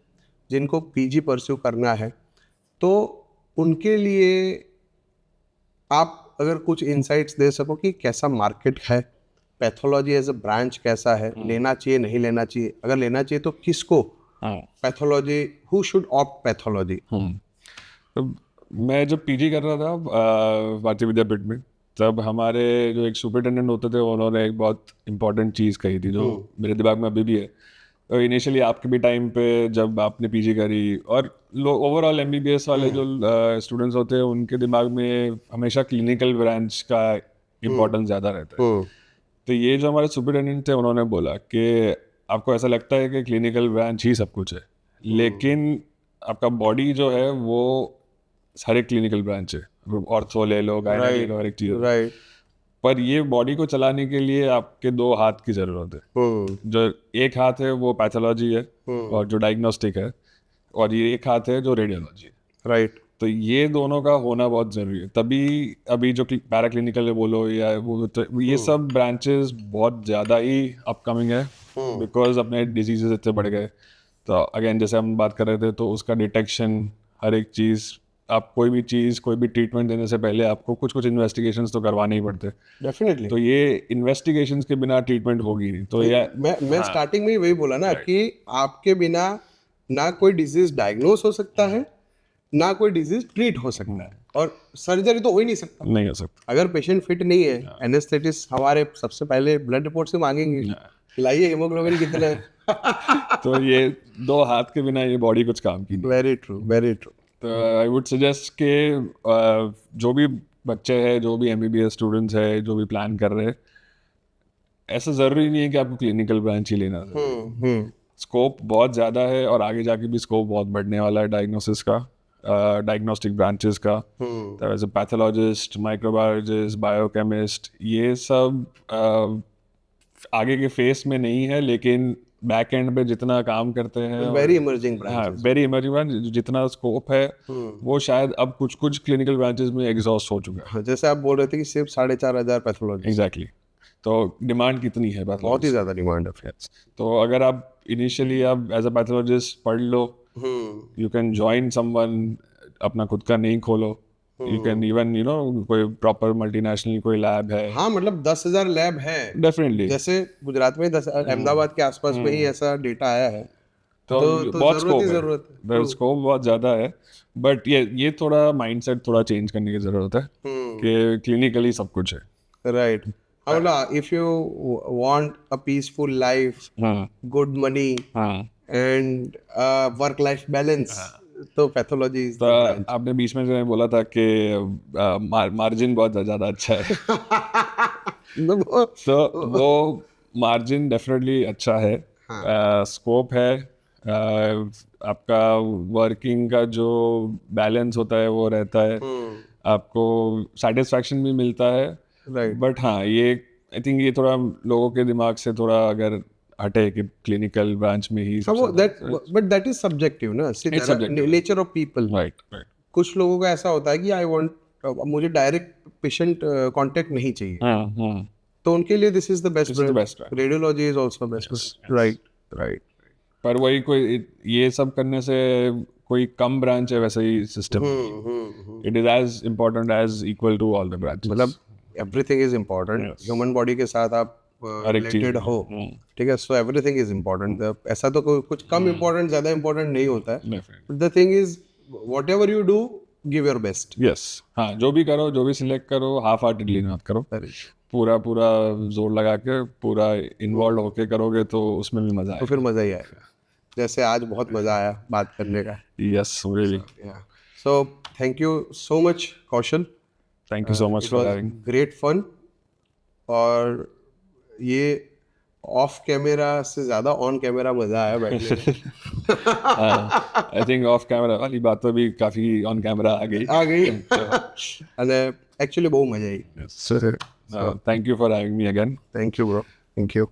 जिनको पीजी परस्यू करना है, तो उनके लिए आप अगर कुछ इंसाइट्स दे सको कि कैसा मार्केट है, पैथोलॉजी एज अ ब्रांच कैसा है, लेना चाहिए नहीं लेना चाहिए, अगर लेना चाहिए तो किसको pathology, who should opt pathology. तो मैं जब पीजी कर रहा था भारतीय विद्यापीठ में, तब हमारे जो एक सुपरिटेंडेंट होते थे उन्होंने एक बहुत इंपॉर्टेंट चीज़ कही थी जो मेरे दिमाग में अभी भी है। तो इनिशियली आपके भी टाइम पे जब आपने पीजी करी, और ओवरऑल एमबीबीएस वाले जो स्टूडेंट्स होते हैं उनके दिमाग में हमेशा क्लिनिकल ब्रांच का इम्पोर्टेंस ज़्यादा रहता है। तो ये जो हमारे सुपरिटेंडेंट थे उन्होंने बोला कि आपको ऐसा लगता है कि क्लिनिकल ब्रांच ही सब कुछ है, लेकिन आपका बॉडी जो है वो हर एक क्लिनिकल ब्रांच है। ऑर्थो ले लो, गायना ले लो, हर एक चीज़। राइट। पर ये बॉडी को चलाने के लिए आपके दो हाथ की ज़रूरत है। जो एक हाथ है वो पैथोलॉजी है और जो डायग्नोस्टिक है, और ये एक हाथ है जो रेडियोलॉजी है। राइट। तो ये दोनों का होना बहुत ज़रूरी है, तभी अभी जो पैरा क्लिनिकल है बोलो या वो, तो ये सब ब्रांचेस बहुत ज़्यादा ही अपकमिंग है, बिकॉज अपने डिजीजेस इतने बढ़ गए। तो अगेन जैसे हम बात कर रहे थे, तो उसका डिटेक्शन, हर एक चीज़, आप कोई भी चीज़, कोई भी ट्रीटमेंट देने से पहले आपको कुछ कुछ इन्वेस्टिगेशंस तो करवाने ही पड़ते। डेफिनेटली। तो ये इन्वेस्टिगेशंस के बिना ट्रीटमेंट होगी नहीं। तो ये मैं स्टार्टिंग में ही वही बोला ना कि आपके बिना ना कोई डिजीज डायग्नोस हो सकता है, ना कोई डिजीज ट्रीट हो सकता है, और सर्जरी तो हो ही नहीं सकता। नहीं हो सकता। अगर पेशेंट फिट नहीं है, एनेस्थेटिस्ट हमारे सबसे पहले ब्लड रिपोर्ट से मांगेंगे, लाइए हीमोग्लोबिन कितना है। तो ये दो हाथ के बिना ये बॉडी कुछ काम की नहीं। Very true, very true. तो आई वुड सजेस्ट कि जो भी बच्चे हैं, जो भी एमबीबीएस स्टूडेंट्स है, जो भी प्लान कर रहे हैं, ऐसा ज़रूरी नहीं है कि आपको क्लिनिकल ब्रांच ही लेना है। स्कोप बहुत ज़्यादा है, और आगे जाके भी स्कोप बहुत बढ़ने वाला है डायग्नोसिस का, डायग्नोस्टिक ब्रांचेस का। तो as a pathologist, microbiologist, biochemist, ये सब आगे के फेस में नहीं है, लेकिन बैक एंड पे जितना काम करते हैं, वेरी इमर्जिंग हाँ, ब्रांच। वेरी इमर्जिंग ब्रांच, जितना स्कोप है वो शायद अब कुछ कुछ क्लिनिकल ब्रांचेस में एग्जॉस्ट हो चुका है। जैसे आप बोल रहे थे कि सिर्फ 4,500 पैथोलॉजी, एग्जैक्टली। तो डिमांड कितनी है बहुत ही ज्यादा डिमांड है। तो अगर आप इनिशियली आप एज अ पैथोलॉजिस्ट पढ़ लो, यू कैन ज्वाइन समवन, अपना खुद का नहीं खोलो, यू कैन इवन कोई प्रॉपर मल्टीनेशनल कोई लैब है। हाँ मतलब 10,000 लैब है डेफिनेटली। जैसे गुजरात में 10, अहमदाबाद के आसपास में ही ऐसा डेटा आया है। तो बहुत जरूरत ही स्कोप जरूरत है, स्कोप बहुत ज़्यादा है। बट ये थोड़ा माइंडसेट थोड़ा चेंज करने की ज़रूरत है कि क्लिनिकली सब कुछ है। राइट। मतलब if you want a peaceful life, हाँ गुड मनी हाँ। एंड वर्क लाइफ बैलेंस, तो पैथोलॉजी इज तो आपने बीच में जो बोला था कि मार्जिन बहुत ज़्यादा अच्छा है। तो वो मार्जिन डेफिनेटली अच्छा है, स्कोप है, आपका वर्किंग का जो बैलेंस होता है वो रहता है, आपको सेटिस्फैक्शन भी मिलता है। राइट। बट हाँ, ये आई थिंक ये थोड़ा लोगों के दिमाग से थोड़ा अगर हटे कि क्लिनिकल ब्रांच में ही वो बट दैट इज सब्जेक्टिव ना, nature of people. Right right. कुछ लोगों का ऐसा होता है कि आई वांट, मुझे डायरेक्ट पेशेंट कांटेक्ट नहीं चाहिए, हाँ, तो उनके लिए this is the best. This is the best brand. Radiology is also best. Right right. पर वही कोई ये सब करने से कोई कम ब्रांच है वैसे ही system, it is as important as equal to all the branches. मतलब everything is important. Human body के साथ आप रिलेटेड हो, ठीक है, सो एवरीथिंग इज इम्पोर्टेंट। ऐसा तो कुछ कम इम्पोर्टेंट ज्यादा इम्पोर्टेंट नहीं होता है। The thing is what ever you do, give your best. Yes, हाँ, जो भी करो, जो भी सिलेक्ट करो, हाफ हार्टेडली मत करो, पूरा पूरा जोर लगा के पूरा इन्वॉल्व होके करोगे तो उसमें भी मजा तो आएगा। फिर मजा ही आएगा। जैसे आज बहुत मजा आया बात करने का। Yes, really. So thank you so much Kaushal, thank you so much it for was having. Great fun. और ये ऑफ कैमरा से ज्यादा ऑन कैमरा मजा आया बैठने में। आई थिंक ऑफ कैमरा वाली बात तो भी काफ़ी ऑन कैमरा आ गई. आ गई અને એકચ્યુઅલી બહુ મજા આવી. Thank you for having me again. Thank you bro, thank you.